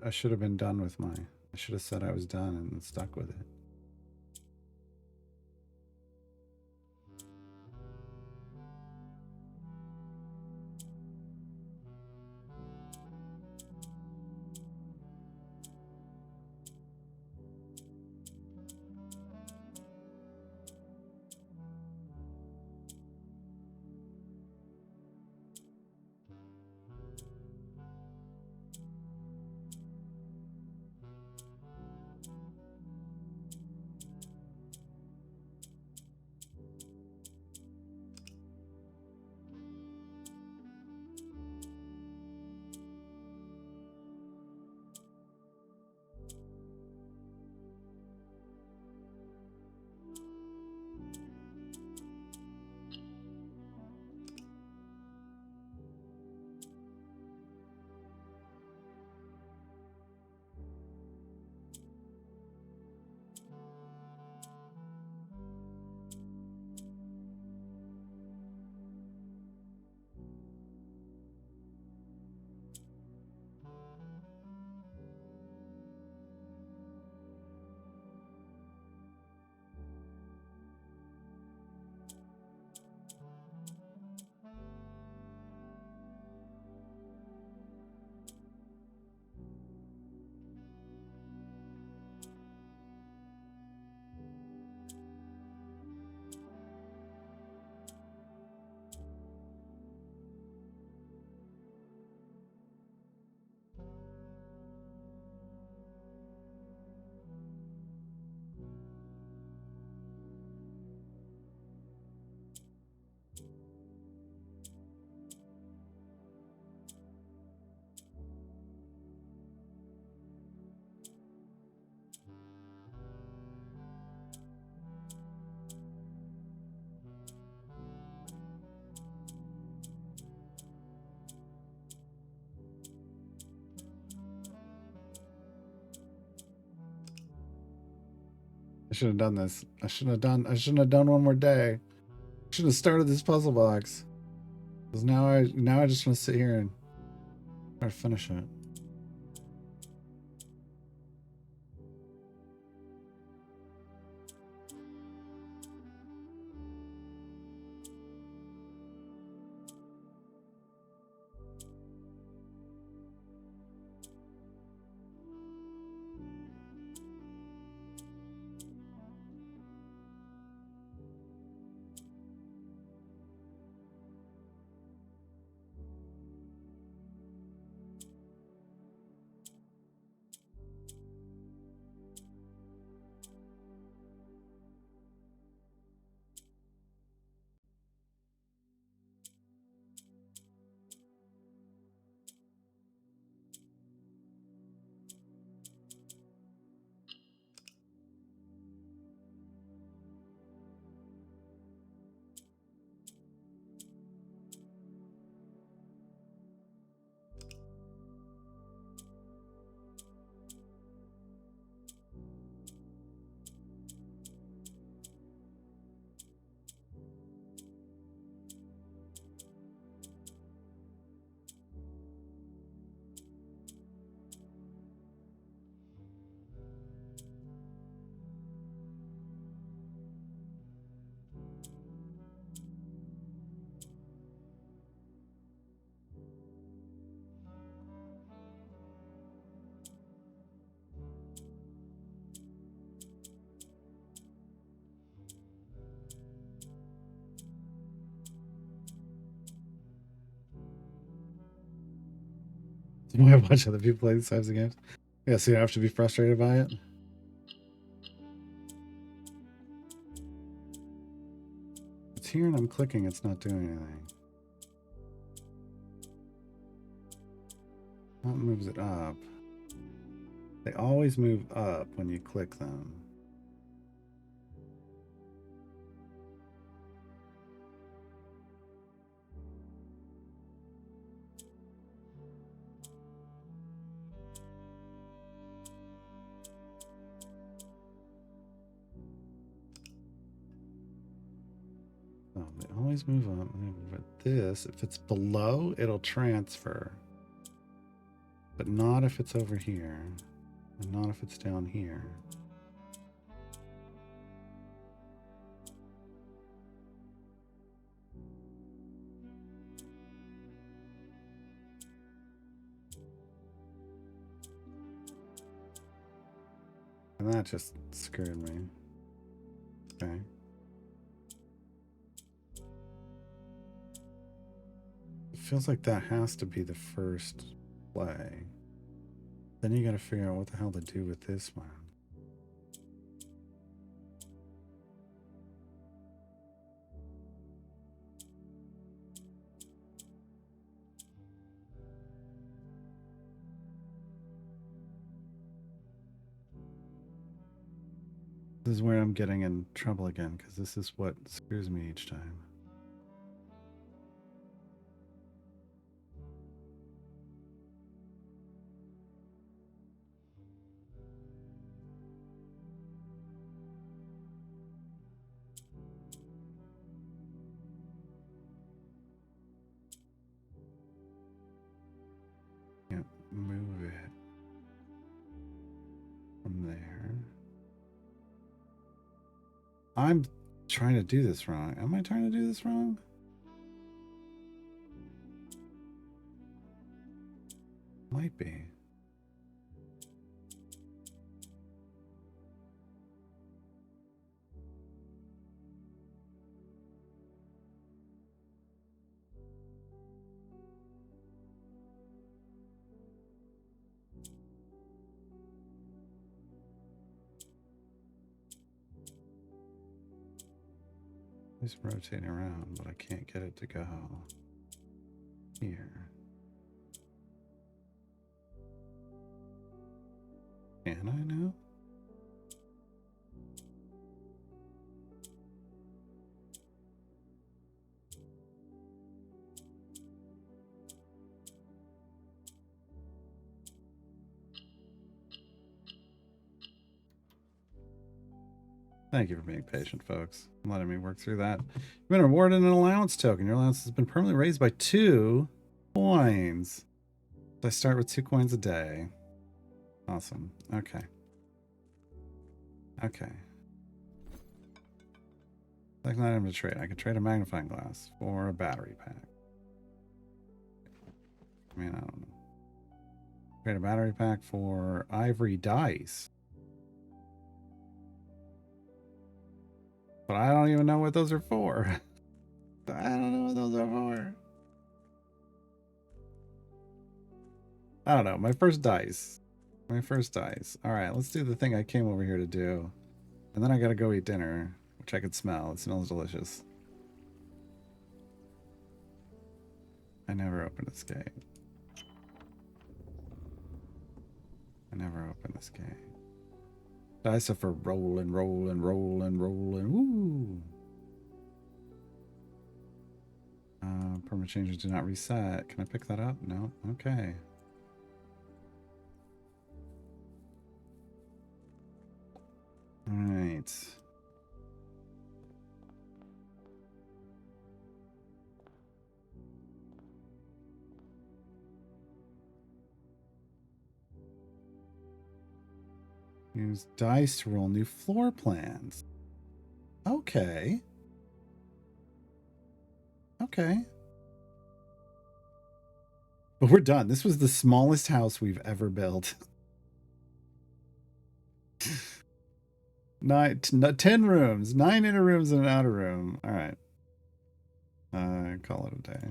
S1: I should have been done with my. I should have said I was done and stuck with it. should have done this. I shouldn't have done one more day. I should have started this puzzle box. Because now I just want to sit here and try to finish it. Why watch other people play these types of games? Yeah, so you have to be frustrated by it. It's here and I'm clicking, it's not doing anything. That moves it up. They always move up when you click them. Oh, they always move up. But this, if it's below, it'll transfer. But not if it's over here. And not if it's down here. And that just screwed me. Okay. It feels like that has to be the first play. Then you gotta figure out what the hell to do with this one. This is where I'm getting in trouble again, because this is what screws me each time. Can't move it from there. I'm trying to do this wrong. Am I trying to do this wrong? Might be. It's rotating around, but I can't get it to go here. Can I now? Thank you for being patient, folks. I'm letting me work through that. You've been awarded an allowance token. Your allowance has been permanently raised by 2 coins. So I start with 2 coins a day. Awesome. Okay. Okay. Select an item to trade. I can trade a magnifying glass for a battery pack. I mean, I don't know. Trade a battery pack for ivory dice. But I don't even know what those are for. I don't know what those are for. I don't know. My first dice. My first dice. All right, let's do the thing I came over here to do. And then I gotta go eat dinner, which I can smell. It smells delicious. I never open this gate. I never open this gate. Dice are for rolling, rolling, rolling, rolling. Woo! Permanent changes do not reset. Can I pick that up? No. Okay. All right. Use dice to roll new floor plans. Okay. Okay. But we're done. This was the smallest house we've ever built. 10 rooms, 9 inner rooms and an outer room. All right. Call it a day.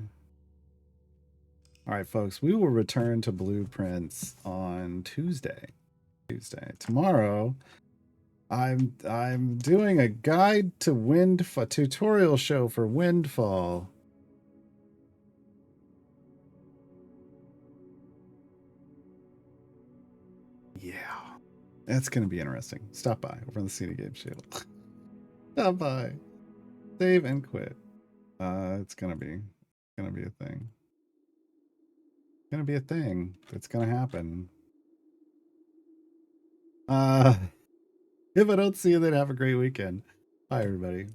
S1: All right, folks, we will return to Blueprints on Tuesday. Tomorrow, I'm doing a guide to Windfall, tutorial show for Windfall. Yeah, that's gonna be interesting. Stop by over on the CD Game channel. Stop by, save and quit. It's gonna be a thing. It's gonna be a thing. It's gonna happen. If I don't see you, then have a great weekend. Bye, everybody.